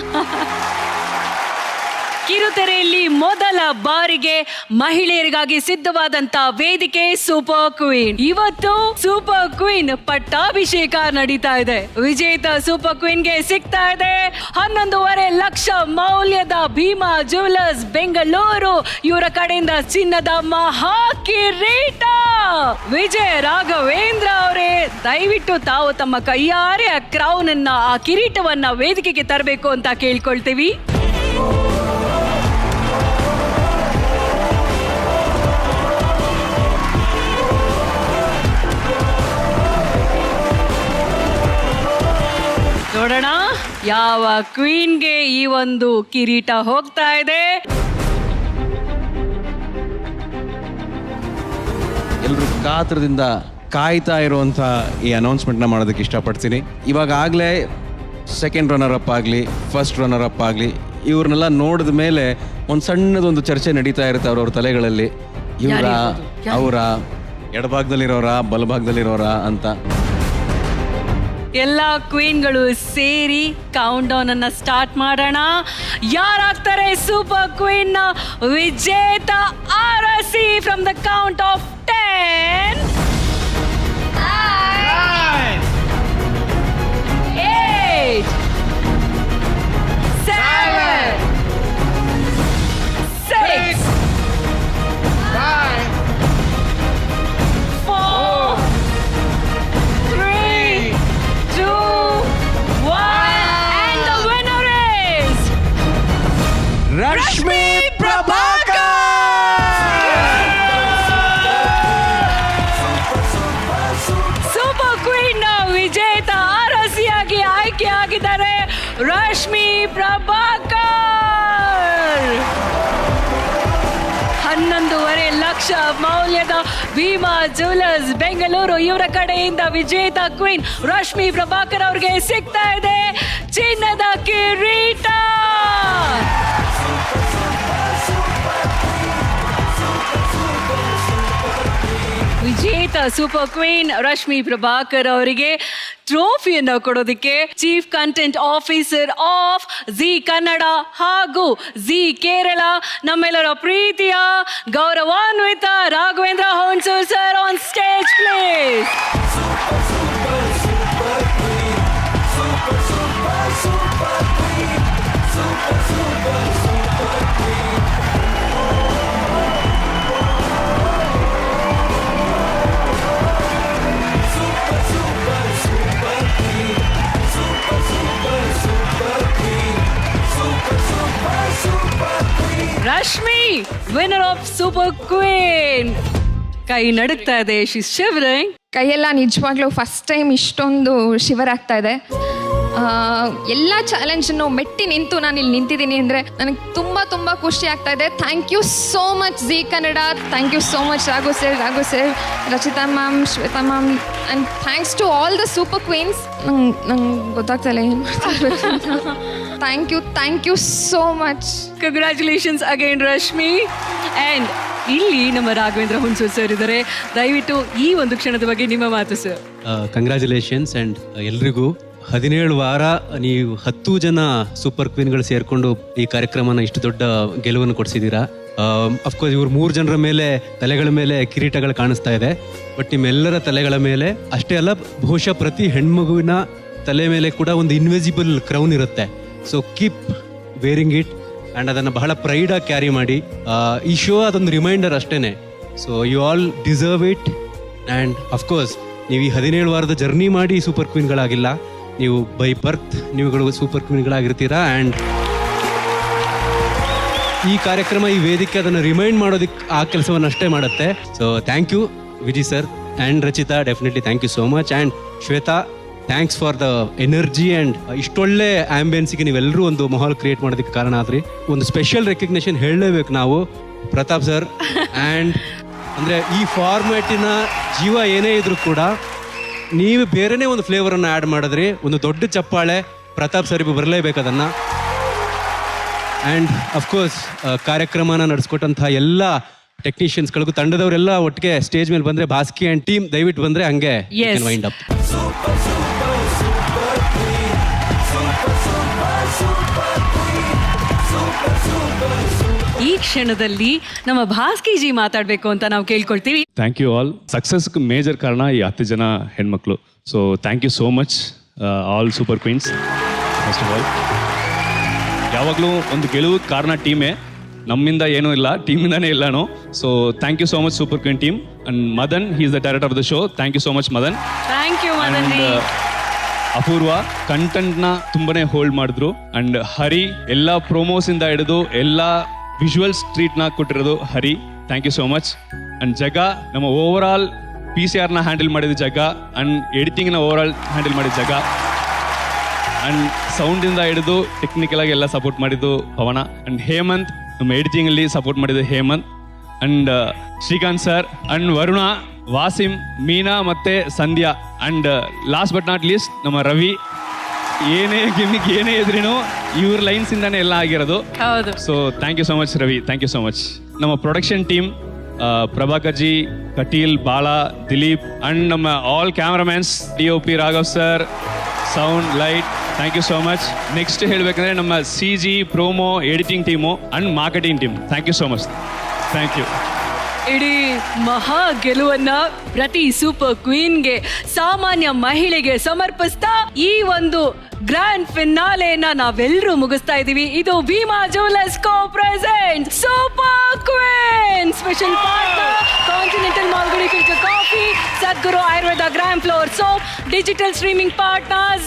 Speaker 2: ಕಿರುತೆರೆಯಲ್ಲಿ ಮೊದಲ ಬಾರಿಗೆ ಮಹಿಳೆಯರಿಗಾಗಿ ಸಿದ್ಧವಾದಂತ ವೇದಿಕೆ ಸೂಪರ್ ಕ್ವೀನ್. ಇವತ್ತು ಸೂಪರ್ ಕ್ವೀನ್ ಪಟ್ಟಾಭಿಷೇಕ ನಡೀತಾ ಇದೆ. ವಿಜೇತ ಸೂಪರ್ ಕ್ವೀನ್ಗೆ ಸಿಗ್ತಾ ಇದೆ 11.5 ಲಕ್ಷ ಮೌಲ್ಯದ ಭೀಮಾ ಜ್ಯುವೆಲರ್ಸ್ ಬೆಂಗಳೂರು ಇವರ ಕಡೆಯಿಂದ ಚಿನ್ನದ ಮಹಾ ಕಿರೀಟ. ವಿಜಯ ರಾಘವೇಂದ್ರ ಅವರೇ, ದಯವಿಟ್ಟು ತಾವು ತಮ್ಮ ಕೈಯಾರೆ ಆ ಕ್ರೌನ್ ಅನ್ನ, ಆ ಕಿರೀಟವನ್ನ ವೇದಿಕೆಗೆ ತರಬೇಕು ಅಂತ ಕೇಳ್ಕೊಳ್ತೀವಿ. ನೋಡೋಣ ಯಾವ ಕ್ವೀನ್ಗೆ ಈ ಒಂದು ಕಿರೀಟ ಹೋಗ್ತಾ ಇದೆ.
Speaker 3: ಎಲ್ಲರೂ ಕಾತರದಿಂದ ಕಾಯ್ತಾ ಇರುವಂಥ ಈ ಅನೌನ್ಸ್ಮೆಂಟ್ನ ಮಾಡೋದಕ್ಕೆ ಇಷ್ಟಪಡ್ತೀನಿ. ಇವಾಗ ಆಗಲೇ ಸೆಕೆಂಡ್ ರನ್ನರ್ ಅಪ್ ಆಗಲಿ, ಫಸ್ಟ್ ರನ್ನರ್ ಅಪ್ ಆಗಲಿ, ಇವ್ರನ್ನೆಲ್ಲ ನೋಡಿದ ಮೇಲೆ ಒಂದು ಸಣ್ಣದೊಂದು ಚರ್ಚೆ ನಡೀತಾ ಇರುತ್ತೆ ಅವ್ರವ್ರ ತಲೆಗಳಲ್ಲಿ. ಇವರ ಅವರ ಎಡಭಾಗದಲ್ಲಿರೋರ ಬಲಭಾಗದಲ್ಲಿರೋರ ಅಂತ.
Speaker 2: ಎಲ್ಲ ಕ್ವೀನ್ಗಳು ಸೇರಿ ಕೌಂಟ್ ಡೌನ್ ಅನ್ನ ಸ್ಟಾರ್ಟ್ ಮಾಡೋಣ. ಯಾರಾಗ್ತಾರೆ ಸೂಪರ್ ಕ್ವೀನ್ ನ ವಿಜೇತ? ಆರಸಿ from the count of 10, 8, 7, 6, 5, 4, 3, 2, 1, and the winner is
Speaker 16: Rashmi Prabhakar.
Speaker 2: Super queen ನ ವಿಜೇತ ಆರಸಿಯಾಗಿ ಆಯ್ಕೆಯಾಗಿದ್ದಾರೆ ರಶ್ಮಿ ಪ್ರಭಾಕರ್. 11.5 ಲಕ್ಷ ಮೌಲ್ಯದ ಭೀಮಾ ಜ್ಯುವೆಲರ್ಸ್ ಬೆಂಗಳೂರು ಇವರ ಕಡೆಯಿಂದ ವಿಜೇತ ಕ್ವೀನ್ ರಶ್ಮಿ ಪ್ರಭಾಕರ್ ಅವ್ರಿಗೆ ಸಿಗ್ತಾ ಇದೆ ಚಿನ್ನದ ಕಿರೀಟ. ವಿಜೇತ ಸೂಪರ್ ಕ್ವೀನ್ ರಶ್ಮಿ ಪ್ರಭಾಕರ್ ಅವರಿಗೆ ಟ್ರೋಫಿಯನ್ನು ಕೊಡೋದಕ್ಕೆ chief content officer of Zee Kannada ಹಾಗೂ ಜಿ ಕೇರಳ ನಮ್ಮೆಲ್ಲರ ಪ್ರೀತಿಯ ಗೌರವಾನ್ವಿತ Raghavendra Honsur sir on stage please. Rashmi winner of super queen. ಕೈ ನಡುಕ್ತಾ ಇದೆ, ಶೀಸ್ ಶಿವರಿಂಗ್.
Speaker 19: ಕೈಯೆಲ್ಲ ನಿಜವಾಗ್ಲೂ ಫಸ್ಟ್ ಟೈಮ್ ಇಷ್ಟೊಂದು ಶಿವರ್ ಆಗ್ತಾ ಇದೆ. ಎಲ್ಲ ಚಾಲೆಂಜನ್ನು ಮೆಟ್ಟಿ ನಿಂತು ನಾನು ಇಲ್ಲಿ ನಿಂತಿದ್ದೀನಿ ಅಂದರೆ ನನಗೆ ತುಂಬ ತುಂಬ ಖುಷಿ ಆಗ್ತಾ ಇದೆ. Thank you so much Zee Kannada. Thank you so much Raghu sir, Rachita ma'am, Shweta ma'am, and thanks to all the super queens. ನಂಗೆ ಗೊತ್ತಾಗ್ತಾಯಿಲ್ಲ ಏನು ಮಾಡ್ತಾ. Thank you so much.
Speaker 2: Congratulations again Rashmi. And ಇಲ್ಲಿ ನಮ್ಮ ರಾಘವೇಂದ್ರ ಹುಣಸೂರು ಸರ್ ಇದ್ದಾರೆ. ದಯವಿಟ್ಟು ಈ ಒಂದು ಕ್ಷಣದ ಬಗ್ಗೆ ನಿಮ್ಮ ಮಾತು ಸರ್.
Speaker 20: ಕಂಗ್ರ್ಯಾಚುಲೇಷನ್ಸ್ ಆ್ಯಂಡ್ ಎಲ್ರಿಗೂ 17 ವಾರ ನೀವು 10 ಜನ ಸೂಪರ್ ಕ್ವೀನ್ಗಳು ಸೇರಿಕೊಂಡು ಈ ಕಾರ್ಯಕ್ರಮನ ಇಷ್ಟು ದೊಡ್ಡ ಗೆಲುವನ್ನು ಕೊಡಿಸಿದ್ದೀರಾ. ಅಫ್ಕೋರ್ಸ್ ಇವ್ರು 3 ಜನರ ಮೇಲೆ ತಲೆಗಳ ಮೇಲೆ ಕಿರೀಟಗಳು ಕಾಣಿಸ್ತಾ ಇದೆ, ಬಟ್ ನಿಮ್ಮೆಲ್ಲರ ತಲೆಗಳ ಮೇಲೆ ಅಷ್ಟೇ ಅಲ್ಲ, ಬಹುಶಃ ಪ್ರತಿ ಹೆಣ್ಮಗುವಿನ ತಲೆ ಮೇಲೆ ಕೂಡ ಒಂದು ಇನ್ವಿಸಿಬಲ್ ಕ್ರೌನ್ ಇರುತ್ತೆ. So keep varying it and ಅದನ್ನು ಬಹಳ ಪ್ರೈಡಾಗಿ ಕ್ಯಾರಿ ಮಾಡಿ. ಈ ಶೋ ಅದೊಂದು ರಿಮೈಂಡರ್ ಅಷ್ಟೇ. So you all deserve it and of course ನೀವು ಈ 17 ವಾರದ ಜರ್ನಿ ಮಾಡಿ ಸೂಪರ್ ಕ್ವೀನ್ಗಳಾಗಿಲ್ಲ, ನೀವು ಬೈ ಬರ್ತ್ ನೀವುಗಳು ಸೂಪರ್ ಕ್ವೀನ್ಗಳಾಗಿರ್ತೀರಾ. ಆ್ಯಂಡ್ ಈ ಕಾರ್ಯಕ್ರಮ, ಈ ವೇದಿಕೆ ಅದನ್ನು ರಿಮೈಂಡ್ ಮಾಡೋದಕ್ಕೆ ಆ ಕೆಲಸವನ್ನು ಅಷ್ಟೇ ಮಾಡುತ್ತೆ. So thank you Vijay sir and Rachita, definitely thank you so much. And Shweta, thanks for the energy and ಇಷ್ಟೊಳ್ಳೆ ಆಂಬಿಯನ್ಸ್ಗೆ ನೀವೆಲ್ಲರೂ ಒಂದು ಮಾಹೋಲ್ ಕ್ರಿಯೇಟ್ ಮಾಡೋದಕ್ಕೆ ಕಾರಣ ಆದ್ರಿ. ಒಂದು ಸ್ಪೆಷಲ್ ರೆಕಗ್ನೇಷನ್ ಹೇಳಲೇಬೇಕು ನಾವು ಪ್ರತಾಪ್ ಸರ್. ಆ್ಯಂಡ್ ಅಂದರೆ ಈ ಫಾರ್ಮ್ಯಾಟಿನ ಜೀವ ಏನೇ ಇದ್ರೂ ಕೂಡ ನೀವು ಬೇರೆನೇ ಒಂದು ಫ್ಲೇವರನ್ನು ಆ್ಯಡ್ ಮಾಡಿದ್ರಿ. ಒಂದು ದೊಡ್ಡ ಚಪ್ಪಾಳೆ ಪ್ರತಾಪ್ ಸರ್ಗೂ ಬರಲೇಬೇಕು ಅದನ್ನು. ಆ್ಯಂಡ್ ಅಫ್ಕೋರ್ಸ್ ಕಾರ್ಯಕ್ರಮನ ನಡೆಸ್ಕೊಟ್ಟಂತಹ ಎಲ್ಲ ಟೆಕ್ನಿಷಿಯನ್ಸ್ಗಳಿಗೂ, ತಂಡದವರೆಲ್ಲ ಒಟ್ಟಿಗೆ ಸ್ಟೇಜ್ ಮೇಲೆ ಬಂದರೆ, ಬಾಸ್ಕಿ ಆ್ಯಂಡ್ ಟೀಮ್ ದಯವಿಟ್ಟು ಬಂದರೆ ಹಂಗೆ ವೈಂಡ್ ಅಪ್.
Speaker 2: ಈ ಕ್ಷಣದಲ್ಲಿ ನಮ್ಮ ಭಾಸ್ಕಿಜಿ ಮಾತಾಡಬೇಕು ಅಂತ ನಾವು ಕೇಳ್ಕೊಳ್ತೀವಿ.
Speaker 21: Thank you all. Success major ಕಾರಣ ಈ 10 ಜನ ಹೆಣ್ಮಕ್ಳು. So thank you so much all super queens. First of all, ಯಾವಾಗಲೂ ಒಂದು ಗೆಲುವು ಕಾರಣ ಟೀಮೇ, ನಮ್ಮಿಂದ ಏನೂ ಇಲ್ಲ, ಟೀಮಿಂದಾನೇ ಎಲ್ಲಾನು. So thank you so much super queen team. And Madan, he is the director of the show. Thank you so much Madan.
Speaker 2: Thank you Madan.
Speaker 21: Apoorva ಕಂಟೆಂಟ್ನ ತುಂಬಾನೇ ಹೋಲ್ಡ್ ಮಾಡಿದ್ರು. ಅಂಡ್ ಹರಿ, ಎಲ್ಲ ಪ್ರೋಮೋಸಿಂದ ಹಿಡಿದು ಎಲ್ಲ ವಿಜುವಲ್ಸ್ ಟ್ರೀಟ್ನ ಕೊಟ್ಟಿರೋದು Hari. Thank you so much. And Jaga, ನಮ್ಮ ಓವರ್ ಆಲ್ PCR ಹ್ಯಾಂಡಲ್ ಮಾಡಿದ್ದು ಜಗ. ಅಂಡ್ ಎಡಿಟಿಂಗ್ನ ಓವರ್ ಆಲ್ ಹ್ಯಾಂಡಲ್ ಮಾಡಿದ್ದು ಜಗ. ಅಂಡ್ ಸೌಂಡಿಂದ ಹಿಡಿದು ಟೆಕ್ನಿಕಲ್ ಆಗಿ ಎಲ್ಲ ಸಪೋರ್ಟ್ ಮಾಡಿದ್ದು ಪವನ. ಅಂಡ್ ಹೇಮಂತ್, ನಮ್ಮ ಎಡಿಟಿಂಗಲ್ಲಿ ಸಪೋರ್ಟ್ ಮಾಡಿದ್ದು Hemanth. And Srikanth sir and Varuna, Wasim, Meena ಮತ್ತೆ Sandhya. And last but not least ನಮ್ಮ ರವಿ. ಏನೇ ಗಿಮಿಕ್ ಏನೇ ಇದ್ರೂ ಇವ್ರ ಲೈನ್ಸ್ ಇಂದಾನೆ ಎಲ್ಲ ಆಗಿರೋದು. So thank you so much Ravi, thank you so much. ನಮ್ಮ production team Prabhakar ji, Kateel, Bala, Dilip and ನಮ್ಮ all cameramans, DOP Raghav sir, sound, light, thank you so much. Next ಹೇಳ್ಬೇಕಂದ್ರೆ ನಮ್ಮ CG, promo, editing team and marketing team. Thank you so much. Thank you.
Speaker 2: ಇಡೀ ಮಹಾ ಗೆಲುವನ್ನ ಪ್ರತಿ super ಕ್ವೀನ್ಗೆ, ಸಾಮಾನ್ಯ ಮಹಿಳೆಗೆ ಸಮರ್ಪಿಸ್ತಾ ಈ ಒಂದು ಗ್ರ್ಯಾಂಡ್ ಫಿನಾಲೆನ ನಾವೆಲ್ಲರೂ ಮುಗಿಸ್ತಾ ಇದೀವಿ. ಇದು Bhima jewellers co present super queen special partner continental Malgudi filter coffee, Sadguru Ayurveda gram flour soap, digital streaming partner